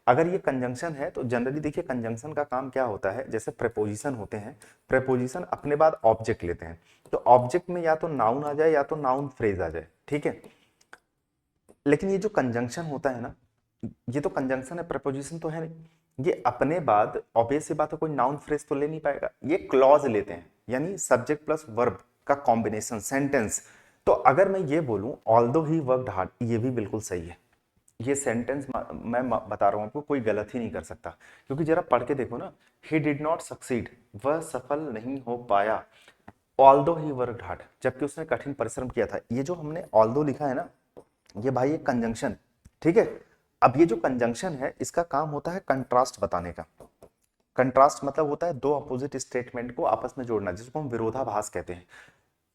अगर ये कंजंक्शन है तो जनरली देखिए कंजंक्शन का काम क्या होता है, जैसे प्रेपोजिशन होते हैं, प्रेपोजिशन अपने बाद ऑब्जेक्ट लेते हैं, तो ऑब्जेक्ट में या तो नाउन आ जाए या तो नाउन फ्रेज आ जाए, ठीक है। लेकिन ये जो कंजंक्शन होता है ना, ये तो कंजंक्शन है, प्रपोजिशन तो है नहीं, ये अपने बाद ऑब्वियस सी बात है कोई नाउन फ्रेज तो ले नहीं पाएगा, ये क्लॉज लेते हैं, यानी सब्जेक्ट प्लस वर्ब का कॉम्बिनेशन, सेंटेंस। तो अगर मैं ये बोलूं ऑल्दो ही वर्कड हार्ड, ये भी बिल्कुल सही है, ये सेंटेंस मैं बता रहा हूं आपको, कोई गलत ही नहीं कर सकता, क्योंकि जरा पढ़ के देखो ना, ही डिड नॉट सक्सीड, वह सफल नहीं हो पाया, ऑल्दो ही वर्कड हार्ड, जबकि उसने कठिन परिश्रम किया था। ये जो हमने ऑल्दो लिखा है ना, ये भाई एक कंजंक्शन, ठीक है। अब ये जो कंजंक्शन है इसका काम होता है कंट्रास्ट बताने का। कंट्रास्ट मतलब होता है दो अपोजिट स्टेटमेंट को आपस में जोड़ना, जिसको हम विरोधाभास कहते हैं।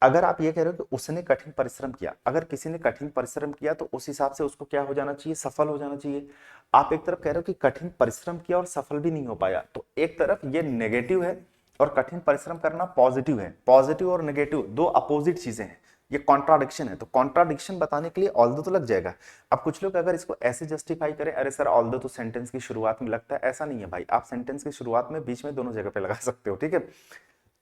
अगर आप ये कह रहे हो कि उसने कठिन परिश्रम किया, अगर किसी ने कठिन परिश्रम किया तो उस हिसाब से उसको क्या हो जाना चाहिए, सफल हो जाना चाहिए। आप एक तरफ कह रहे हो कि कठिन परिश्रम किया और सफल भी नहीं हो पाया, तो एक तरफ ये नेगेटिव है और कठिन परिश्रम करना पॉजिटिव है। पॉजिटिव और नेगेटिव दो अपोजिट चीजें हैं, ये कॉन्ट्राडिक्शन है, तो कॉन्ट्राडिक्शन बताने के लिए ऑल्दो तो लग जाएगा। अब कुछ लोग अगर इसको ऐसे जस्टिफाई करें, अरे सर ऑल्दो तो सेंटेंस की शुरुआत में लगता है, ऐसा नहीं है भाई, आप सेंटेंस की शुरुआत में, बीच में, दोनों जगह पे लगा सकते हो, ठीक है।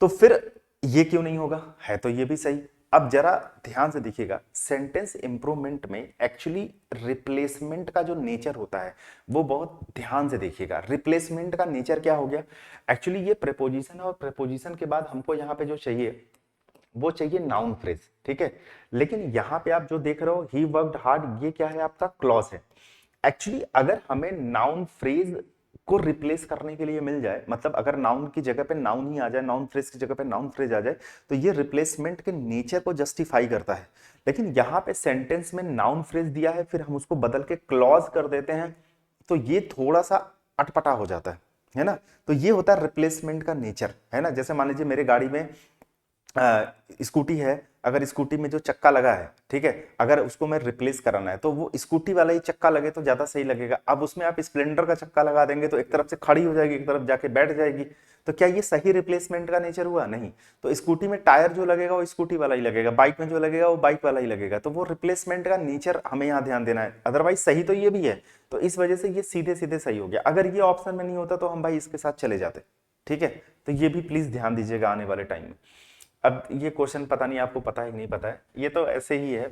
तो फिर ये क्यों नहीं होगा, है तो ये भी सही, अब जरा ध्यान से देखिएगा, सेंटेंस इंप्रूवमेंट में एक्चुअली रिप्लेसमेंट का जो नेचर होता है वो बहुत ध्यान से देखिएगा। रिप्लेसमेंट का नेचर क्या हो गया, एक्चुअली ये प्रेपोजिशन है और प्रेपोजिशन के बाद हमको यहाँ पे जो चाहिए वो चाहिए नाउन फ्रेज, ठीक है। लेकिन यहाँ पे आप जो देख रहे हो ही वर्कड हार्ड, ये क्या है आपका क्लॉज है। एक्चुअली अगर हमें नाउन फ्रेज को रिप्लेस करने के लिए मिल जाए, मतलब अगर नाउन की जगह पे नाउन ही आ जाए, नाउन फ्रेज की जगह पे नाउन फ्रेज आ जाए, तो ये रिप्लेसमेंट के नेचर को जस्टिफाई करता है। लेकिन यहाँ पे सेंटेंस में नाउन फ्रेज दिया है, फिर हम उसको बदल के क्लॉज कर देते हैं, तो ये थोड़ा सा अटपटा हो जाता है ना। तो ये होता है रिप्लेसमेंट का नेचर, है ना। जैसे मान लीजिए मेरे गाड़ी में स्कूटी है, अगर स्कूटी में जो चक्का लगा है, ठीक है, अगर उसको मैं रिप्लेस कराना है तो वो स्कूटी वाला ही चक्का लगे तो ज्यादा सही लगेगा। अब उसमें आप स्प्लेंडर का चक्का लगा देंगे तो एक तरफ से खड़ी हो जाएगी, एक तरफ जाके बैठ जाएगी, तो क्या ये सही रिप्लेसमेंट का नेचर हुआ? नहीं। तो स्कूटी में टायर जो लगेगा वो स्कूटी वाला ही लगेगा, बाइक में जो लगेगा वो बाइक वाला ही लगेगा। तो वो रिप्लेसमेंट का नेचर हमें यहाँ ध्यान देना है, अदरवाइज सही तो ये भी है। तो इस वजह से ये सीधे सीधे सही हो गया। अगर ये ऑप्शन में नहीं होता तो हम भाई इसके साथ चले जाते, ठीक है। तो ये भी प्लीज ध्यान दीजिएगा आने वाले टाइम में। अब ये क्वेश्चन पता नहीं आपको पता है कि नहीं पता है, ये तो ऐसे ही है,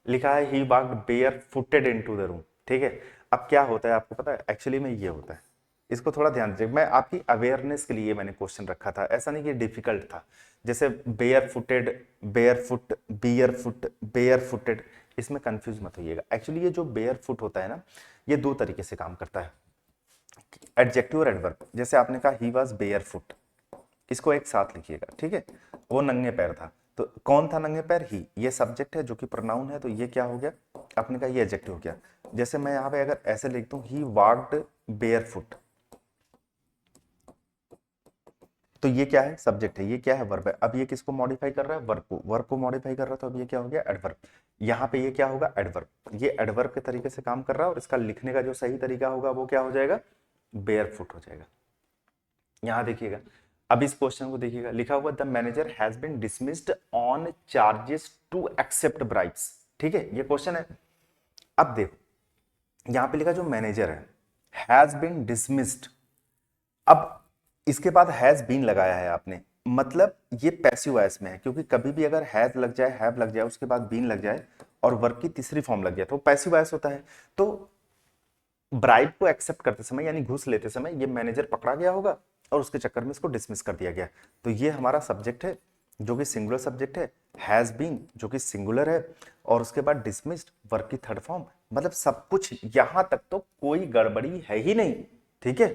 लिखा है he walked bare footed into the room, ठीक है। अब क्या होता है आपको पता है, एक्चुअली में ये होता है, इसको थोड़ा ध्यान दीजिए। मैं आपकी अवेयरनेस के लिए मैंने क्वेश्चन रखा था, ऐसा नहीं कि डिफिकल्ट था। जैसे bare footed, bare foot, bear foot, bare footed, इसमें कंफ्यूज मत होइएगा। एक्चुअली ये जो बेयर फुट होता है ना, ये दो तरीके से काम करता है, एडजेक्टिव और एडवर्ब। जैसे आपने कहा ही वॉज बेयर फुट, इसको एक साथ लिखिएगा, ठीक है। वो नंगे पैर था, तो कौन था नंगे पैर? ही, ये सब्जेक्ट है जो कि प्रोनाउन है, तो ये क्या हो गया आपने कहा, ये एडजेक्टिव हो गया। जैसे मैं यहाँ पे अगर ऐसे लिख दूं ही वॉक्ड बेयर फुट, तो ये क्या है? सब्जेक्ट है। ये क्या है? वर्ब है। अब ये किसको मॉडिफाई कर रहा है? वर्ब को। वर्ब को मॉडिफाई कर रहा है, तो अब ये क्या हो गया? एडवर्ब। यहाँ पे ये क्या होगा? एडवर्ब। ये एडवर्ब के तरीके से काम कर रहा है और इसका लिखने का जो सही तरीका होगा वो क्या हो जाएगा? बेयर फुट हो जाएगा। यहां देखिएगा, अब इस क्वेश्चन को देखिएगा, लिखा हुआ the manager has been dismissed on charges to accept bribes, ठीक है, ये क्वेश्चन है। अब देखो यहां पे लिखा जो मैनेजर है हैज बीन डिसमिस्ड, अब इसके बाद हैज बीन लगाया है आपने, मतलब ये पैसिव वॉइस में है, क्योंकि कभी भी अगर हैज लग जाए, हैव लग जाए, उसके बाद बीन लग जाए और वर्ब की तीसरी फॉर्म लग जाए तो पैसिव वॉइस होता है। तो ब्राइब को एक्सेप्ट करते समय यानी घूस लेते समय ये मैनेजर पकड़ा गया होगा और उसके चक्कर में इसको डिसमिस कर दिया गया। तो ये हमारा सब्जेक्ट है जो कि सिंगुलर सब्जेक्ट है, हैज बीन जो कि सिंगुलर है, और उसके बाद डिसमिस्ड वर्ब की थर्ड फॉर्म, मतलब सब कुछ यहां तक तो कोई गड़बड़ी है ही नहीं, ठीक है।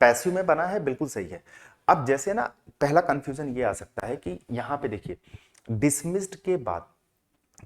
पैसिव में बना है, बिल्कुल सही है। अब जैसे ना पहला कंफ्यूजन ये आ सकता है कि यहां पे देखिए डिसमिस्ड के बाद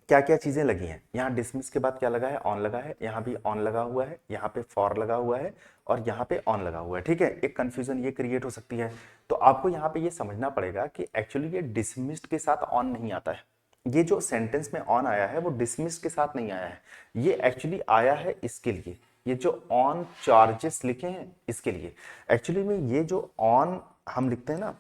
क्या क्या चीजें लगी हैं। यहाँ डिसमिस के बाद क्या लगा है? ऑन लगा है, यहाँ भी ऑन लगा हुआ है, यहाँ पे फॉर लगा हुआ है और यहाँ पे ऑन लगा हुआ है, ठीक है। एक कंफ्यूजन ये क्रिएट हो सकती है। तो आपको यहाँ पे ये समझना पड़ेगा कि एक्चुअली ये डिसमिस्ड के साथ ऑन नहीं आता है। ये जो सेंटेंस में ऑन आया है वो डिसमिस्ड के साथ नहीं आया है, ये एक्चुअली आया है इसके लिए, ये जो ऑन चार्जेस लिखे हैं इसके लिए। एक्चुअली में ये जो ऑन हम लिखते हैं ना,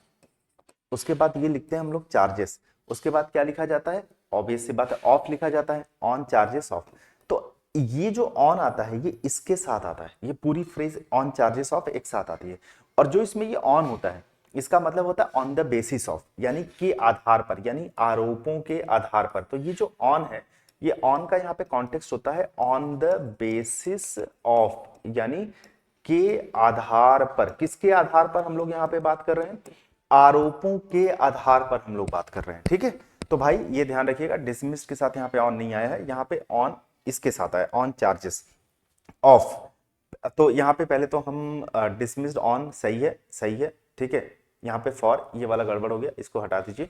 उसके बाद ये लिखते हैं हम लोग चार्जेस, उसके बाद क्या लिखा जाता है? ऑब्वियस सी बात है ऑफ लिखा जाता है, ऑन चार्जेस ऑफ। तो ये जो ऑन आता है ये इसके साथ आता है, ये पूरी फ्रेज ऑन चार्जेस ऑफ एक साथ आती है। और जो इसमें ये ऑन होता है इसका मतलब होता है ऑन द बेसिस ऑफ, यानी के आधार पर, यानी आरोपों के आधार पर। तो ये जो ऑन है, ये ऑन का यहाँ पे कॉन्टेक्स्ट होता है ऑन द बेसिस ऑफ, यानी के आधार पर। किसके आधार पर हम लोग यहाँ पे बात कर रहे हैं? आरोपों के आधार पर हम लोग बात कर रहे हैं, ठीक है। तो भाई ये ध्यान रखिएगा, डिसमिस्ड के साथ यहाँ पे ऑन नहीं आया है, यहाँ पे ऑन इसके साथ आया, ऑन चार्जेस ऑफ। तो यहाँ पे पहले तो हम डिसमिस्ड ऑन सही है, सही है, ठीक है। यहाँ पे फॉर ये वाला गड़बड़ हो गया, इसको हटा दीजिए।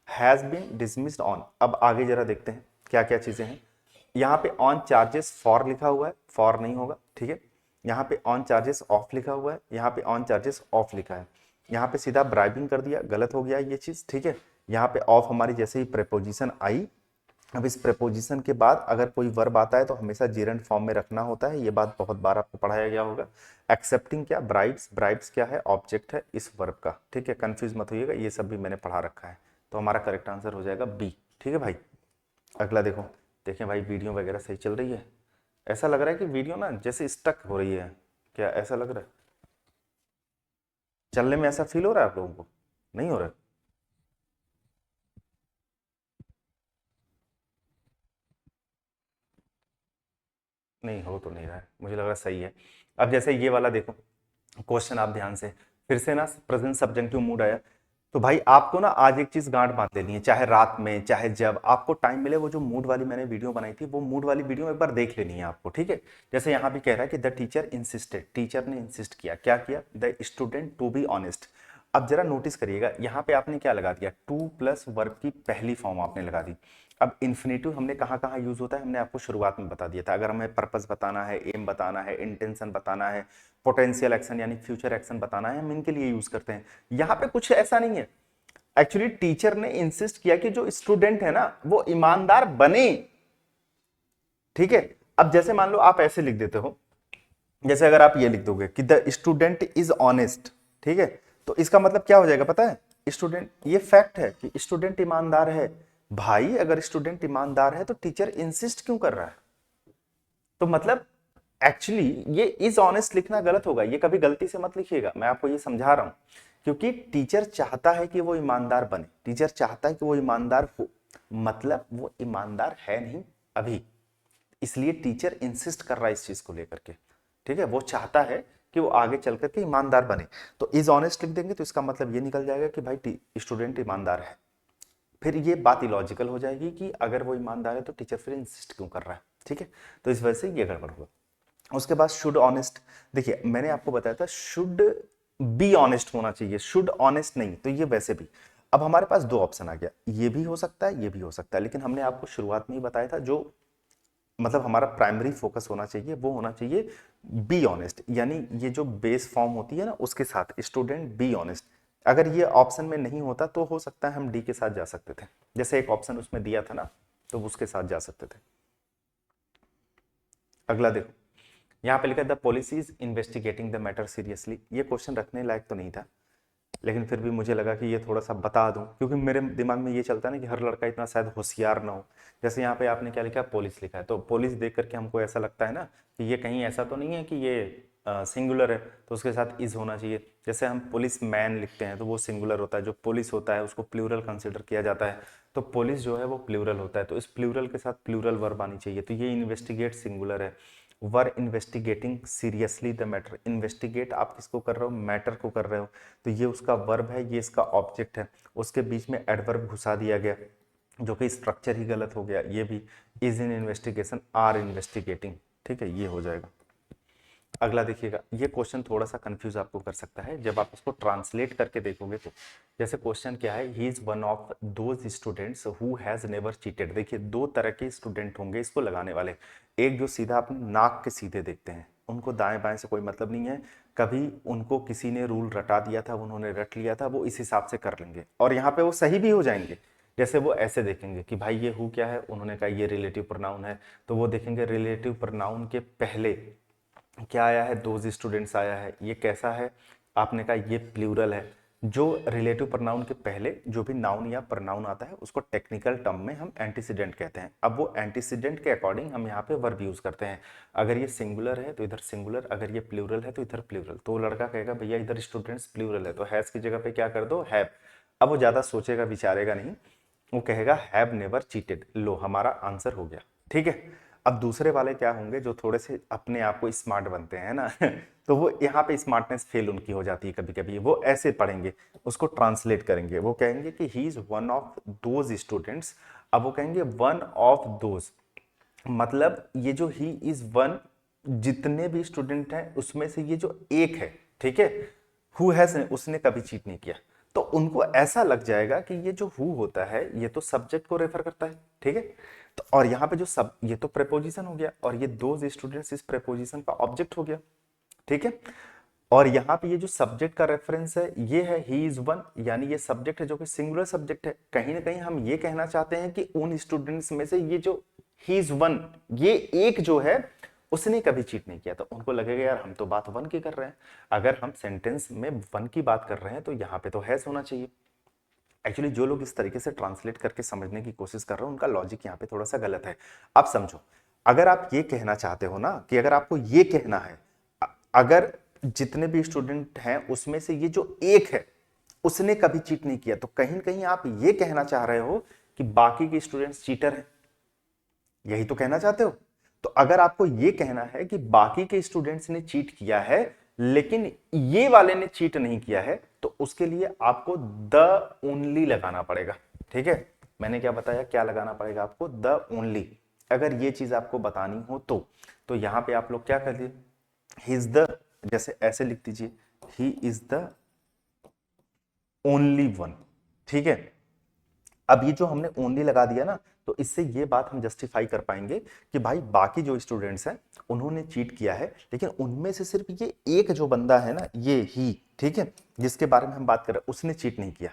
Has been dismissed on. अब आगे जरा देखते हैं क्या क्या चीजें हैं। यहाँ पे ऑन चार्जेस फॉर लिखा हुआ है, फॉर नहीं होगा, ठीक है। यहाँ पे ऑन चार्जेस ऑफ लिखा हुआ है, यहाँ पे ऑन चार्जेस ऑफ लिखा है, यहाँ पे सीधा ब्राइबिंग कर दिया, गलत हो गया ये चीज, ठीक है। यहाँ पे ऑफ हमारी जैसे ही प्रेपोजिशन आई, अब इस प्रेपोजिशन के बाद अगर कोई वर्ब आता है तो हमेशा जेरेंट फॉर्म में रखना होता है, ये बात बहुत बार आपको पढ़ाया गया होगा। एक्सेप्टिंग क्या? ब्राइब्स। ब्राइब्स क्या है? ऑब्जेक्ट है इस वर्ब का, ठीक है, कंफ्यूज मत होइएगा, ये सब भी मैंने पढ़ा रखा है। तो हमारा करेक्ट आंसर हो जाएगा बी, ठीक है भाई। अगला देखो, देखें भाई वीडियो वगैरह सही चल रही है? ऐसा लग रहा है कि वीडियो ना जैसे स्टक हो रही है, क्या ऐसा लग रहा है? चलने में ऐसा फील हो रहा है आप लोगों को? नहीं हो रहा है? नहीं हो तो नहीं रहा है, मुझे लग रहा है सही है। अब जैसे ये वाला देखो क्वेश्चन, आप ध्यान से, फिर से ना प्रेजेंट सब्जेक्टिव मूड आया, तो भाई आपको ना आज एक चीज गांठ बांध लेनी है, चाहे रात में चाहे जब आपको टाइम मिले, वो जो मूड वाली मैंने वीडियो बनाई थी, वो मूड वाली वीडियो एक बार देख लेनी है आपको, ठीक है। जैसे यहाँ भी कह रहा है कि द टीचर इंसिस्टेड, टीचर ने इंसिस्ट किया, क्या किया, the student to be honest. अब जरा नोटिस करिएगा, यहाँ पे आपने क्या लगा दिया, टू प्लस वर्ब की पहली फॉर्म आपने लगा दी। अब इन्फिनेटिव हमने कहाँ कहाँ यूज होता है, हमने आपको शुरुआत में बता दिया था। अगर हमें पर्पस बताना है, एम बताना है, इंटेंशन बताना है, पोटेंशियल एक्शन यानी फ्यूचर एक्शन बताना है, हम इनके लिए यूज करते हैं। यहाँ पे कुछ ऐसा नहीं है, एक्चुअली टीचर ने इंसिस्ट किया कि जो स्टूडेंट है ना वो ईमानदार बने, ठीक है। अब जैसे मान लो आप ऐसे लिख देते हो, जैसे अगर आप ये लिख दोगे कि द स्टूडेंट इज ऑनेस्ट, ठीक है, तो इसका मतलब क्या हो जाएगा पता है, स्टूडेंट, ये फैक्ट है कि स्टूडेंट ईमानदार है। भाई अगर स्टूडेंट ईमानदार है तो टीचर इंसिस्ट क्यों कर रहा है, तो मतलब एक्चुअली ये इज ऑनेस्ट लिखना गलत होगा, ये कभी गलती से मत लिखिएगा, मैं आपको ये समझा रहा हूं। क्योंकि टीचर चाहता है कि वो ईमानदार बने, टीचर चाहता है कि वो ईमानदार हो, मतलब वो ईमानदार है नहीं अभी, इसलिए टीचर इंसिस्ट कर रहा है इस चीज को लेकर के, ठीक है। वो चाहता है कि वो आगे चल करके ईमानदार बने, तो इज ऑनेस्ट लिख देंगे तो इसका मतलब ये निकल जाएगा कि भाई स्टूडेंट ईमानदार है। फिर ये बात इलॉजिकल हो जाएगी कि अगर वो ईमानदार है तो टीचर फिर इंसिस्ट क्यों कर रहा है, ठीक है। तो इस वजह से ये गड़बड़ हुआ। उसके बाद शुड ऑनेस्ट, देखिए मैंने आपको बताया था शुड बी ऑनेस्ट होना चाहिए, शुड ऑनेस्ट नहीं, तो ये वैसे भी। अब हमारे पास दो ऑप्शन आ गया, ये भी हो सकता है, ये भी हो सकता है, लेकिन हमने आपको शुरुआत में ही बताया था जो मतलब हमारा प्राइमरी फोकस होना चाहिए वो होना चाहिए बी ऑनेस्ट, यानी ये जो बेस फॉर्म होती है ना उसके साथ स्टूडेंट बी ऑनेस्ट। अगर ये ऑप्शन में नहीं होता तो हो सकता है हम डी के साथ जा सकते थे, जैसे एक ऑप्शन उसमें दिया था ना, तो उसके साथ जा सकते थे। अगला देखो, यहाँ पे लिखा the police is investigating the matter seriously. ये क्वेश्चन रखने लायक तो नहीं था, लेकिन फिर भी मुझे लगा कि ये थोड़ा सा बता दूं, क्योंकि मेरे दिमाग में ये चलता है ना कि हर लड़का इतना शायद होशियार ना हो। जैसे यहाँ पे आपने क्या लिखा, पुलिस लिखा है, तो पुलिस देख करके हमको ऐसा लगता है ना कि ये कहीं ऐसा तो नहीं है कि ये सिंगुलर है, तो उसके साथ इज होना चाहिए। जैसे हम पुलिस मैन लिखते हैं तो वो सिंगुलर होता है, जो पुलिस होता है उसको प्लूरल कंसिडर किया जाता है, तो पुलिस जो है वो प्लूरल होता है, तो इस प्लूरल के साथ प्लूरल वर्ब आनी चाहिए। तो ये इन्वेस्टिगेट सिंगुलर है, were investigating seriously the matter, investigate आप किसको कर रहे हो, मैटर को कर रहे हो, तो ये उसका वर्ब है, ये इसका ऑब्जेक्ट है, उसके बीच में एडवर्ब घुसा दिया गया जो कि स्ट्रक्चर ही गलत हो गया। ये भी is in investigation, are investigating, ठीक है, ये हो जाएगा। अगला देखिएगा, ये क्वेश्चन थोड़ा सा कंफ्यूज आपको कर सकता है जब आप इसको ट्रांसलेट करके देखोगे तो। जैसे क्वेश्चन क्या है, he is one of those students who has never cheated. देखिए दो तरह के स्टूडेंट होंगे इसको लगाने वाले, एक जो सीधा अपने नाक के सीधे देखते हैं, उनको दाएं बाएं से कोई मतलब नहीं है, कभी उनको किसी ने रूल रटा दिया था, उन्होंने रट लिया था, वो इस हिसाब से कर लेंगे और यहाँ पे वो सही भी हो जाएंगे। जैसे वो ऐसे देखेंगे कि भाई ये हु क्या है, उन्होंने कहा ये रिलेटिव प्रोनाउन है, तो वो देखेंगे रिलेटिव प्रोनाउन के पहले क्या आया है, दोज स्टूडेंट्स आया है, ये कैसा है, आपने कहा ये प्लूरल है। जो रिलेटिव प्रोनाउन के पहले जो भी नाउन या प्रोनाउन आता है उसको टेक्निकल टर्म में हम एंटीसीडेंट कहते हैं। अब वो एंटीसीडेंट के अकॉर्डिंग हम यहाँ पे वर्ब यूज करते हैं, अगर ये सिंगुलर है तो इधर सिंगुलर, अगर ये प्लूरल है तो इधर प्लूरल। तो लड़का कहेगा भैया इधर स्टूडेंट्स प्लूरल है तो हैज की जगह पे क्या कर दो, हैव। अब वो ज्यादा सोचेगा विचारेगा नहीं, वो कहेगा हैव नेवर चीटेड, लो हमारा आंसर हो गया, ठीक है। अब दूसरे वाले क्या होंगे जो थोड़े से अपने आप को स्मार्ट बनते हैं ना तो वो यहाँ पे स्मार्टनेस फेल उनकी हो जाती है कभी कभी, वो ऐसे पढ़ेंगे, उसको ट्रांसलेट करेंगे, वो कहेंगे कि he is one of those students. अब वो कहेंगे वन ऑफ दोज, मतलब ये जो ही इज वन, जितने भी स्टूडेंट हैं उसमें से ये जो एक है, ठीक है, हु हैज, उसने कभी चीट नहीं किया, तो उनको ऐसा लग जाएगा कि ये जो हु होता है ये तो सब्जेक्ट को रेफर करता है, ठीक है। तो और यहाँ पे जो सब, ये तो प्रेपोजिशन हो गया और ये दोज स्टूडेंट्स इस प्रेपोजिशन का ऑब्जेक्ट हो गया, ठीक है। और यहाँ पे ये जो सब्जेक्ट का रेफरेंस है ये है ही इज वन, यानी ये सब्जेक्ट है जो कि सिंगुलर सब्जेक्ट है। कहीं ना कहीं हम ये कहना चाहते हैं कि उन स्टूडेंट्स में से ये जो ही इज वन, ये एक जो है उसने कभी चीट नहीं किया, तो उनको लगेगा यार हम तो बात वन की कर रहे हैं, अगर हम सेंटेंस में वन की बात कर रहे हैं तो यहाँ पे तो हैज होना चाहिए। एक्चुअली जो लोग इस तरीके से ट्रांसलेट करके समझने की कोशिश कर रहे हैं उनका लॉजिक यहाँ पे थोड़ा सा गलत है। अब समझो, अगर आप ये कहना चाहते हो ना कि अगर आपको ये कहना है अगर जितने भी स्टूडेंट हैं उसमें से ये जो एक है उसने कभी चीट नहीं किया, तो कहीं ना कहीं आप ये कहना चाह रहे हो कि बाकी के स्टूडेंट्स चीटर हैं, यही तो कहना चाहते हो। तो अगर आपको ये कहना है कि बाकी के स्टूडेंट्स ने चीट किया है लेकिन ये वाले ने चीट नहीं किया है, तो उसके लिए आपको द ओनली लगाना पड़ेगा। ठीक है, मैंने क्या बताया, क्या लगाना पड़ेगा आपको, द ओनली। अगर ये चीज आपको बतानी हो तो यहां पे आप लोग क्या कर दिए, ही इज द, जैसे ऐसे लिख दीजिए, he is the only one. ठीक है, अब ये जो हमने ओनली लगा दिया ना, तो इससे ये बात हम जस्टिफाई कर पाएंगे कि भाई बाकी जो स्टूडेंट्स हैं उन्होंने चीट किया है, लेकिन उनमें से सिर्फ ये एक जो बंदा है ना, ये ही, ठीक है, जिसके बारे में हम बात कर रहे हैं, उसने चीट नहीं किया।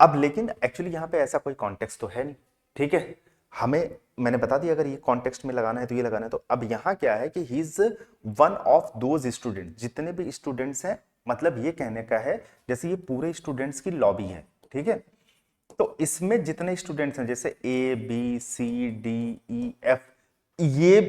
अब लेकिन एक्चुअली यहाँ पे ऐसा कोई कॉन्टेक्स्ट तो है नहीं। ठीक है, हमें, मैंने बता दिया अगर ये कॉन्टेक्स्ट में लगाना है तो ये लगाना है। तो अब यहाँ क्या है कि he is one of those student, जितने भी स्टूडेंट्स हैं, मतलब ये कहने का है जैसे ये पूरे स्टूडेंट्स की लॉबी है। ठीक है, तो इसमें जितने स्टूडेंट्स हैं जैसे A B C D E F, ये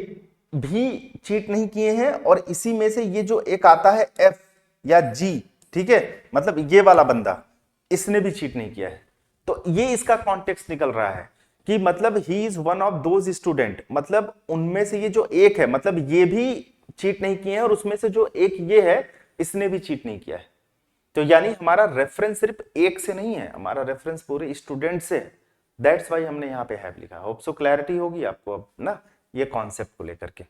भी चीट नहीं किए हैं, और इसी में से ये जो एक आता है एफ या जी, ठीक है, मतलब ये वाला बंदा, इसने भी चीट नहीं किया है। तो ये इसका कॉन्टेक्स्ट निकल रहा है कि मतलब he is one of those student, मतलब उनमें से ये जो एक है, मतलब ये भी चीट नहीं किए हैं, और उसमें से जो एक ये है, इसने भी चीट नहीं किया है। तो यानी हमारा रेफरेंस सिर्फ एक से नहीं है, हमारा रेफरेंस पूरे स्टूडेंट से। दैट्स वाई हमने यहाँ पे हैव लिखा। होप सो क्लैरिटी होगी आपको अब ना ये कॉन्सेप्ट को लेकर के।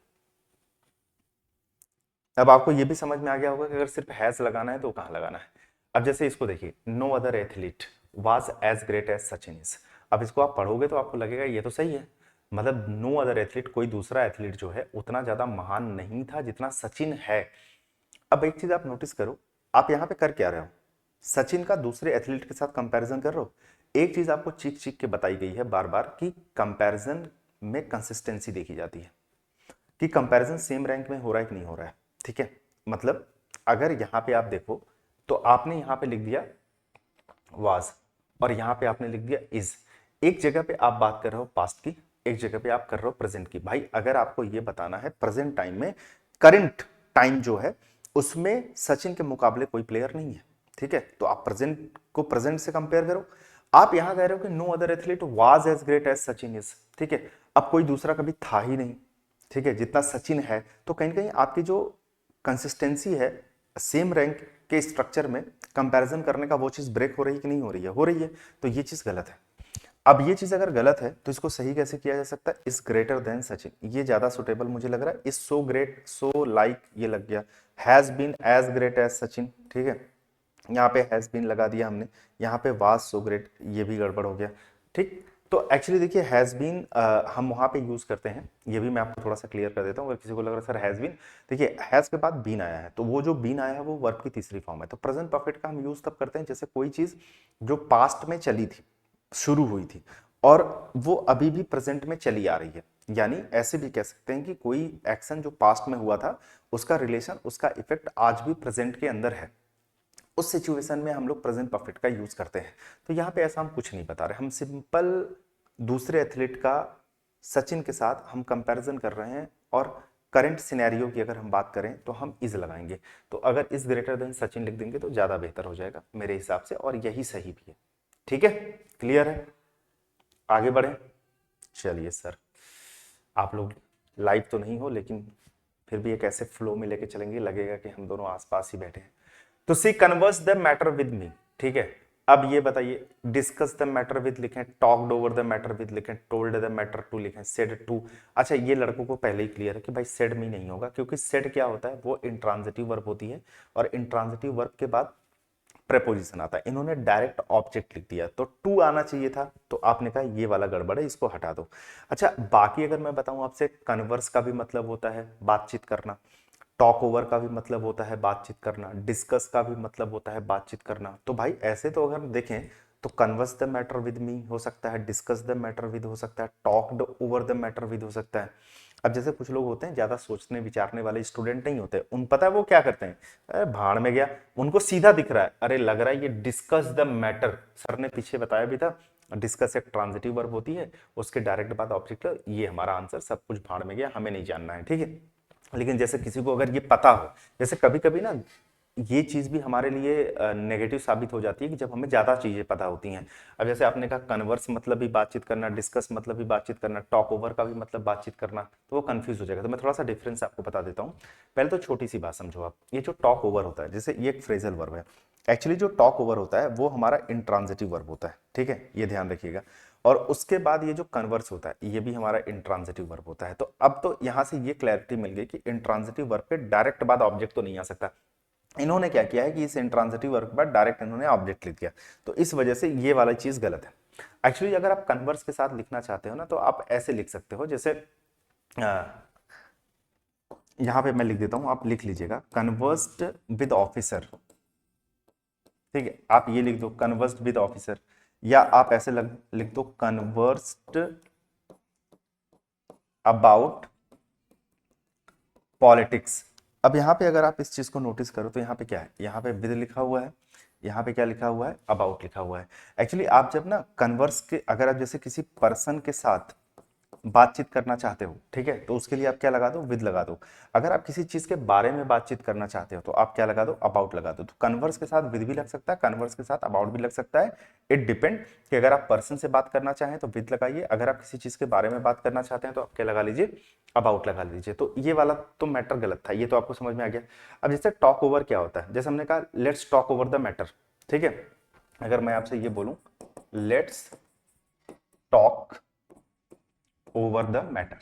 अब आपको ये भी समझ में आ गया होगा कि अगर सिर्फ हैज लगाना है तो कहाँ लगाना है। अब जैसे इसको देखिए, no other athlete was as great as Sachin is. अब इसको आप पढ़ोगे तो आपको लगेगा ये तो सही है, मतलब नो अदर एथलीट, कोई दूसरा एथलीट जो है उतना ज्यादा महान नहीं था जितना सचिन है। अब एक चीज आप नोटिस करो, आप यहाँ पे कर क्या रहे हो, सचिन का दूसरे एथलीट के साथ कंपैरिजन कर रहे हो। एक चीज आपको चीख चीख के बताई गई है बार बार कि कंपैरिजन में कंसिस्टेंसी देखी जाती है, कि कंपैरिजन सेम रैंक में हो रहा है कि नहीं हो रहा है। ठीक है, मतलब अगर यहाँ पे आप देखो तो आपने यहाँ पे लिख दिया वाज, और यहाँ पे आपने लिख दिया इज। एक जगह पे आप बात कर रहे हो पास्ट की, एक जगह पे आप कर रहे हो प्रेजेंट की। भाई अगर आपको ये बताना है प्रेजेंट टाइम में, करंट टाइम जो है उसमें सचिन के मुकाबले कोई प्लेयर नहीं है, ठीक है, तो आप प्रेजेंट को प्रेजेंट से कंपेयर करो। आप यहां कह रहे हो कि no other athlete was as great as Sachin is, ठीक है, अब कोई दूसरा कभी था ही नहीं, ठीक है, जितना सचिन है। तो कहीं ना कहीं आपकी जो कंसिस्टेंसी है सेम रैंक के स्ट्रक्चर में कंपैरिजन करने का, वो चीज ब्रेक हो रही है कि नहीं हो रही है, हो रही है, तो ये चीज गलत है। अब ये चीज अगर गलत है तो इसको सही कैसे किया जा सकता है, इज ग्रेटर देन सचिन, ये ज्यादा सुटेबल मुझे लग रहा है। Is so great, so like, ये लग गया। Has been as great as Sachin, ठीक है, यहाँ पे हैज बीन लगा दिया हमने, यहाँ पे वाज सो ग्रेट, ये भी गड़बड़ हो गया। ठीक, तो एक्चुअली देखिए हैज बीन हम वहां पे यूज करते हैं, ये भी मैं आपको थोड़ा सा क्लियर कर देता हूँ अगर किसी को लग रहा है सर हैज बीन। देखिए हैज के बाद बीन आया है, तो वो जो बीन आया है वो वर्ब की तीसरी फॉर्म है। तो प्रेजेंट परफेक्ट का हम यूज तब करते हैं जैसे कोई चीज जो पास्ट में चली थी, शुरू हुई थी, और वो अभी भी प्रेजेंट में चली आ रही है। यानी ऐसे भी कह सकते हैं कि कोई एक्शन जो पास्ट में हुआ था, उसका रिलेशन, उसका इफेक्ट आज भी प्रेजेंट के अंदर है। उस सिचुएशन में हम लोग प्रेजेंट परफेक्ट का यूज करते हैं। तो यहाँ पे ऐसा हम कुछ नहीं बता रहे, हम सिंपल दूसरे एथलीट का सचिन के साथ हम कंपैरिजन कर रहे हैं, और करंट सिनेरियो की अगर हम बात करें तो हम इज लगाएंगे। तो अगर इज ग्रेटर देन सचिन लिख देंगे तो ज्यादा बेहतर हो जाएगा मेरे हिसाब से, और यही सही भी है। ठीक है, क्लियर है, आगे बढ़े। चलिए सर, आप लोग लाइव तो नहीं हो लेकिन फिर भी एक ऐसे फ्लो में लेके चलेंगे, लगेगा कि हम दोनों आसपास ही बैठे हैं। तो she converse the matter with me, ठीक है। अब ये बताइए, डिस्कस द मैटर विद लिखें, talked over the matter with लिखें, टोल्ड द मैटर टू लिखें, सेड टू। अच्छा, ये लड़कों को पहले ही क्लियर है कि भाई सेड मी नहीं होगा, क्योंकि सेड क्या होता है, वो इंट्रांजिटिव वर्ब होती है, और इंट्रांजिटिव वर्ब के बाद प्रेपोजिशन आता है। इन्होंने डायरेक्ट ऑब्जेक्ट लिख दिया, तो टू आना चाहिए था, तो आपने कहा ये वाला गड़बड़ है, इसको हटा दो। अच्छा, बाकी अगर मैं बताऊं आपसे, कन्वर्स का भी मतलब होता है बातचीत करना, टॉक ओवर का भी मतलब होता है बातचीत करना, डिस्कस का भी मतलब होता है बातचीत करना। तो भाई ऐसे तो अगर देखें तो कन्वर्स द मैटर विद मी हो सकता है, डिस्कस द मैटर विद हो सकता है, talked over the matter with हो सकता है। अब जैसे कुछ लोग होते हैं ज्यादा सोचने विचारने वाले स्टूडेंट नहीं होते, उन पता है वो क्या करते हैं, अरे भाड़ में गया, उनको सीधा दिख रहा है, अरे लग रहा है ये डिस्कस द मैटर, सर ने पीछे बताया भी था, डिस्कस एक ट्रांजिटिव वर्ब होती है, उसके डायरेक्ट बाद ऑब्जेक्ट, ये हमारा आंसर, सब कुछ भाड़ में गया, हमें नहीं जानना है, ठीक है। लेकिन जैसे किसी को अगर ये पता हो, जैसे कभी कभी ना ये चीज भी हमारे लिए नेगेटिव साबित हो जाती है कि जब हमें ज्यादा चीजें पता होती हैं। अब जैसे आपने कहा कन्वर्स मतलब भी बातचीत करना, डिस्कस मतलब भी बातचीत करना, टॉक ओवर का भी मतलब बातचीत करना, तो वो कंफ्यूज हो जाएगा। तो मैं थोड़ा सा डिफरेंस आपको बता देता हूँ। पहले तो छोटी सी बात समझो आप, ये जो टॉक ओवर होता है, जैसे ये एक फ्रेजल वर्ब है। एक्चुअली जो टॉक ओवर होता है वो हमारा इंट्रांजिटिव वर्ब होता है, ठीक है, ये ध्यान रखिएगा। और उसके बाद ये जो कन्वर्स होता है ये भी हमारा इंट्रांजिटिव वर्ब होता है। तो अब तो यहां से ये क्लैरिटी मिल गई कि इंट्रांजिटिव वर्ब के डायरेक्ट बाद ऑब्जेक्ट तो नहीं आ सकता। इन्होंने क्या किया है कि इस इंट्रांजिटिव वर्ब के बाद डायरेक्ट इन्होंने ऑब्जेक्ट लिख दिया, तो इस वजह से ये वाला चीज गलत है। एक्चुअली अगर आप कन्वर्स के साथ लिखना चाहते हो ना, तो आप ऐसे लिख सकते हो, जैसे यहां पे मैं लिख देता हूं, आप लिख लीजिएगा कन्वर्स्ड विद ऑफिसर, ठीक है, आप ये लिख दो कन्वर्स्ड विद ऑफिसर, या आप ऐसे लिख दो कन्वर्स्ड अबाउट पॉलिटिक्स। अब यहाँ पे अगर आप इस चीज को नोटिस करो तो यहाँ पे क्या है, यहाँ पे विद लिखा हुआ है, यहाँ पे क्या लिखा हुआ है, अबाउट लिखा हुआ है। एक्चुअली आप जब ना कन्वर्स के, अगर आप जैसे किसी पर्सन के साथ बातचीत करना चाहते हो, ठीक है, तो उसके लिए आप क्या लगा दो, विद लगा दो। अगर आप किसी चीज के बारे में बातचीत करना चाहते हो तो आप क्या लगा दो, अबाउट लगा दो। तो कन्वर्स के साथ विद भी लग सकता है, कन्वर्स के साथ अबाउट भी लग सकता है। इट डिपेंड कि अगर आप पर्सन से बात करना चाहें तो विद लगाइए, अगर आप किसी चीज के बारे में बात करना चाहते हैं तो आप क्या लगा लीजिए, अबाउट लगा लीजिए। तो ये वाला तो मैटर गलत था, ये तो आपको समझ में आ गया। अब जैसे टॉक ओवर क्या होता है, जैसे हमने कहा let's talk over the matter, ठीक है, अगर मैं आपसे ये बोलूं let's talk over the matter,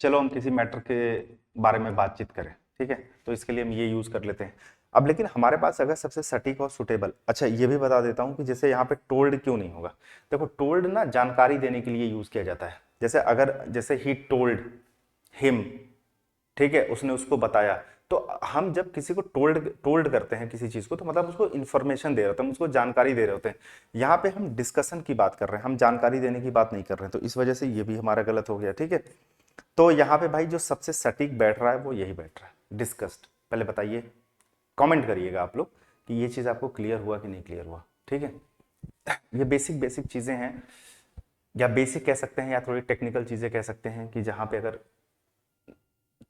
चलो हम किसी मैटर के बारे में बातचीत करें, ठीक है, तो इसके लिए हम ये यूज कर लेते हैं। अब लेकिन हमारे पास अगर सबसे सटीक और सुटेबल, अच्छा ये भी बता देता हूं कि जैसे यहाँ पे टोल्ड क्यों नहीं होगा। देखो टोल्ड ना जानकारी देने के लिए यूज किया जाता है, जैसे अगर जैसे ही टोल्ड हिम, ठीक है, उसने उसको बताया। तो हम जब किसी को टोल्ड टोल्ड करते हैं किसी चीज को, तो मतलब उसको इन्फॉर्मेशन दे रहे होते हैं, हम उसको जानकारी दे रहे होते हैं। यहाँ पे हम डिस्कशन की बात कर रहे हैं, हम जानकारी देने की बात नहीं कर रहे हैं, तो इस वजह से ये भी हमारा गलत हो गया, ठीक है। तो यहाँ पे भाई जो सबसे सटीक बैठ रहा है वो यही बैठ रहा है, डिस्कस्ड। पहले बताइए, कमेंट करिएगा आप लोग कि ये चीज आपको क्लियर हुआ कि नहीं क्लियर हुआ, ठीक है। ये बेसिक बेसिक चीजें हैं, या बेसिक कह सकते हैं या थोड़ी टेक्निकल चीजें कह सकते हैं, कि जहां पे अगर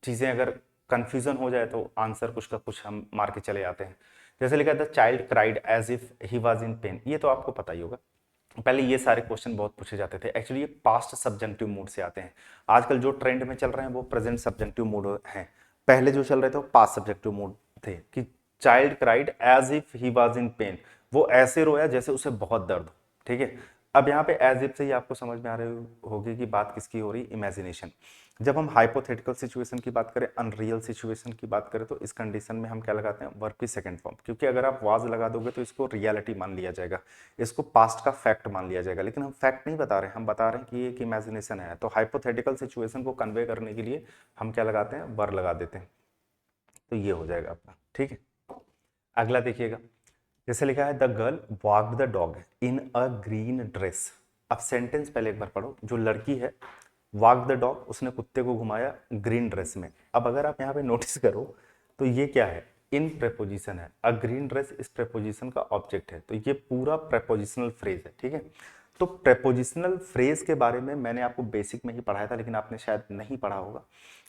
चीजें अगर कंफ्यूजन हो जाए तो आंसर कुछ का कुछ हम मार के चले जाते हैं। जैसे लिखा the child cried as if he was in pain, ये तो आपको पता ही होगा। पहले ये सारे क्वेश्चन बहुत पूछे जाते थे, एक्चुअली ये पास्ट सब्जेक्टिव मूड से आते हैं। आजकल जो ट्रेंड में चल रहे हैं वो प्रेजेंट सब्जेक्टिव मूड हैं, पहले जो चल रहे थे वो पास्ट सब्जेक्टिव मूड थे, कि child cried as if he was in pain, वो ऐसे रोया जैसे उसे बहुत दर्द हो, ठीक है। अब यहाँ पे एज इफ से ही आपको समझ में आ रही होगी कि बात किसकी हो रही, इमेजिनेशन। जब हम हाइपोथेटिकल सिचुएशन की बात करें, अनरियल सिचुएशन की बात करें, तो इस कंडीशन में हम क्या लगाते हैं, वर्ब की सेकंड फॉर्म, क्योंकि अगर आप वाज लगा दोगे तो इसको रियलिटी मान लिया जाएगा, इसको पास्ट का फैक्ट मान लिया जाएगा। लेकिन हम फैक्ट नहीं बता रहे हैं, हम बता रहे हैं कि ये एक इमेजिनेशन है। तो हाइपोथेटिकल सिचुएशन को कन्वे करने के लिए हम क्या लगाते हैं, वर लगा देते हैं। तो ये हो जाएगा आपका, ठीक है। अगला देखिएगा, जैसे लिखा है the girl walked the dog in a green dress. अब सेंटेंस पहले एक बार पढ़ो, जो लड़की है वॉक द डॉग, उसने कुत्ते को घुमाया ग्रीन ड्रेस में। अब अगर आप यहाँ पे नोटिस करो तो ये क्या है, इन प्रेपोजिशन है, अ ग्रीन ड्रेस इस प्रेपोजिशन का ऑब्जेक्ट है, तो ये पूरा प्रेपोजिशनल फ्रेज है, ठीक है। तो प्रेपोजिशनल फ्रेज के बारे में मैंने आपको बेसिक में ही पढ़ाया था, लेकिन आपने शायद नहीं पढ़ा होगा।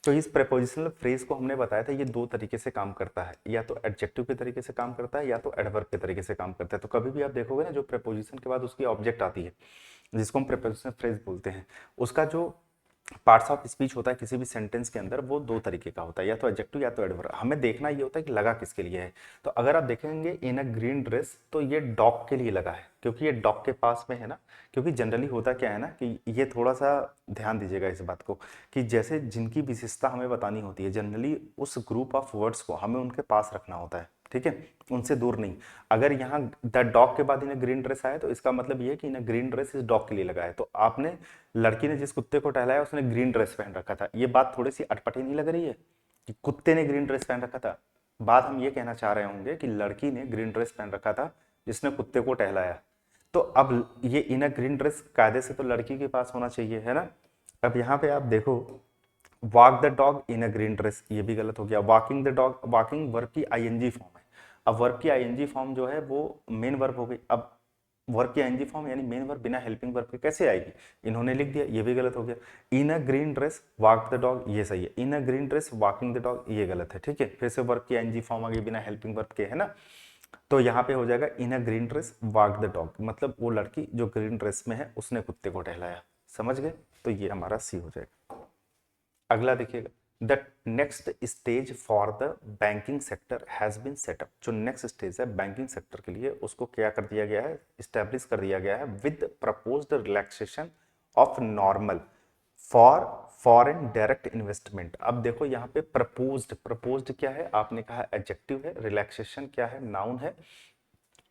तो इस प्रेपोजिशनल फ्रेज को हमने बताया था, ये दो तरीके से काम करता है, या तो एडजेक्टिव के तरीके से काम करता है या तो एडवर्ब के तरीके से काम करता है। तो कभी भी आप देखोगे ना, जो प्रेपोजिशन के बाद उसकी ऑब्जेक्ट आती है, जिसको हम प्रेपोजिशनल फ्रेज बोलते हैं, उसका जो पार्ट्स ऑफ स्पीच होता है किसी भी सेंटेंस के अंदर, वो दो तरीके का होता है, या तो एडजेक्टिव या तो एडवर्ब। हमें देखना ये होता है कि लगा किसके लिए है। तो अगर आप देखेंगे इन अ ग्रीन ड्रेस, तो ये डॉग के लिए लगा है, क्योंकि ये डॉग के पास में है ना। क्योंकि जनरली होता क्या है ना, कि ये थोड़ा सा ध्यान दीजिएगा इस बात को, कि जैसे जिनकी विशेषता हमें बतानी होती है, जनरली उस ग्रुप ऑफ वर्ड्स को हमें उनके पास रखना होता है, ठीक है, उनसे दूर नहीं। अगर यहाँ द डॉग के बाद इन्हें ग्रीन ड्रेस आया, तो इसका मतलब ये है कि इन्हें ग्रीन ड्रेस इस डॉग के लिए लगा है। तो आपने, लड़की ने जिस कुत्ते को टहलाया उसने ग्रीन ड्रेस पहन रखा था, ये बात थोड़ी सी अटपटी नहीं लग रही है कि कुत्ते ने ग्रीन ड्रेस पहन रखा था। बात हम ये कहना चाह रहे होंगे कि लड़की ने ग्रीन ड्रेस पहन रखा था जिसने कुत्ते को टहलाया। तो अब ये इन ग्रीन ड्रेस कायदे से तो लड़की के पास होना चाहिए, है ना। अब यहाँ पे आप देखो, walk the dog in a green dress, ये भी गलत हो गया। Walking the dog, walking verb की आईएनजी फॉर्म है। अब वर्ब की आईएनजी फॉर्म जो है वो मेन वर्ब हो गई। अब वर्ब की आईएनजी फॉर्म यानी मेन वर्ब बिना हेल्पिंग वर्ब के कैसे आएगी, इन्होंने लिख दिया, ये भी गलत हो गया। In a green dress walk the dog, ये सही है। In a green dress walking the dog, ये गलत है। ठीक है, फिर से वर्ब की आईएनजी फॉर्म आ गई बिना हेल्पिंग वर्ब के, है ना। तो यहाँ पे हो जाएगा in a green dress walk the dog, मतलब वो लड़की जो ग्रीन ड्रेस में है उसने कुत्ते को टहलाया। समझ गए, तो ये हमारा सी हो जाएगा। अगला देखिएगा, the next stage for the banking sector has been set up, जो नेक्स्ट स्टेज है बैंकिंग सेक्टर के लिए उसको क्या कर दिया गया है, स्टैब्लिश कर दिया गया है with proposed relaxation of normal for foreign direct investment. अब देखो यहाँ पे प्रपोज्ड, प्रपोज्ड क्या है, आपने कहा एडजेक्टिव है, रिलैक्सेशन क्या है, नाउन है,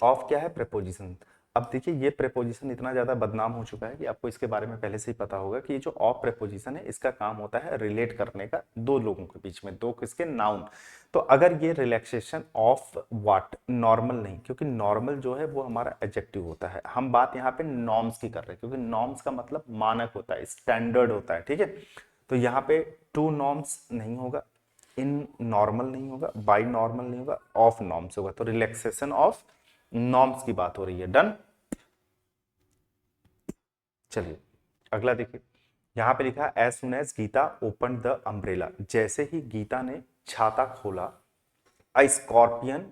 ऑफ क्या है, प्रेपोजिशन। अब देखिए ये प्रेपोजिशन इतना ज्यादा बदनाम हो चुका है कि आपको इसके बारे में पहले से ही पता होगा कि ये जो ऑफ प्रेपोजिशन है इसका काम होता है रिलेट करने का दो लोगों के बीच में, दो किसके, नाउन। तो अगर ये रिलैक्सेशन ऑफ व्हाट, नॉर्मल नहीं, क्योंकि नॉर्मल जो है वो हमारा एडजेक्टिव होता है, हम बात यहाँ पे नॉर्म्स की कर रहे हैं, क्योंकि नॉर्म्स का मतलब मानक होता है, स्टैंडर्ड होता है। ठीक है, तो यहाँ पे टू नॉर्म्स नहीं होगा, इन नॉर्मल नहीं होगा, बाई नॉर्मल नहीं होगा, ऑफ नॉर्म्स होगा। तो रिलैक्सेशन ऑफ नॉर्म्स की बात हो रही है। डन। चलिए अगला देखिए, यहां पे लिखा है as soon as Gita open the umbrella, जैसे ही गीता ने छाता खोला, a scorpion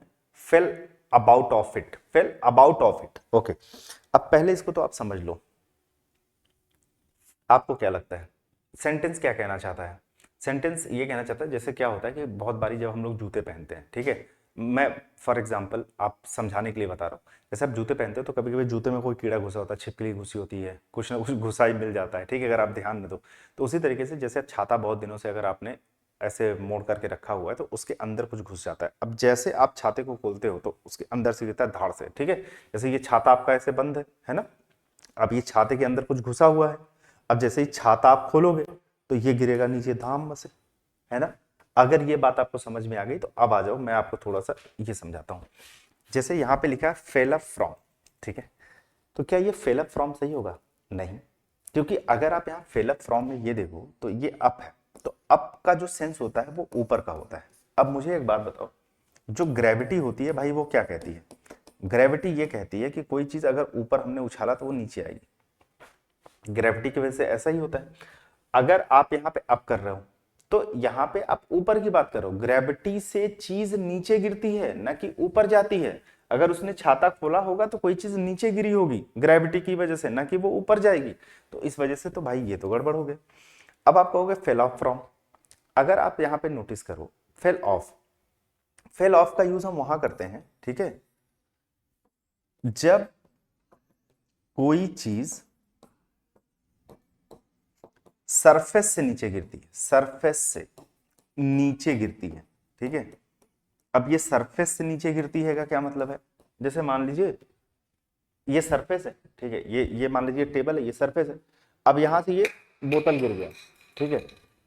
fell about of it, fell about of it. Okay, अब पहले इसको तो आप समझ लो, आपको क्या लगता है सेंटेंस क्या कहना चाहता है। सेंटेंस ये कहना चाहता है, जैसे क्या होता है कि बहुत बारी जब हम लोग जूते पहनते हैं, ठीक है, मैं फॉर एग्जांपल आप समझाने के लिए बता रहा हूँ, जैसे आप जूते पहनते हो तो कभी कभी जूते में कोई कीड़ा घुसा होता है, छिपकली घुसी होती है, कुछ ना कुछ घुसा ही मिल जाता है। ठीक है, अगर आप ध्यान न दो तो उसी तरीके से जैसे छाता बहुत दिनों से अगर आपने ऐसे मोड़ करके रखा हुआ है तो उसके अंदर कुछ घुस जाता है। अब जैसे आप छाते को खोलते हो तो उसके अंदर से गिरता है धाड़ से। ठीक है, जैसे ये छाता आपका ऐसे बंद है ना, अब ये छाते के अंदर कुछ घुसा हुआ है, अब जैसे ही छाता आप खोलोगे तो ये गिरेगा नीचे धाम से, है ना। अगर ये बात आपको समझ में आ गई तो अब आ जाओ मैं आपको थोड़ा सा ये समझाता हूं। जैसे यहां पे लिखा है फेल अप फ्रॉम, ठीक है, तो क्या ये फेल अप फ्रॉम सही होगा, नहीं, क्योंकि अगर आप यहाँ फेल अप फ्रॉम में ये देखो तो ये अप है, तो अप का जो सेंस होता है वो ऊपर का होता है। अब मुझे एक बात बताओ, जो ग्रेविटी होती है भाई वो क्या कहती है, ग्रेविटी ये कहती है कि कोई चीज अगर ऊपर हमने उछाला तो वो नीचे आएगी, ग्रेविटी की वजह से ऐसा ही होता है। अगर आप यहाँ पे अप कर रहे हो तो यहाँ पे आप ऊपर की बात करो, ग्रेविटी से चीज नीचे गिरती है ना कि ऊपर जाती है। अगर उसने छाता खोला होगा तो कोई चीज नीचे गिरी होगी ग्रेविटी की वजह से, ना कि वो ऊपर जाएगी। तो इस वजह से तो भाई ये तो गड़बड़ हो गया। अब आप कहोगे फेल ऑफ फ्रॉम, अगर आप यहाँ पे नोटिस करो फेल ऑफ, फेल ऑफ का यूज हम वहां करते हैं, ठीक है, जब कोई चीज सरफेस से नीचे गिरती है, सरफेस से नीचे गिरती है। ठीक है, अब ये सरफेस से नीचे गिरती है का क्या मतलब है, जैसे मान लीजिए ये सरफेस है, ठीक है, ये मान लीजिए टेबल है, ये सरफेस है, अब यहां से ये बोतल गिर गया, ठीक है,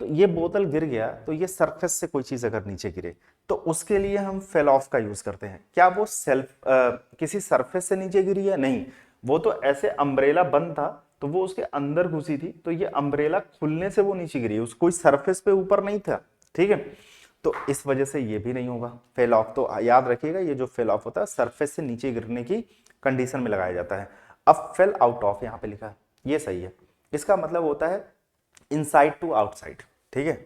तो ये बोतल गिर गया तो ये सरफेस से कोई चीज अगर नीचे गिरे तो उसके लिए हम फेल ऑफ का यूज करते हैं। क्या वो किसी सरफेस से नीचे गिरी है, नहीं, वो तो ऐसे अम्ब्रेला बंद था तो वो उसके अंदर घुसी थी, तो ये अम्ब्रेला खुलने से वो नीचे गिरी, उस कोई सरफेस पे ऊपर नहीं था। ठीक है, तो इस वजह से ये भी नहीं होगा फेल ऑफ। तो याद रखिएगा ये जो फेल ऑफ होता है सरफेस से नीचे गिरने की कंडीशन में लगाया जाता है। अब फेल आउट ऑफ यहाँ पे लिखा है, ये सही है, इसका मतलब होता है इनसाइड टू आउटसाइड। ठीक है,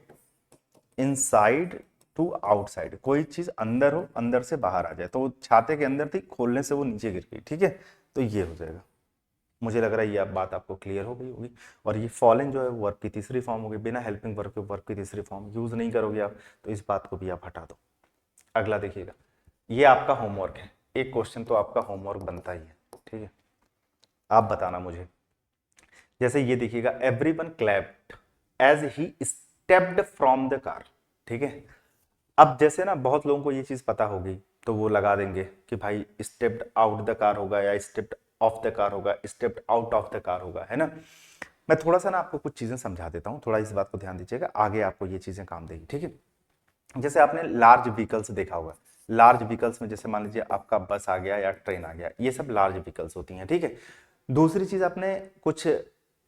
इनसाइड टू आउटसाइड, कोई चीज अंदर हो, अंदर से बाहर आ जाए, तो वो छाते के अंदर थी, खोलने से वो नीचे गिर गई। ठीक है, तो ये हो जाएगा। मुझे लग रहा है ये अब बात आपको क्लियर हो गई होगी। और ये फॉलन जो है वर्ब की तीसरी फॉर्म होगी, बिना हेल्पिंग वर्ब के वर्ब की तीसरी फॉर्म यूज नहीं करोगे आप, तो इस बात को भी आप हटा दो। अगला देखिएगा, ये आपका होमवर्क है, एक क्वेश्चन तो आपका होमवर्क बनता ही है, ठीक है, आप बताना मुझे। जैसे ये देखिएगा, everyone clapped as he stepped from the car. ठीक है, अब जैसे ना बहुत लोगों को ये चीज पता होगी तो वो लगा देंगे कि भाई स्टेप्ड आउट द कार होगा या स्टेप्ड ऑफ द कार होगा, stepped out of the car होगा, है ना। मैं थोड़ा सा ना आपको कुछ चीजें समझा देता हूँ, थोड़ा इस बात को ध्यान दीजिएगा, आगे आपको ये चीजें काम देगी। ठीक है, जैसे आपने लार्ज व्हीकल्स देखा होगा, लार्ज व्हीकल्स में जैसे मान लीजिए आपका बस आ गया या ट्रेन आ गया, ये सब लार्ज व्हीकल्स होती हैं। ठीक है, दूसरी चीज आपने कुछ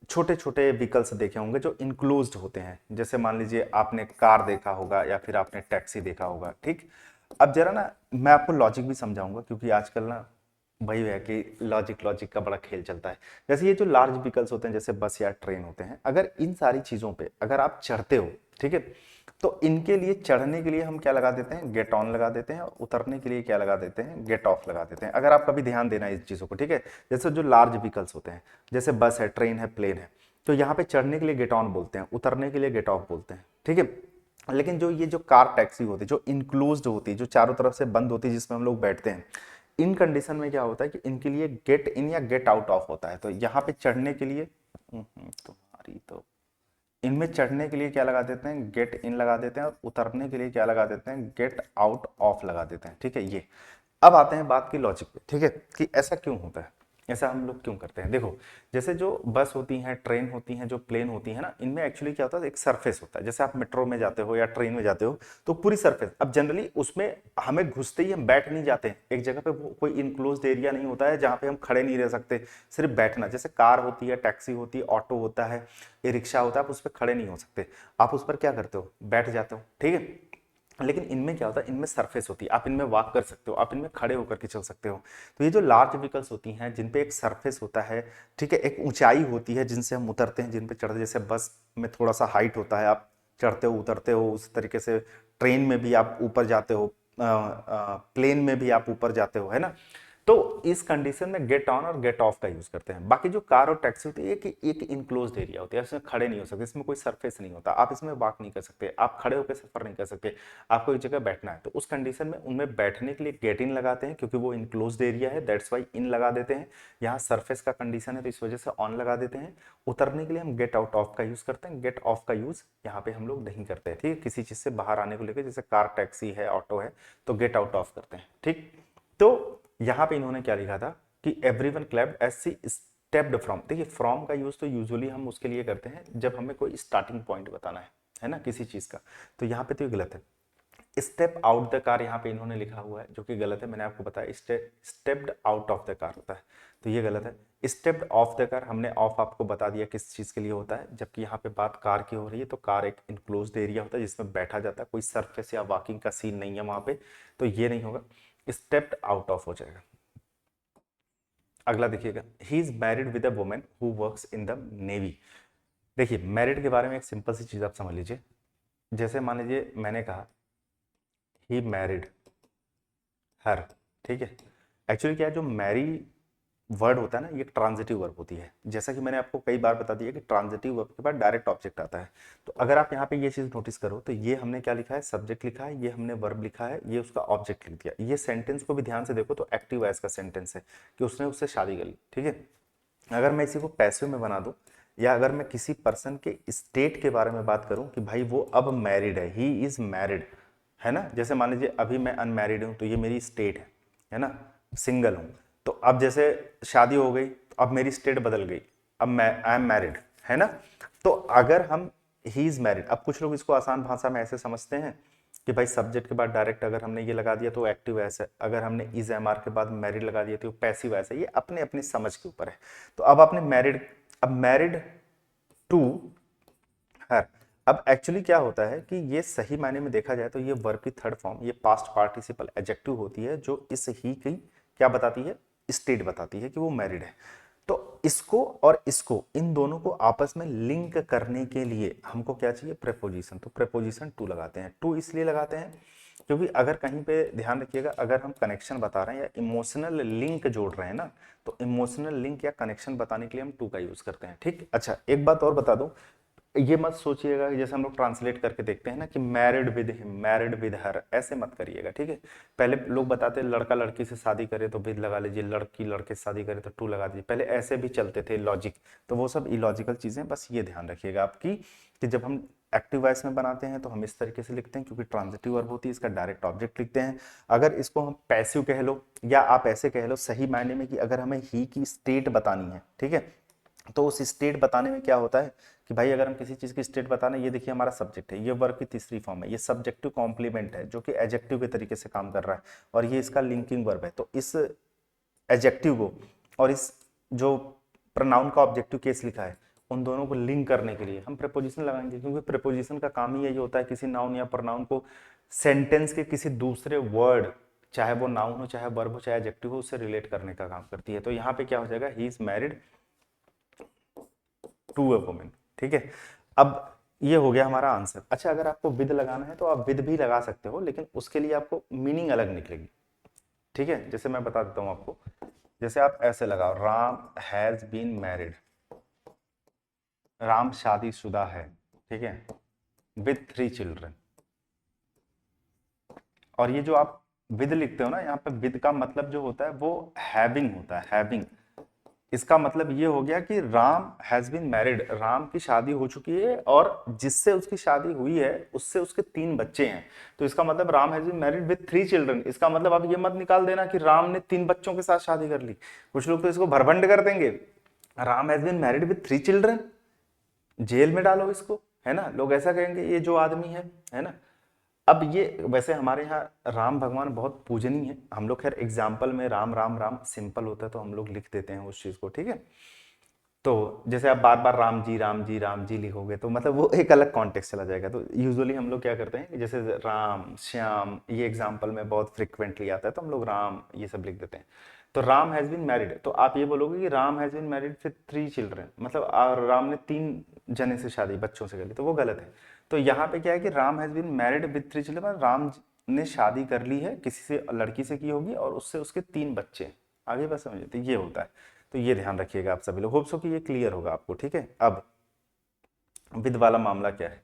छोटे छोटे व्हीकल्स देखे होंगे जो इंक्लोज्ड होते हैं, जैसे मान लीजिए आपने कार देखा होगा या फिर आपने टैक्सी देखा होगा। ठीक, अब जरा ना मैं आपको लॉजिक भी समझाऊंगा, क्योंकि आजकल ना वही है कि लॉजिक लॉजिक का बड़ा खेल चलता है। जैसे ये जो लार्ज व्हीकल्स होते हैं जैसे बस या ट्रेन होते हैं, अगर इन सारी चीजों पे अगर आप चढ़ते हो, ठीक है, तो इनके लिए चढ़ने के लिए हम क्या लगा देते हैं, गेट ऑन लगा देते हैं, और उतरने के लिए क्या लगा देते हैं, गेट ऑफ लगा देते हैं। अगर आप कभी ध्यान देना इस चीजों को, ठीक है। जैसे जो लार्ज व्हीकल्स होते हैं जैसे बस है, ट्रेन है, प्लेन है, तो यहाँ पे चढ़ने के लिए गेट ऑन बोलते हैं, उतरने के लिए गेट ऑफ बोलते हैं, ठीक है। लेकिन जो ये जो कार टैक्सी होती है जो इनक्लोज्ड होती है, जो चारों तरफ से बंद होती है, जिसमें हम लोग बैठते हैं, इन कंडीशन में क्या होता है कि इनके लिए गेट इन या गेट आउट ऑफ होता है। तो यहाँ पे चढ़ने के लिए तुम्हारी तो इनमें चढ़ने के लिए क्या लगा देते हैं, गेट इन लगा देते हैं, और उतरने के लिए क्या लगा देते हैं, गेट आउट ऑफ लगा देते हैं, ठीक है। ये अब आते हैं बात की लॉजिक पे, ठीक है, कि ऐसा क्यों होता है, ऐसा हम लोग क्यों करते हैं। देखो, जैसे जो बस होती हैं, ट्रेन होती हैं, जो प्लेन होती है ना, इनमें एक्चुअली क्या होता है, एक सरफेस होता है। जैसे आप मेट्रो में जाते हो या ट्रेन में जाते हो तो पूरी सरफेस, अब जनरली उसमें हमें घुसते ही हम बैठ नहीं जाते हैं एक जगह पे, वो कोई इनक्लोज्ड एरिया नहीं होता है जहाँ पे हम खड़े नहीं रह सकते, सिर्फ बैठना। जैसे कार होती है, टैक्सी होती है, ऑटो होता है, ई रिक्शा होता है, आप उस पर खड़े नहीं हो सकते, आप उस पर क्या करते हो, बैठ जाते हो, ठीक है। लेकिन इनमें क्या होता है, इनमें सरफेस होती है, आप इनमें वॉक कर सकते हो, आप इनमें खड़े होकर के चल सकते हो। तो ये जो लार्ज व्हीकल्स होती हैं जिन पे एक सरफेस होता है, ठीक है, एक ऊंचाई होती है जिनसे हम उतरते हैं, जिन पे चढ़ते, जैसे बस में थोड़ा सा हाइट होता है, आप चढ़ते हो उतरते हो, उस तरीके से ट्रेन में भी आप ऊपर जाते हो, प्लेन में भी आप ऊपर जाते हो, है ना। तो इस कंडीशन में गेट ऑन और गेट ऑफ का यूज करते हैं। बाकी जो कार और टैक्सी होती है कि एक इनक्लोज्ड एरिया होती है, इसमें खड़े नहीं हो सकते, इसमें कोई सरफेस नहीं होता, आप इसमें वॉक नहीं कर सकते, आप खड़े होकर सफर नहीं कर सकते, आपको एक जगह बैठना है। तो उस कंडीशन में उनमें बैठने के लिए गेट इन लगाते हैं, क्योंकि वो इनक्लोज्ड एरिया है, दैट्स वाई इन लगा देते हैं। यहाँ सरफेस का कंडीशन है तो इस वजह से ऑन लगा देते हैं। उतरने के लिए हम गेट आउट ऑफ का यूज करते हैं, गेट ऑफ का यूज यहाँ पे हम लोग नहीं करते हैं, ठीक है। किसी चीज से बाहर आने को लेकर, जैसे कार टैक्सी है, ऑटो है, तो गेट आउट ऑफ करते हैं, ठीक। तो यहां पे इन्होंने क्या लिखा था कि everyone clapped as she stepped from. देखिए, फ्रॉम का यूज तो यूजुअली हम उसके लिए करते हैं जब हमें कोई स्टार्टिंग पॉइंट बताना है ना, किसी चीज का। तो यहाँ पे तो ये गलत है, स्टेप आउट द कार यहाँ पे इन्होंने लिखा हुआ है, जो कि गलत है। मैंने आपको बताया stepped out of the car होता है, तो ये गलत है। स्टेप्ड ऑफ द कार, हमने ऑफ आपको बता दिया किस चीज के लिए होता है, जबकि यहाँ पे बात कार की हो रही है। तो कार एक इनक्लोज्ड एरिया होता है जिसमें बैठा जाता है, कोई सरफेस या वॉकिंग का सीन नहीं है वहां पे, तो ये नहीं होगा, स्टेप्ड आउट ऑफ हो जाएगा। अगला देखिएगा, ही is married with a woman who works in the navy. देखिए, मैरिड के बारे में एक सिंपल सी चीज आप समझ लीजिए। जैसे मान लीजिए मैंने कहा ही मैरिड हर, ठीक है। एक्चुअली क्या है, जो मैरी वर्ड होता है ना, ये ट्रांजिटिव वर्ब होती है। जैसा कि मैंने आपको कई बार बता दिया कि ट्रांजिटिव वर्ब के बाद डायरेक्ट ऑब्जेक्ट आता है। तो अगर आप यहाँ पे ये चीज नोटिस करो, तो ये हमने क्या लिखा है, सब्जेक्ट लिखा है, ये हमने वर्ब लिखा है, ये उसका ऑब्जेक्ट लिख दिया। ये सेंटेंस को भी ध्यान से देखो तो एक्टिव वॉइस का सेंटेंस है कि उसने उससे शादी कर ली, ठीक है। अगर मैं इसी को पैसिव में बना दूं, या अगर मैं किसी पर्सन के स्टेट के बारे में बात करूं कि भाई वो अब मैरिड है, ही इज मैरिड, है ना। जैसे मान लीजिए अभी मैं अनमैरिड हूं, तो ये मेरी स्टेट है ना, सिंगल हूं। तो अब जैसे शादी हो गई तो अब मेरी स्टेट बदल गई, अब मैं आई एम मैरिड, है ना। तो अगर हम ही इज मैरिड, अब कुछ लोग इसको आसान भाषा में ऐसे समझते हैं कि भाई सब्जेक्ट के बाद डायरेक्ट अगर हमने ये लगा दिया तो एक्टिव वॉइस है, अगर हमने इज एम आर के बाद मैरिड लगा दिया तो पैसिव वॉइस है। ये अपने अपनी समझ के ऊपर है। तो अब आपने मैरिड, अब मैरिड टू हर। अब एक्चुअली क्या होता है कि ये सही मायने में देखा जाए तो ये वर्ब की थर्ड फॉर्म, ये पास्ट पार्टिसिपल एडजेक्टिव होती है, जो इस ही की क्या बताती है, स्टेट बताती है कि वो मैरिड है। तो इसको और इसको, इन दोनों को आपस में लिंक करने के लिए हमको क्या चाहिए, प्रेपोजिशन। तो प्रेपोजिशन टू लगाते हैं। टू इसलिए लगाते हैं क्योंकि अगर कहीं पे ध्यान रखिएगा, अगर हम कनेक्शन बता रहे हैं या इमोशनल लिंक जोड़ रहे हैं ना, तो इमोशनल लिंक या कनेक्शन बताने के लिए हम टू का यूज करते हैं, ठीक। अच्छा, एक बात और बता दूं, ये मत सोचिएगा कि जैसे हम लोग ट्रांसलेट करके देखते हैं ना कि married with him, married with her, ऐसे मत करिएगा, ठीक है। पहले लोग बताते हैं लड़का लड़की से शादी करे तो विद लगा लीजिए, लड़की लड़के से शादी करे तो टू लगा दीजिए, पहले ऐसे भी चलते थे लॉजिक। तो वो सब इलॉजिकल चीजें, बस ये ध्यान रखिएगा आपकी कि जब हम एक्टिव वॉइस में बनाते हैं तो हम इस तरीके से लिखते हैं, क्योंकि ट्रांजिटिव वर्ब होती है, इसका डायरेक्ट ऑब्जेक्ट लिखते हैं। अगर इसको हम पैसिव कह लो, या आप ऐसे कह लो सही मायने में कि अगर हमें ही की स्टेट बतानी है, ठीक है, तो उस स्टेट बताने में क्या होता है कि भाई अगर हम किसी चीज की स्टेट बताना, ये देखिए हमारा सब्जेक्ट है, ये वर्ब की तीसरी फॉर्म है, ये सब्जेक्टिव कॉम्प्लीमेंट है जो कि एडजेक्टिव के तरीके से काम कर रहा है, और ये इसका लिंकिंग वर्ब है। तो इस एडजेक्टिव को और इस जो प्रोनाउन का ऑब्जेक्टिव केस लिखा है, उन दोनों को लिंक करने के लिए हम प्रेपोजिशन लगाएंगे, क्योंकि प्रेपोजिशन का काम ही यही होता है किसी नाउन या प्रोनाउन को सेंटेंस के किसी दूसरे वर्ड, चाहे वो नाउन हो, चाहे वर्ब हो, चाहे एडजेक्टिव हो, उससे रिलेट करने का काम करती है। तो यहाँ पे क्या हो जाएगा, he is married to a woman. ठीक है, अब ये हो गया हमारा आंसर। अच्छा, अगर आपको विद लगाना है तो आप विद भी लगा सकते हो, लेकिन उसके लिए आपको मीनिंग अलग निकलेगी। ठीक है, जैसे मैं बता देता हूँ आपको। जैसे आप ऐसे लगाओ, Ram has been married, Ram शादीशुदा है, ठीक है, विद 3 चिल्ड्रन। और ये जो आप विद लिखते हो ना, यहाँ पे विद का मतलब जो होता है वो हैविंग होता है, हैविंग। इसका मतलब ये हो गया कि Ram has been married, Ram की शादी हो चुकी है और जिससे उसकी शादी हुई है उससे उसके 3 बच्चे हैं। तो इसका मतलब Ram has been married with 3 children. इसका मतलब आप ये मत निकाल देना कि राम ने 3 बच्चों के साथ शादी कर ली। कुछ लोग तो इसको भरभंड कर देंगे, Ram has been married with 3 children, जेल में डालो इसको, है ना। लोग ऐसा कहेंगे ये जो आदमी है ना। अब ये वैसे हमारे यहाँ राम भगवान बहुत पूजनीय है, हम लोग खैर एग्जाम्पल में राम राम राम सिंपल होता है तो हम लोग लिख देते हैं उस चीज को, ठीक है। तो जैसे आप बार बार राम जी राम जी राम जी लिखोगे तो मतलब वो एक अलग कॉन्टेक्स्ट चला जाएगा। तो यूजुअली हम लोग क्या करते हैं कि जैसे राम श्याम ये एग्जाम्पल में बहुत फ्रिक्वेंटली आता है तो हम लोग राम ये सब लिख देते हैं। तो राम हैज बीन मैरिड, तो आप ये बोलोगे कि Ram has been married with 3 children, मतलब राम ने 3 जने से शादी, बच्चों से कर ली, तो वो गलत है। तो यहाँ पे क्या है कि Ram has been married with 3 children, Ram ने शादी कर ली है किसी से, लड़की से की होगी और उससे उसके 3 बच्चे हैं। आगे बस समझे, तो ये होता है। तो ये ध्यान रखिएगा आप सभी लोग, होप सो कि ये क्लियर होगा आपको, ठीक है। अब विद वाला मामला क्या है,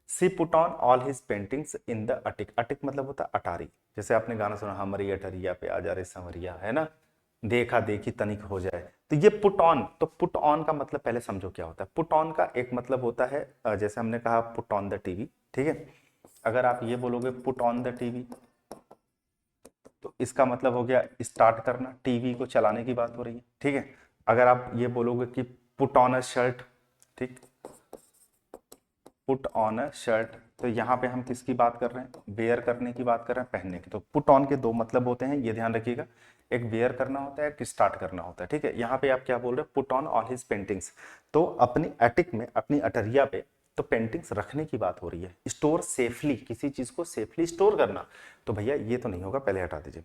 she put on all his paintings in the attic. Attic मतलब होता है अटारी। जैसे आपने गाना सुना, हमारी अटरिया पे आ जा रे संवरिया, है ना, देखा देखी तनिक हो जाए। तो ये पुट ऑन, तो पुट ऑन का मतलब पहले समझो क्या होता है। पुट ऑन का एक मतलब होता है जैसे हमने कहा पुट ऑन द टीवी, ठीक है। अगर आप ये बोलोगे पुट ऑन द टीवी तो इसका मतलब हो गया स्टार्ट करना, टीवी को चलाने की बात हो रही है, ठीक है। अगर आप ये बोलोगे कि पुट ऑन अ शर्ट, ठीक, पुट ऑन अ शर्ट, तो यहाँ पे हम किसकी बात कर रहे हैं, वेयर करने की बात कर रहे हैं, पहनने की। तो पुट ऑन के 2 मतलब होते हैं, ये ध्यान रखिएगा, एक वेयर करना होता है, एक स्टार्ट करना होता है, ठीक है। यहाँ पे आप क्या बोल रहे हैं, put on all his paintings, तो अपनी एटिक में, अपनी अटरिया पे तो पेंटिंग्स रखने की बात हो रही है। स्टोर सेफली, किसी चीज को सेफली स्टोर करना, तो भैया ये तो नहीं होगा, पहले हटा दीजिए।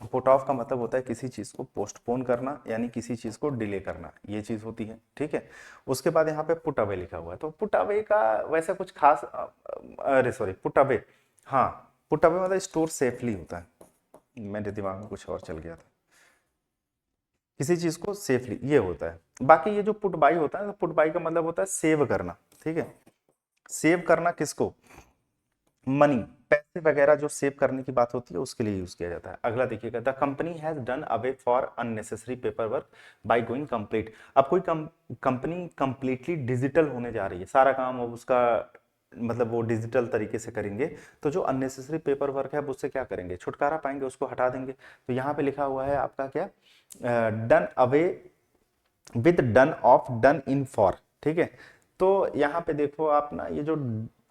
पुट ऑफ का मतलब होता है किसी चीज को पोस्टपोन करना, यानी किसी चीज को डिले करना, ये चीज होती है, ठीक है। उसके बाद यहाँ पे पुट अवे लिखा हुआ है, तो पुट अवे का वैसा कुछ खास, अरे सॉरी, पुट अवे, हाँ, पुट अवे मतलब स्टोर सेफली होता है। मेरे दिमाग में कुछ और चल गया था, किसी चीज को सेफली ये होता है। बाकी ये जो पुट बाई होता है, तो पुट बाई का मतलब होता है सेव करना, ठीक है। सेव करना किसको, मनी, पैसे वगैरह जो सेव करने की बात होती है उसके लिए यूज किया जाता है। अगला देखिएगा, the company has done away for unnecessary paper work by going complete. अब कोई कंपनी कंप्लीटली डिजिटल होने जा रही है, सारा काम अब उसका मतलब वो डिजिटल तरीके से करेंगे, तो जो अननेसेसरी पेपर वर्क है उससे क्या करेंगे, छुटकारा पाएंगे, उसको हटा देंगे। तो यहाँ पे लिखा हुआ है आपका क्या, done away with done of done in for, ठीक है। तो यहाँ पे देखो आप ना, ये जो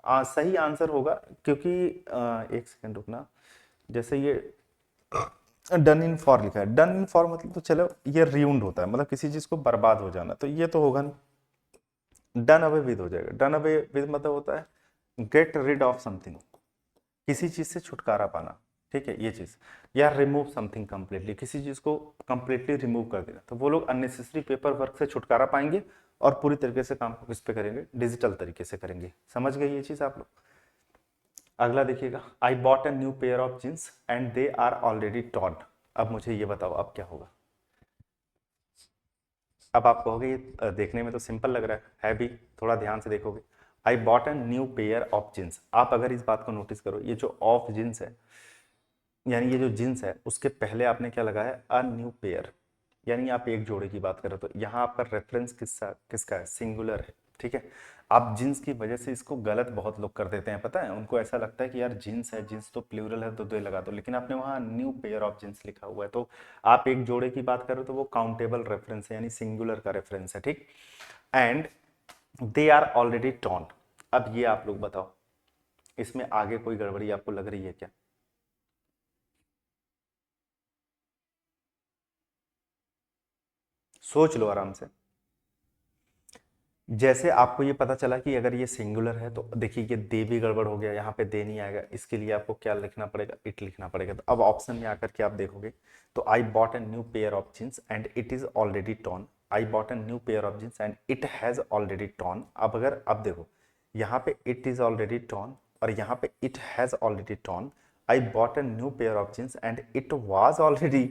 सही आंसर होगा, क्योंकि एक सेकंड रुकना, जैसे ये डन इन फॉर लिखा है, डन इन फॉर मतलब तो चलो ये रियूंड होता है, मतलब किसी चीज को बर्बाद हो जाना, तो ये तो होगा नहीं, डन अवे विद हो जाएगा। डन अवे विद मतलब होता है गेट रिड ऑफ समथिंग, किसी चीज से छुटकारा पाना, ठीक है, ये चीज। या रिमूव समथिंग कंप्लीटली, किसी चीज को कंप्लीटली रिमूव कर देना, तो वो लोग अननेसेसरी पेपर वर्क से छुटकारा पाएंगे और पूरी तरीके से काम को किस पे करेंगे, डिजिटल तरीके से करेंगे। समझ गए ये चीज आप लोग। अगला देखिएगा, I bought a new pair of jeans and they are already torn. अब मुझे ये बताओ अब क्या होगा। अब आप कहोगे ये देखने में तो सिंपल लग रहा है भी, थोड़ा ध्यान से देखोगे। आई bought a new pair of jeans, आप अगर इस बात को नोटिस करो, ये जो ऑफ जींस है, यानी ये जो जींस है उसके पहले आपने क्या लगाया, अ न्यू पेयर, यानी आप एक जोड़े की बात कर रहे हो, तो यहाँ आपका रेफरेंस किसका है, सिंगुलर है, ठीक है। आप जींस की वजह से इसको गलत बहुत लोग कर देते हैं, पता है, उनको ऐसा लगता है कि यार जींस है, जींस तो प्लूरल है तो दो लगा दो, लेकिन आपने वहाँ न्यू पेयर ऑफ जींस लिखा हुआ है, तो आप एक जोड़े की बात कर रहे हो तो वो काउंटेबल रेफरेंस है, यानी सिंगुलर का रेफरेंस है, ठीक। And they are already torn, अब ये आप लोग बताओ, इसमें आगे कोई गड़बड़ी आपको लग रही है क्या। सोच लो आराम से। जैसे आपको ये पता चला कि अगर ये सिंगुलर है तो देखिए ये दे भी गड़बड़ हो गया, यहाँ पे दे नहीं आएगा, इसके लिए आपको क्या लिखना पड़ेगा, इट लिखना पड़ेगा। तो अब ऑप्शन में आकर के आप देखोगे तो आई bought a new pair of jeans and it is already torn, I bought a new pair of jeans and it has already torn. अब अगर अब देखो यहाँ पे इट इज ऑलरेडी टॉर्न और यहाँ पे it has already torn, I bought a new pair of jeans and it was already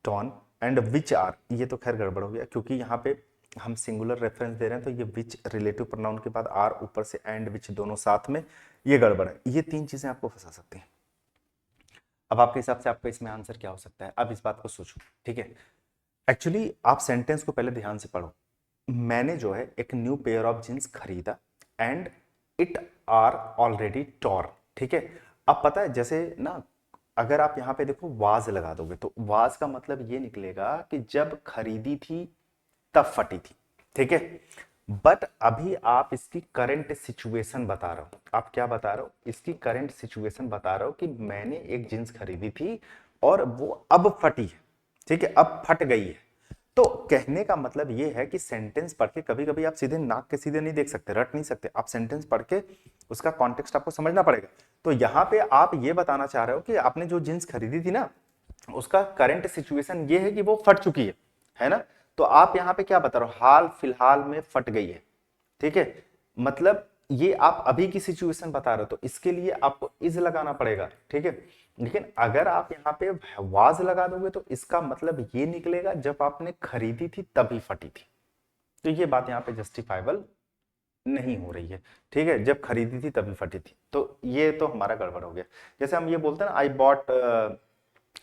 torn and which are, ये तो खैर गड़बड़ हो गया क्योंकि यहाँ पे हम सिंगुलर रेफरेंस दे रहे हैं तो ये विच रिलेटिव प्रोनाउन के बाद आर ऊपर से एंड विच दोनों साथ में, ये गड़बड़ है। ये तीन चीजें आपको फंसा सकती हैं। अब आपके हिसाब से आपका इसमें आंसर क्या हो सकता है, अब इस बात को सोचो, ठीक है। एक्चुअली आप सेंटेंस को पहले ध्यान से पढ़ो। मैंने जो है एक न्यू पेयर ऑफ जींस खरीदा and it are already torn, ठीक है। अब पता है जैसे ना, अगर आप यहाँ पे देखो वाज लगा दोगे तो वाज का मतलब ये निकलेगा कि जब खरीदी थी तब फटी थी, ठीक है। बट अभी आप इसकी करंट सिचुएशन बता रहे हो, आप क्या बता रहे हो, इसकी करंट सिचुएशन बता रहे हो कि मैंने एक जींस खरीदी थी और वो अब फटी है, ठीक है, अब फट गई है। तो कहने का मतलब ये है कि सेंटेंस पढ़ के कभी कभी आप सीधे नाक के सीधे नहीं देख सकते, रट नहीं सकते, आप सेंटेंस पढ़ के उसका कॉन्टेक्स्ट आपको समझना पड़ेगा। तो यहाँ पे आप ये बताना चाह रहे हो कि आपने जो जींस खरीदी थी ना, उसका करंट सिचुएशन ये है कि वो फट चुकी है ना। तो आप यहाँ पे क्या बता रहे हो, हाल फिलहाल में फट गई है, ठीक है। मतलब ये आप अभी की सिचुएशन बता रहे हो तो इसके लिए आपको इज लगाना पड़ेगा, ठीक है। लेकिन अगर आप यहाँ पे वाज लगा दोगे तो इसका मतलब ये निकलेगा जब आपने खरीदी थी तभी फटी थी। तो ये बात यहाँ पे जस्टिफाइबल नहीं हो रही है, ठीक है। जब खरीदी थी तभी फटी थी, तो ये तो हमारा गड़बड़ हो गया। जैसे हम ये बोलते हैं ना, I bought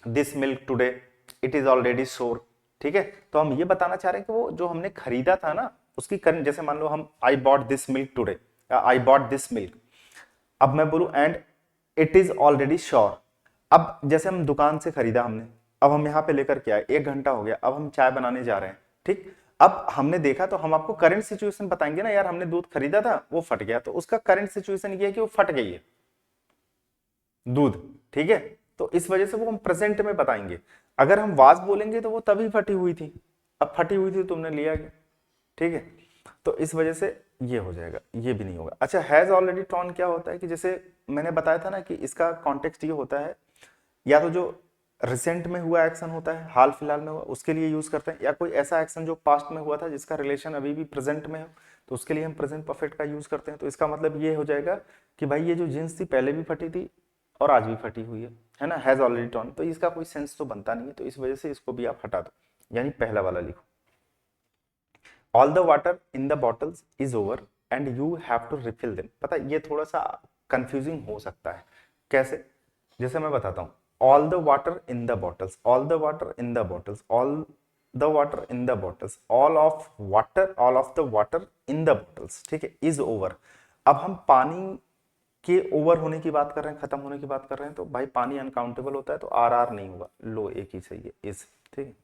this milk today, it is already सोर, ठीक है। तो हम ये बताना चाह रहे हैं कि वो जो हमने खरीदा था ना उसकी करंट, जैसे मान लो हम I bought this milk today, I bought this milk, अब मैं बोलूं and it is already sure. अब जैसे हम दुकान से खरीदा हमने, अब हम यहाँ पे लेकर के आए, 1 घंटा हो गया, अब हम चाय बनाने जा रहे हैं, ठीक। अब हमने देखा तो हम आपको करंट सिचुएशन बताएंगे ना, यार हमने दूध खरीदा था वो फट गया, तो उसका करंट सिचुएशन ये है कि वो फट गई है दूध, ठीक है। तो इस वजह से वो हम प्रेजेंट में बताएंगे। अगर हम वाज बोलेंगे तो वो तभी फटी हुई थी, अब फटी हुई थी तो तुमने लिया गया, ठीक है। तो इस वजह से ये हो जाएगा, ये भी नहीं होगा। अच्छा, हैज ऑलरेडी टॉर्न क्या होता है कि जैसे मैंने बताया था ना कि इसका कॉन्टेक्स्ट ये होता है, या तो जो रिसेंट में हुआ एक्शन होता है, हाल फिलहाल में हुआ, उसके लिए यूज करते हैं, या कोई ऐसा एक्शन जो पास्ट में हुआ था जिसका रिलेशन अभी भी प्रेजेंट में हो, तो उसके लिए हम प्रेजेंट परफेक्ट का यूज करते हैं। तो इसका मतलब ये हो जाएगा कि भाई ये जो जींस थी पहले भी फटी थी और आज भी फटी हुई है ना, हैज ऑलरेडी टॉर्न। तो इसका कोई सेंस तो बनता नहीं है, तो इस वजह से इसको भी आप हटा दो, यानी पहला वाला लिखो, all the water in the bottles is over and you have to refill them. पता है ये थोड़ा सा कंफ्यूजिंग हो सकता है, कैसे, जैसे मैं बताता हूँ, all the water in the bottles, all the water in the bottles, all the water in the bottles, all of water, all of the water in the bottles, ठीक है, इज ओवर। अब हम पानी के ओवर होने की बात कर रहे हैं, खत्म होने की बात कर रहे हैं, तो भाई पानी अनकाउंटेबल होता है तो आर आर नहीं होगा, लो एक ही सही है, इज, ठीक है।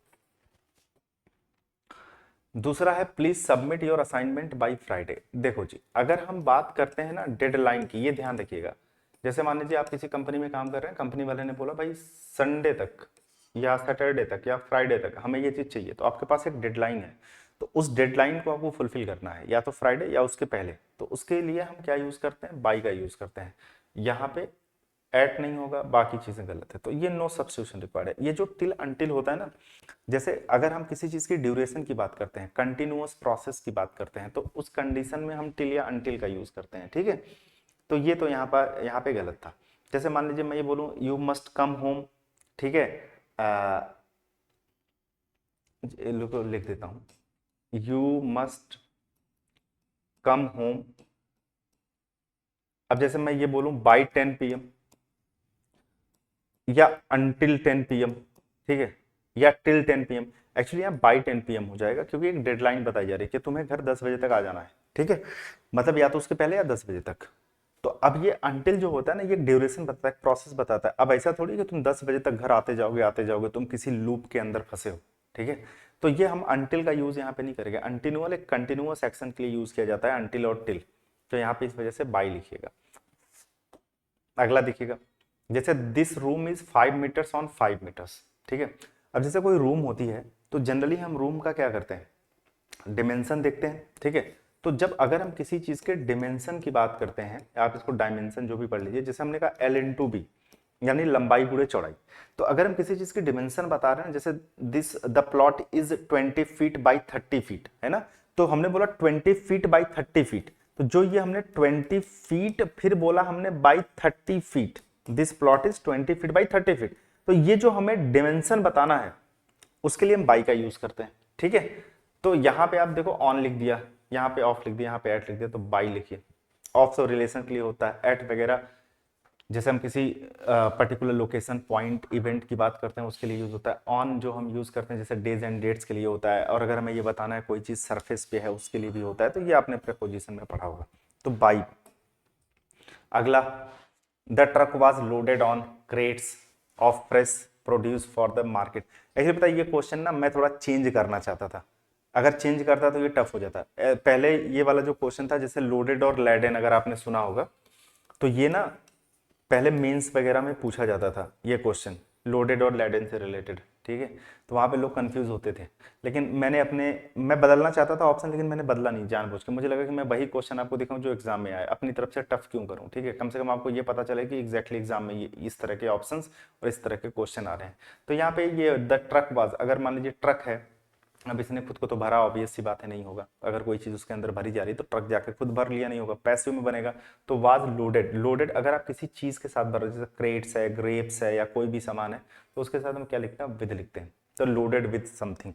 दूसरा है please submit your assignment by Friday. देखो जी, अगर हम बात करते हैं ना डेडलाइन की, ये ध्यान रखिएगा। जैसे मान लीजिए आप किसी कंपनी में काम कर रहे हैं, कंपनी वाले ने बोला भाई संडे तक या सैटरडे तक या फ्राइडे तक हमें ये चीज चाहिए, तो आपके पास एक डेडलाइन है, तो उस डेडलाइन को आपको फुलफिल करना है, या तो फ्राइडे या उसके पहले। तो उसके लिए हम क्या यूज करते हैं, बाई का यूज करते हैं। यहाँ पे एट नहीं होगा, बाकी चीजें गलत है, तो ये नो सब्स्टिट्यूशन रिक्वायर्ड है। ये जो टिल अनटिल होता है ना, जैसे अगर हम किसी चीज की ड्यूरेशन की बात करते हैं, कंटिन्यूअस प्रोसेस की बात करते हैं, तो उस कंडीशन में हम टिल या अनटिल का यूज करते हैं, ठीक है। तो ये तो यहाँ पे गलत था। जैसे मान लीजिए मैं ये बोलूं यू मस्ट कम होम, ठीक है, लिख देता हूं, यू मस्ट कम होम। अब जैसे मैं ये बोलूं बाई 10 PM या अनटिल 10 PM, ठीक है, या टिल 10 PM। एक्चुअली यहाँ बाई 10 PM हो जाएगा क्योंकि एक डेडलाइन बताई जा रही है कि तुम्हें घर 10 बजे तक आ जाना है, ठीक है, मतलब या तो उसके पहले या 10 बजे तक। तो अब ये अनटिल जो होता है ना, ये ड्यूरेशन बताता है, प्रोसेस बताता है। अब ऐसा थोड़ी कि तुम 10 बजे तक घर आते जाओगे, तुम किसी लूप के अंदर फंसे हो, ठीक है। तो ये हम अनटिल का यूज यहाँ पे नहीं करेंगे। अनटिन्यूअल एक कंटिन्यूअस एक्शन के लिए यूज किया जाता है, अनटिल और टिल। तो यहाँ पे इस वजह से बाई लिखिएगा। अगला देखिएगा, जैसे this room is 5 metres on 5 metres, ठीक है। अब जैसे कोई रूम होती है तो जनरली हम रूम का क्या करते हैं, डिमेंशन देखते हैं, ठीक है। तो जब अगर हम किसी चीज के डिमेंशन की बात करते हैं, आप इसको डायमेंशन जो भी पढ़ लीजिए, जैसे हमने कहा L इंटू बी, यानी लंबाई गुणे चौड़ाई। तो अगर हम किसी चीज की डिमेंशन बता रहे हैं, जैसे this the plot is 20 feet by 30 feet, है ना, तो हमने बोला 20 फीट बाई 30 फीट, तो जो ये हमने 20 फीट फिर बोला हमने by 30 feet, this plot is 20 feet by 30 feet, तो ये जो हमें डिमेंशन बताना है उसके लिए हम बाई का यूज करते हैं, ठीक है। तो यहां पे आप देखो ऑन लिख दिया, यहाँ पे ऑफ लिख दिया, यहाँ पे एट लिख दिया, तो बाई लिखिए। ऑफ तो रिलेशन के लिए होता है, एट वगैरह जैसे हम किसी पर्टिकुलर लोकेशन पॉइंट इवेंट की बात करते हैं उसके लिए यूज होता है। ऑन जो हम यूज करते हैं जैसे डेज एंड डेट्स के लिए होता है, और अगर हमें ये बताना है कोई चीज सरफेस पे है उसके लिए भी होता है, तो ये आपने प्रीपोजिशन में पढ़ा होगा, तो बाई। अगला, the truck was loaded on crates of fresh produce for the market. Actually पता है ये क्वेश्चन ना मैं थोड़ा चेंज करना चाहता था, अगर चेंज करता तो ये टफ हो जाता। पहले ये वाला जो क्वेश्चन था जैसे लोडेड और लैडेन, अगर आपने सुना होगा, तो ये ना पहले मेंस वगैरह में पूछा जाता था ये क्वेश्चन, लोडेड और लैडेन से रिलेटेड, ठीक है। तो वहां पे लोग कंफ्यूज होते थे, लेकिन मैं बदलना चाहता था ऑप्शन, लेकिन मैंने बदला नहीं जानबूझ के। मुझे लगा कि मैं वही क्वेश्चन आपको दिखाऊं जो एग्जाम में आए, अपनी तरफ से टफ क्यों करूं, ठीक है। कम से कम आपको ये पता चले कि एग्जैक्टली एग्जाम में ये इस तरह के ऑप्शंस और इस तरह के क्वेश्चन आ रहे हैं। तो यहाँ पे ये द ट्रक वाज, अगर मान लीजिए ट्रक है, अब इसने खुद को तो भरा, ऑब्वियस सी बात है नहीं होगा, अगर कोई चीज उसके अंदर भरी जा रही है तो ट्रक जाके खुद भर लिया नहीं होगा, पैसिव में बनेगा। तो वाज लोडेड, लोडेड अगर आप किसी चीज के साथ भर रहे हो, जैसे क्रेट्स है, ग्रेप्स है, या कोई भी सामान है, तो उसके साथ हम क्या लिखते हैं, विद लिखते हैं, तो लोडेड विद समथिंग।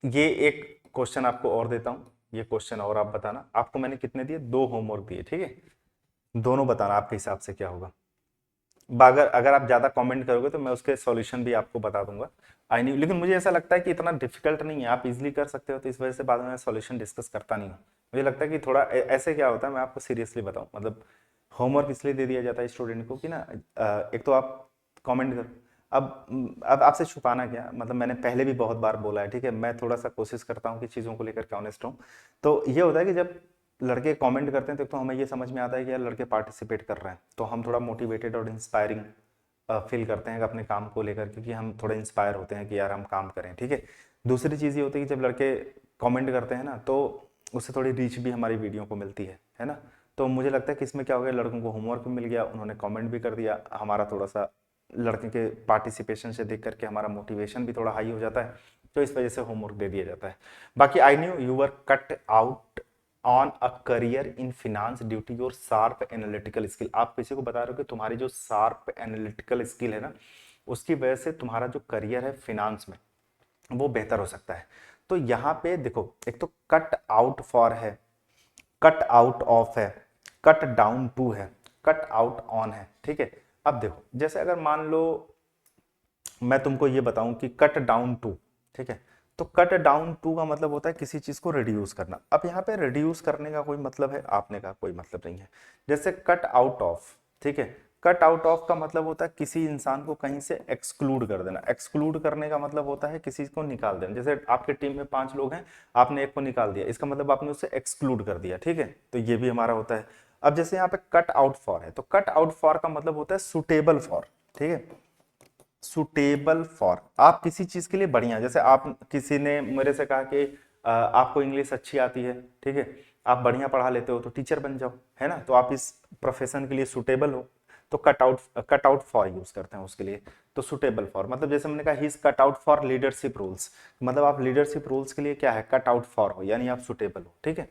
ये एक क्वेश्चन आपको और देता हूं, ये क्वेश्चन और आप बताना, आपको मैंने कितने दिए, 2 होमवर्क दिए, ठीक है, दोनों बताना आपके हिसाब से क्या होगा। अगर आप ज्यादा कमेंट करोगे तो मैं उसके सॉल्यूशन भी आपको बता दूंगा, आई नहीं, लेकिन मुझे ऐसा लगता है कि इतना डिफिकल्ट नहीं है, आप इजीली कर सकते हो, तो इस वजह से बाद में मैं सॉल्यूशन डिस्कस करता नहीं हूँ। मुझे लगता है कि थोड़ा ऐसे क्या होता है, मैं आपको सीरियसली बताऊं, मतलब होमवर्क इसलिए दे दिया जाता है स्टूडेंट को कि ना एक तो आप कमेंट करो। अब आपसे छुपाना क्या, मतलब मैंने पहले भी बहुत बार बोला है, ठीक है, मैं थोड़ा सा कोशिश करता हूँ कि चीज़ों को लेकर के ऑनेस्ट हूँ। तो ये होता है कि जब लड़के कमेंट करते हैं तो हमें ये समझ में आता है कि यार लड़के पार्टिसिपेट कर रहे हैं, तो हम थोड़ा मोटिवेटेड और इंस्पायरिंग फील करते हैं अपने काम को लेकर, क्योंकि हम थोड़े इंस्पायर होते हैं कि यार हम काम करें, ठीक है। दूसरी चीज़ ये होती है कि जब लड़के कमेंट करते हैं ना, तो उससे थोड़ी रीच भी हमारी वीडियो को मिलती है ना। तो मुझे लगता है कि इसमें क्या हो गया, लड़कों को होमवर्क भी मिल गया, उन्होंने कमेंट भी कर दिया, हमारा थोड़ा सा लड़के के पार्टिसिपेशन से देख करके हमारा मोटिवेशन भी थोड़ा हाई हो जाता है, तो इस वजह से होमवर्क दे दिया जाता है। बाकी I knew you were cut out on a career in finance due to your sharp analytical skill. आप किसी को बता रहे हो कि तुम्हारी जो शार्प एनालिटिकल स्किल है ना, उसकी वजह से तुम्हारा जो करियर है फिनांस में वो बेहतर हो सकता है। तो यहाँ पे देखो, एक तो कट आउट फॉर है, कट आउट ऑफ है, कट डाउन टू है, कट आउट ऑन है, ठीक है। अब देखो, जैसे अगर मान लो मैं तुमको ये बताऊं कि कट डाउन टू, ठीक है, तो कट डाउन टू का मतलब होता है किसी चीज को रिड्यूस करना। अब यहाँ पे रिड्यूस करने का कोई मतलब है, आपने कहा कोई मतलब नहीं है। जैसे कट आउट ऑफ, ठीक है, कट आउट ऑफ का मतलब होता है किसी इंसान को कहीं से एक्सक्लूड कर देना। एक्सक्लूड करने का मतलब होता है किसी को निकाल देना। जैसे आपके टीम में 5 लोग हैं, आपने एक को निकाल दिया, इसका मतलब आपने उससे एक्सक्लूड कर दिया, ठीक है, तो ये भी हमारा होता है। अब जैसे यहाँ पे कट आउट फॉर है, तो कट आउट फॉर का मतलब होता है सुटेबल फॉर, ठीक है, सुटेबल फॉर, आप किसी चीज के लिए बढ़िया। जैसे आप किसी ने मेरे से कहा कि आपको इंग्लिश अच्छी आती है, ठीक है, आप बढ़िया पढ़ा लेते हो, तो टीचर बन जाओ, है ना, तो आप इस प्रोफेशन के लिए सुटेबल हो, तो कट आउट फॉर यूज करते हैं उसके लिए। तो सुटेबल फॉर मतलब जैसे मैंने कहा he is cut out for leadership roles, मतलब आप लीडरशिप रोल्स के लिए क्या है, कट आउट फॉर हो, यानी आप सुटेबल हो, ठीक है।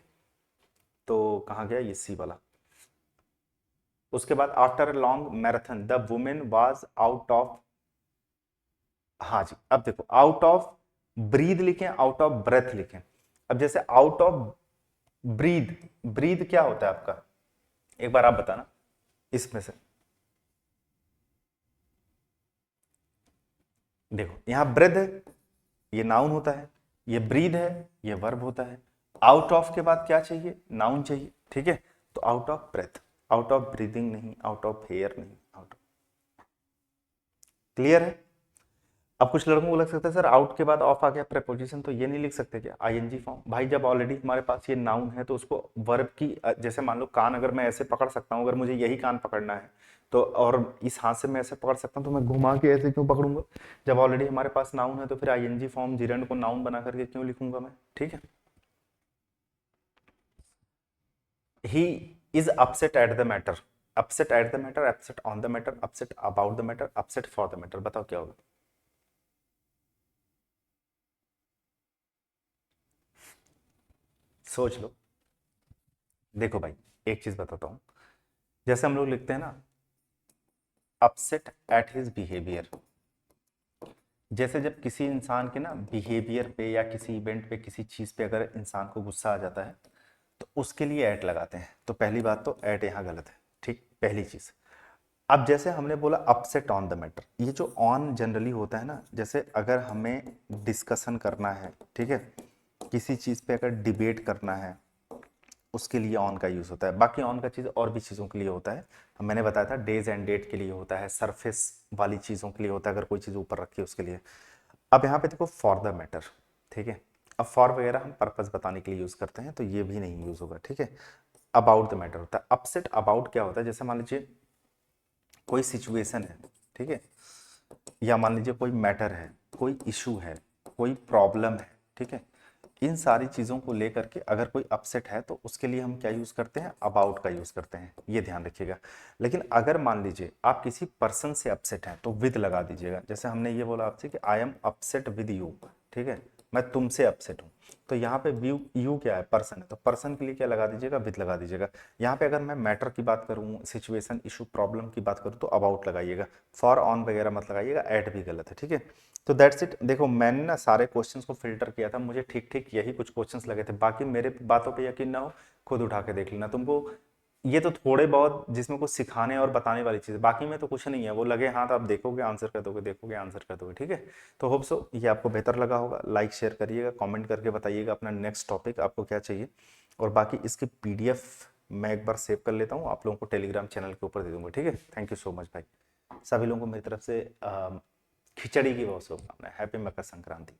तो कहाँ गया ये सी वाला। उसके बाद after a long marathon the women was out of, हाँ जी, अब देखो आउट ऑफ ब्रीद लिखें, आउट ऑफ ब्रेथ लिखें। अब जैसे आउट ऑफ ब्रीद, ब्रीद क्या होता है आपका, एक बार आप बताना इसमें से। देखो यहां ब्रेथ है, ये नाउन होता है, ये ब्रीद है, ये वर्ब होता है। आउट ऑफ के बाद क्या चाहिए, नाउन चाहिए, ठीक है। तो out of breath, out of breathing नहीं, आउट ऑफ हेयर नहीं, आउट ऑफ, क्लियर है। अब कुछ लड़कों को लग सकता है सर आउट के बाद ऑफ आ गया प्रेपोजिशन, तो ये नहीं लिख सकते क्या आईएनजी फॉर्म? भाई जब ऑलरेडी हमारे पास ये नाउन है तो उसको वर्ब की जैसे मान लो कान अगर मैं ऐसे पकड़ सकता हूँ, अगर मुझे यही कान पकड़ना है तो, और इस हाथ से मैं ऐसे पकड़ सकता हूँ, तो मैं घुमा के ऐसे क्यों पकड़ूंगा? जब ऑलरेडी हमारे पास नाउन है तो फिर आईएनजी फॉर्म जिरंड को नाउन बना करके क्यों लिखूंगा मैं? ठीक है। He is upset at the matter, upset at the matter, upset on the matter, upset about the matter, upset for the matter, बताओ क्या होगा? सोच लो। देखो भाई एक चीज बताता हूं, जैसे हम लोग लिखते हैं ना अपसेट एट हिज बिहेवियर, जैसे जब किसी इंसान के ना बिहेवियर पे या किसी इवेंट पे किसी चीज पे अगर इंसान को गुस्सा आ जाता है तो उसके लिए एट लगाते हैं, तो पहली बात तो एट यहाँ गलत है, ठीक, पहली चीज। अब जैसे हमने बोला अपसेट ऑन द मैटर, ये जो ऑन जनरली होता है ना, जैसे अगर हमें डिस्कशन करना है, ठीक है, किसी चीज पे अगर डिबेट करना है उसके लिए ऑन का यूज होता है। बाकी ऑन का चीज और भी चीजों के लिए होता है, मैंने बताया था डेज एंड डेट के लिए होता है, सरफेस वाली चीजों के लिए होता है, अगर कोई चीज ऊपर रखी है उसके लिए। अब यहाँ पे देखो फॉर द मैटर, ठीक है, अब फॉर वगैरह हम पर्पस बताने के लिए यूज करते हैं तो ये भी नहीं यूज होगा, ठीक है। अबाउट द मैटर होता है, अपसेट अबाउट क्या होता है, जैसे मान लीजिए कोई सिचुएशन है, ठीक है, या मान लीजिए कोई मैटर है, कोई इशू है, कोई प्रॉब्लम है, ठीक है, इन सारी चीजों को लेकर के अगर कोई अपसेट है तो उसके लिए हम क्या यूज करते हैं? अबाउट का यूज करते हैं, ये ध्यान रखिएगा। लेकिन अगर मान लीजिए आप किसी पर्सन से अपसेट हैं तो विद लगा दीजिएगा, जैसे हमने ये बोला आपसे कि I am upset with you, ठीक है, मैं तुमसे अपसेट हूं, तो यहाँ पे व्यू यू क्या है? पर्सन है, तो पर्सन के लिए क्या लगा दीजिएगा? विद लगा दीजिएगा। यहाँ पे अगर मैं मैटर की बात करूँ, सिचुएशन, इशू, प्रॉब्लम की बात करूँ तो अबाउट लगाइएगा, फॉर ऑन वगैरह मत लगाइएगा, एट भी गलत है, ठीक है। तो दैट्स इट। देखो मैंने ना सारे क्वेश्चंस को फिल्टर किया था, मुझे ठीक ठीक यही कुछ क्वेश्चंस लगे थे, बाकी मेरे बातों पे यकीन ना हो खुद उठा के देख लेना तुमको। ये तो थोड़े बहुत जिसमें कुछ सिखाने और बताने वाली चीज़, बाकी में तो कुछ नहीं है, वो लगे हाथ आप देखोगे आंसर कर दोगे, देखोगे आंसर कर दोगे, ठीक है। तो होप सो ये आपको बेहतर लगा होगा, लाइक शेयर करिएगा, कमेंट करके बताइएगा अपना नेक्स्ट टॉपिक आपको क्या चाहिए, और बाकी इसकी पीडीएफ मैं एक बार सेव कर लेता हूँ, आप लोगों को टेलीग्राम चैनल के ऊपर दे दूंगा, ठीक है। थैंक यू सो मच भाई, सभी लोगों को मेरी तरफ से खिचड़ी की बहुत शुभकामनाएं, हैप्पी मकर संक्रांति।